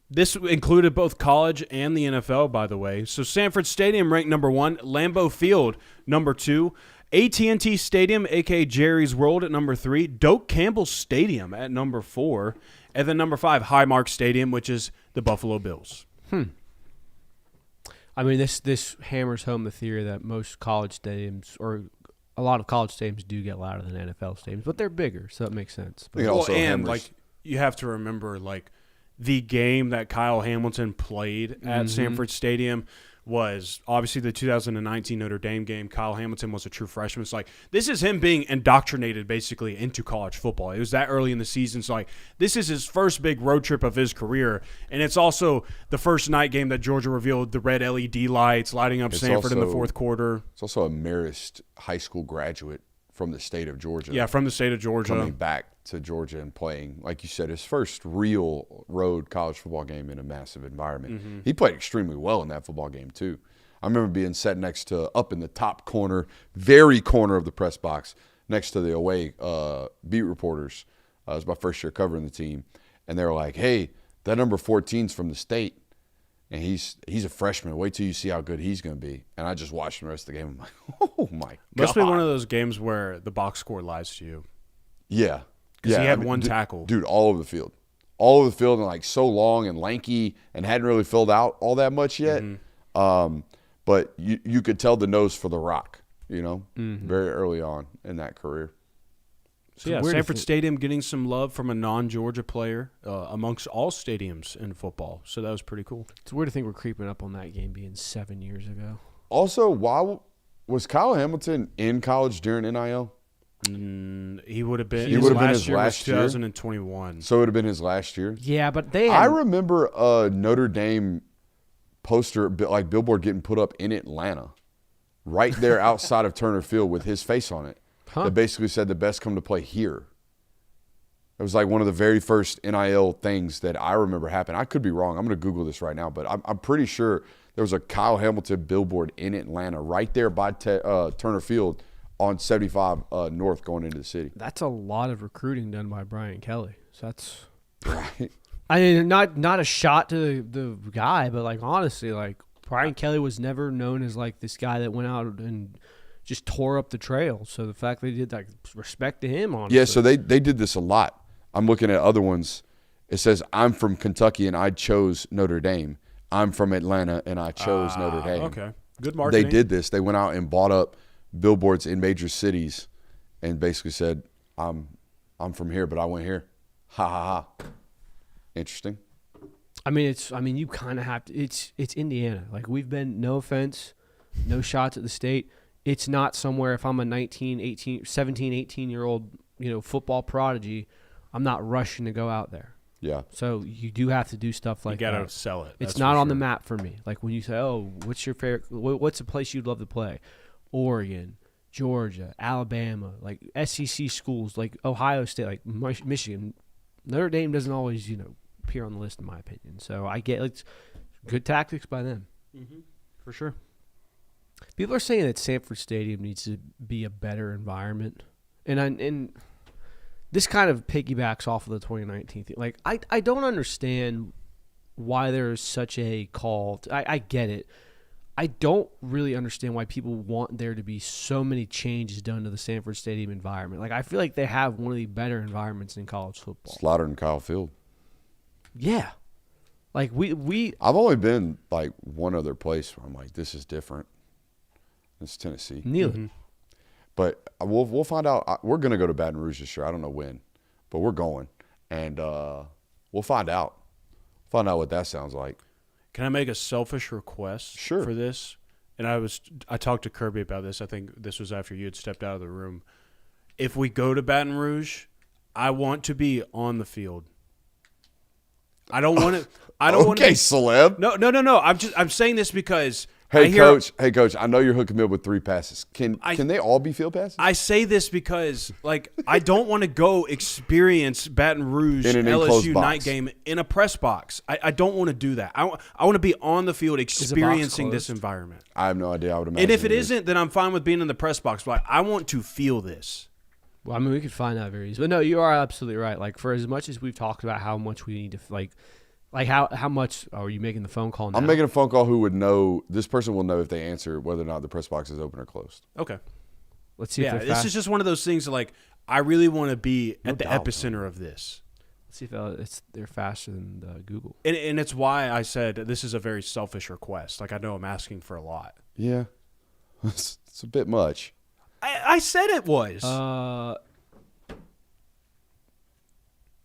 this included both college and the NFL, by the way. So Sanford Stadium ranked number 1, Lambeau Field number 2, AT&T Stadium, a.k.a. Jerry's World, at number 3, Doak Campbell Stadium at number 4, and then number 5, Highmark Stadium, which is the Buffalo Bills. I mean, this hammers home the theory that most college stadiums, or a lot of college stadiums, do get louder than NFL stadiums, but they're bigger, so it makes sense. But It also and hammers- you have to remember, the game that Kyle Hamilton played at Sanford Stadium was obviously the 2019 Notre Dame game. Kyle Hamilton was a true freshman. It's like, this is him being indoctrinated basically into college football. It was that early in the season. So this is his first big road trip of his career. And it's also the first night game that Georgia revealed the red LED lights lighting up Sanford in the fourth quarter. It's also a Marist high school graduate from the state of Georgia. Yeah, from the state of Georgia. Coming back to Georgia and playing, like you said, his first real road college football game in a massive environment. He played extremely well in that football game, too. I remember being set next to, up in the top corner, very corner of the press box, next to the away beat reporters. It was my first year covering the team. And they were like, hey, that number 14's from the state. And he's a freshman. Wait till you see how good he's going to be. And I just watched the rest of the game. I'm like, oh, my God. Must be one of those games where the box score lies to you. Yeah. Because he had one tackle. Dude, all over the field. All over the field and so long and lanky and hadn't really filled out all that much yet. But you could tell the nose for the rock, very early on in that career. So yeah, Sanford Stadium getting some love from a non-Georgia player amongst all stadiums in football. So that was pretty cool. It's weird to think we're creeping up on that game being 7 years ago. Also, why was Kyle Hamilton in college during NIL? He would have been. He would have been his his last year? 2021. So it would have been his last year? Yeah, but they I had, remember a Notre Dame poster, like billboard, getting put up in Atlanta, right there outside of Turner Field with his face on it. That basically said the best come to play here. It was like one of the very first NIL things that I remember happened. I could be wrong. I'm going to Google this right now, but I'm pretty sure there was a Kyle Hamilton billboard in Atlanta right there by Turner Field on 75 North going into the city. that's a lot of recruiting done by Brian Kelly. So that's Right. I mean, not a shot to the guy, but honestly, Brian Kelly was never known as this guy that went out and just tore up the trail. So the fact they did that, respect to him, honestly. Yeah, so they did this a lot. I'm looking at other ones. It says, I'm from Kentucky and I chose Notre Dame. I'm from Atlanta and I chose Notre Dame. Okay, good marketing. They did this. They went out and bought up billboards in major cities and basically said, I'm from here, but I went here. Ha, ha, ha. Interesting. I mean, you kind of have to. It's Indiana. We've been, no offense, no shots at the state. It's not somewhere if I'm a 17, 18-year-old football prodigy, I'm not rushing to go out there. Yeah. So you do have to do stuff like You got to that. sell it. It's that's not for on the sure. map for me. Like when you say, "Oh, what's your favorite? What's a place you'd love to play?" Oregon, Georgia, Alabama, like SEC schools, like Ohio State, like Michigan. Notre Dame doesn't always, appear on the list in my opinion. So I get it's good tactics by them. For sure. People are saying that Sanford Stadium needs to be a better environment, and this kind of piggybacks off of the 2019 thing. Like I don't understand why there is such a call. I get it. I don't really understand why people want there to be so many changes done to the Sanford Stadium environment. Like I feel like they have one of the better environments in college football. Slaughter and Kyle Field. Yeah, like we. I've only been like one other place where I'm like, this is different. It's Tennessee. Neyland. But we'll find out. We're going to go to Baton Rouge this year. I don't know when, but we're going. And we'll find out. Find out what that sounds like. Can I make a selfish request Sure. for this? And I talked to Kirby about this. I think this was after you had stepped out of the room. If we go to Baton Rouge, I want to be on the field. I don't want to. I don't want to. Okay, celeb. No. I'm saying this because Hey, coach. I know you're hooking me up with 3 passes. Can they all be field passes? I say this because, like, I don't want to go experience Baton Rouge In an enclosed LSU box. night game in a press box. I don't want to do that. I want to be on the field experiencing this closed? environment. I have no idea. I would imagine. And if it is. isn't, then I'm fine with being in the press box. But I want to feel this. Well, I mean, we could find out very easily. But no, you are absolutely right. Like for as much as we've talked about how much we need to like how much are you making the phone call now? I'm making a phone call. Who would know? This person will know if they answer whether or not the press box is open or closed. Okay. Let's see if Yeah, they're this fast. is just one of those things that, like, I really want to be No at the doubt. epicenter of this. Let's see if they're faster than Google. And it's why I said this is a very selfish request. Like, I know I'm asking for a lot. Yeah, it's a bit much. I said it was.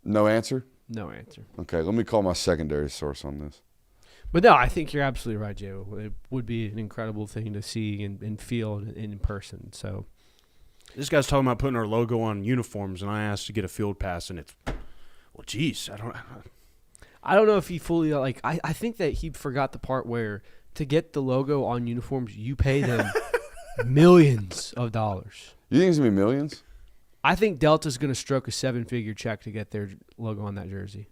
No answer. No answer. Okay, let me call my secondary source on this. But no, I think you're absolutely right, Jay. It would be an incredible thing to see and feel in person. So This guy's talking about putting our logo on uniforms, and I asked to get a field pass, and it's, well, geez, I don't know if he fully I think that he forgot the part where to get the logo on uniforms, you pay them millions of dollars. You think it's gonna be millions? I think Delta's going to stroke a 7-figure check to get their logo on that jersey.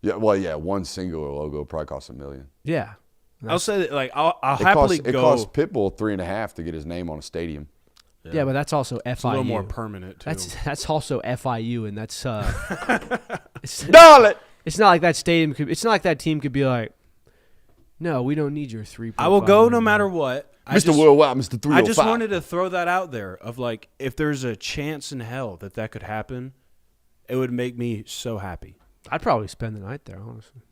Yeah. Well, yeah. One singular logo probably costs $1 million. Yeah. I'll say that, like, I'll happily It go. costs Pitbull $3.5 million to get his name on a stadium. Yeah, but that's also FIU. It's a little more permanent, too. That's also FIU, and that's Darling. it's not like that stadium could. It's not like that team could be like, no, we don't need your 3. I will go no matter what. Mr. Worldwide, Mr. 305. I just wanted to throw that out there of, like, if there's a chance in hell that could happen, it would make me so happy. I'd probably spend the night there, honestly.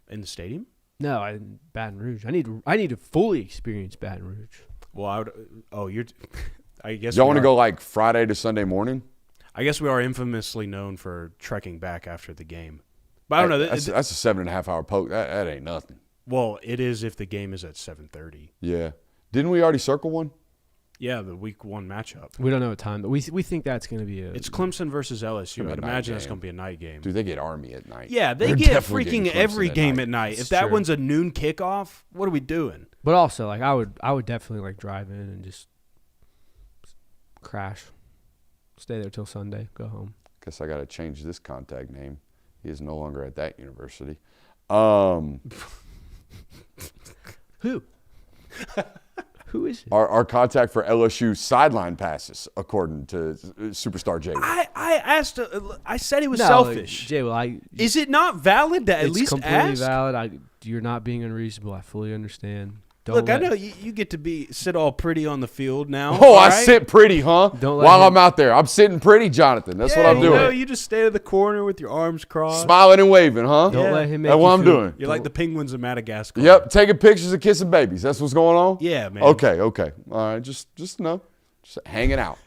In the stadium? No, in Baton Rouge. I need to fully experience Baton Rouge. Well, I would. Oh, you're. I guess Y'all we want to are- go like Friday to Sunday morning? I guess we are infamously known for trekking back after the game. But I don't know. That's a 7.5 hour poke. That ain't nothing. Well, it is if the game is at 7:30. Yeah. Didn't we already circle one? Yeah, the week 1 matchup. We don't know what time, but we think that's going to be It's Clemson versus LSU. Gonna be I'd a night imagine it's game. going to be a night game. Dude, they get Army at night. Yeah, they They're get definitely getting freaking Clemson every at game night. at night. It's If that true. one's a noon kickoff, what are we doing? But also, like, I would definitely like drive in and just crash, stay there till Sunday, go home. Guess I got to change this contact name. He is no longer at that university. Who? Who is it? Our contact for LSU sideline passes, according to Superstar J. I asked. I said he was No, selfish. Jay, well, Is it not valid to at it's least completely ask? valid. You're not being unreasonable. I fully understand. Don't Look, I let- know you get to sit all pretty on the field now. Oh, all I right? sit pretty, huh? Don't let While him- I'm out there, I'm sitting pretty, Jonathan. That's what I'm you doing. know, you just stay in the corner with your arms crossed. Smiling and waving, huh? Don't Yeah. let him make That's you what I'm feel- doing. You're like the penguins of Madagascar. Yep, taking pictures of kissing babies. That's what's going on? Yeah, man. Okay. All right, just hanging out.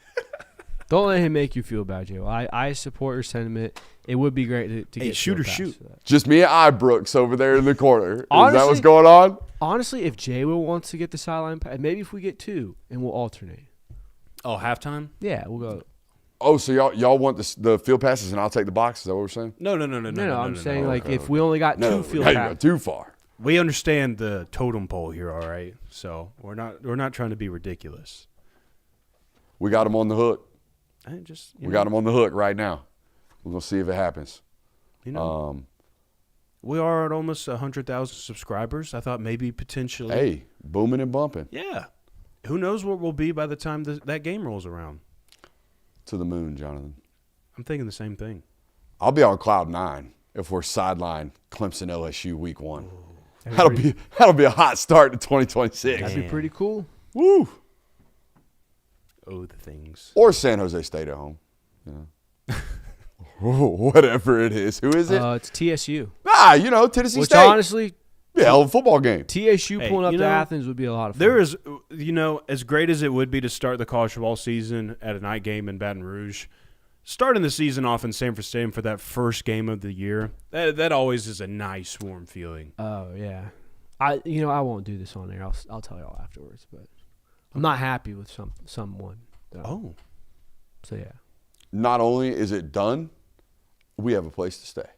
Don't let him make you feel bad, Jay. Well, I support your sentiment. It would be great to Hey, get shoot or field pass shoot. for that. Just me and Ibrooks over there in the corner. Is that Honestly- what's going on? Honestly, if Jay Will wants to get the sideline pass, maybe if we get 2 and we'll alternate. Oh, halftime? Yeah, we'll go. Oh, so y'all want the field passes and I'll take the box? Is that what we're saying? No. I'm saying like if we only got two field you passes. go too far. We understand the totem pole here, all right? So we're not trying to be ridiculous. We got them on the hook. We Got them on the hook right now. We're gonna see if it happens. We are at almost 100,000 subscribers. I thought maybe potentially. Hey, booming and bumping Yeah. Who knows what we'll be by the time that game rolls around? to the moon, Jonathan. I'm thinking the same thing. I'll be on cloud 9 if we're sideline Clemson LSU week 1. That'll be a hot start to 2026. That'd be pretty cool. Woo! Oh, the things. Or San Jose State at home. Whatever it is. Who is it? It's TSU. Tennessee Which State. honestly, hell of a football game. TSU pulling up you to know, Athens would be a lot of fun. There is, as great as it would be to start the college football season at a night game in Baton Rouge, starting the season off in San Francisco for that first game of the year, that always is a nice, warm feeling. Oh yeah, I won't do this on air. I'll tell y'all afterwards, but I'm not happy with someone. Oh, so yeah. Not only is it done, we have a place to stay.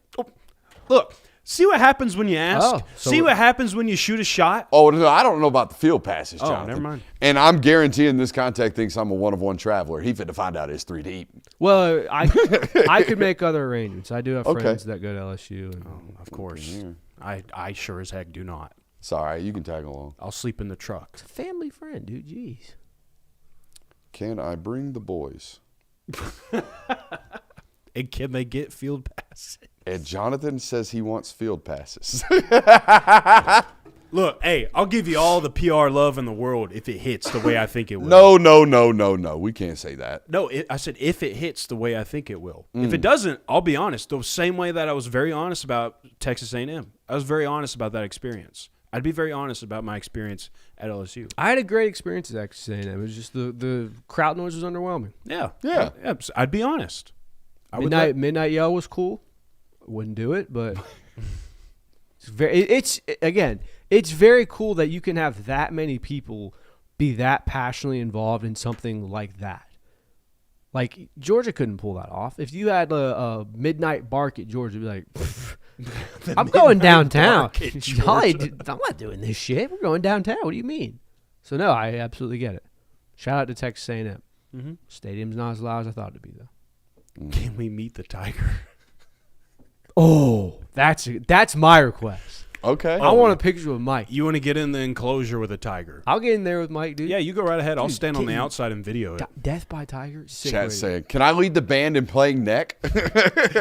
Look. See what happens when you ask? See what happens when you shoot a shot? Oh, no, I don't know about the field passes, Jonathan. never mind. And I'm guaranteeing this contact thinks I'm a one-of-one traveler. He fit to find out it's 3 deep. Well, I could make other arrangements. I do have friends that go to LSU. And, Of course. I sure as heck do not. It's all right. You can tag along. I'll sleep in the truck. it's a family friend, dude. Jeez. Can I bring the boys? And can they get field passes? And Jonathan says he wants field passes. Look, hey, I'll give you all the PR love in the world if it hits the way I think it will. No. We can't say that. No, I said if it hits the way I think it will. If it doesn't, I'll be honest. The same way that I was very honest about Texas A&M. I was very honest about that experience. I'd be very honest about my experience at LSU. I had a great experience at Texas A&M. It was just the crowd noise was underwhelming. Yeah. I'd be honest. Midnight Yell was cool. Wouldn't do it, but it's very cool that you can have that many people be that passionately involved in something like that. Like Georgia couldn't pull that off. If you had a midnight bark at Georgia, it'd be like, I'm going downtown. I'm not doing this shit. We're going downtown. What do you mean? So no, I absolutely get it. Shout out to Texas A&M. Mm-hmm. Stadium's not as loud as I thought it'd be though. Can we meet the Tiger? Oh, that's my request. Okay. I want a picture with Mike. You want to get in the enclosure with a tiger? I'll get in there with Mike, dude. Yeah, you go right ahead. I'll Dude, stand on the outside and video it. Death by Tiger. Sick Chat radio. saying, can I lead the band in playing neck?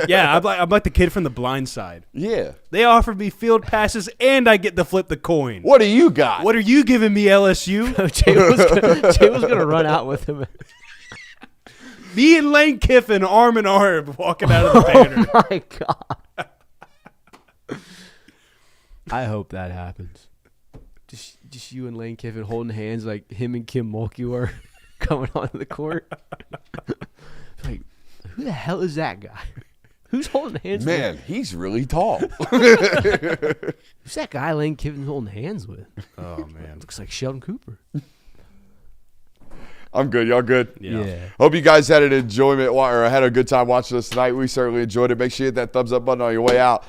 Yeah, I'm like the kid from The Blind Side. Yeah. They offered me field passes and I get to flip the coin. What do you got? What are you giving me, LSU? Jay was gonna run out with him. Me and Lane Kiffin arm in arm walking out of the banner. Oh my god. I hope that happens. Just you and Lane Kiffin holding hands like him and Kim Mulkey were coming onto the court. Like, who the hell is that guy? Who's holding hands with? Man, he's really tall. Who's that guy Lane Kiffin's holding hands with? Oh, man. Looks like Sheldon Cooper. I'm good. Y'all good? Yeah. Hope you guys had an enjoyment or had a good time watching us tonight. We certainly enjoyed it. Make sure you hit that thumbs up button on your way out.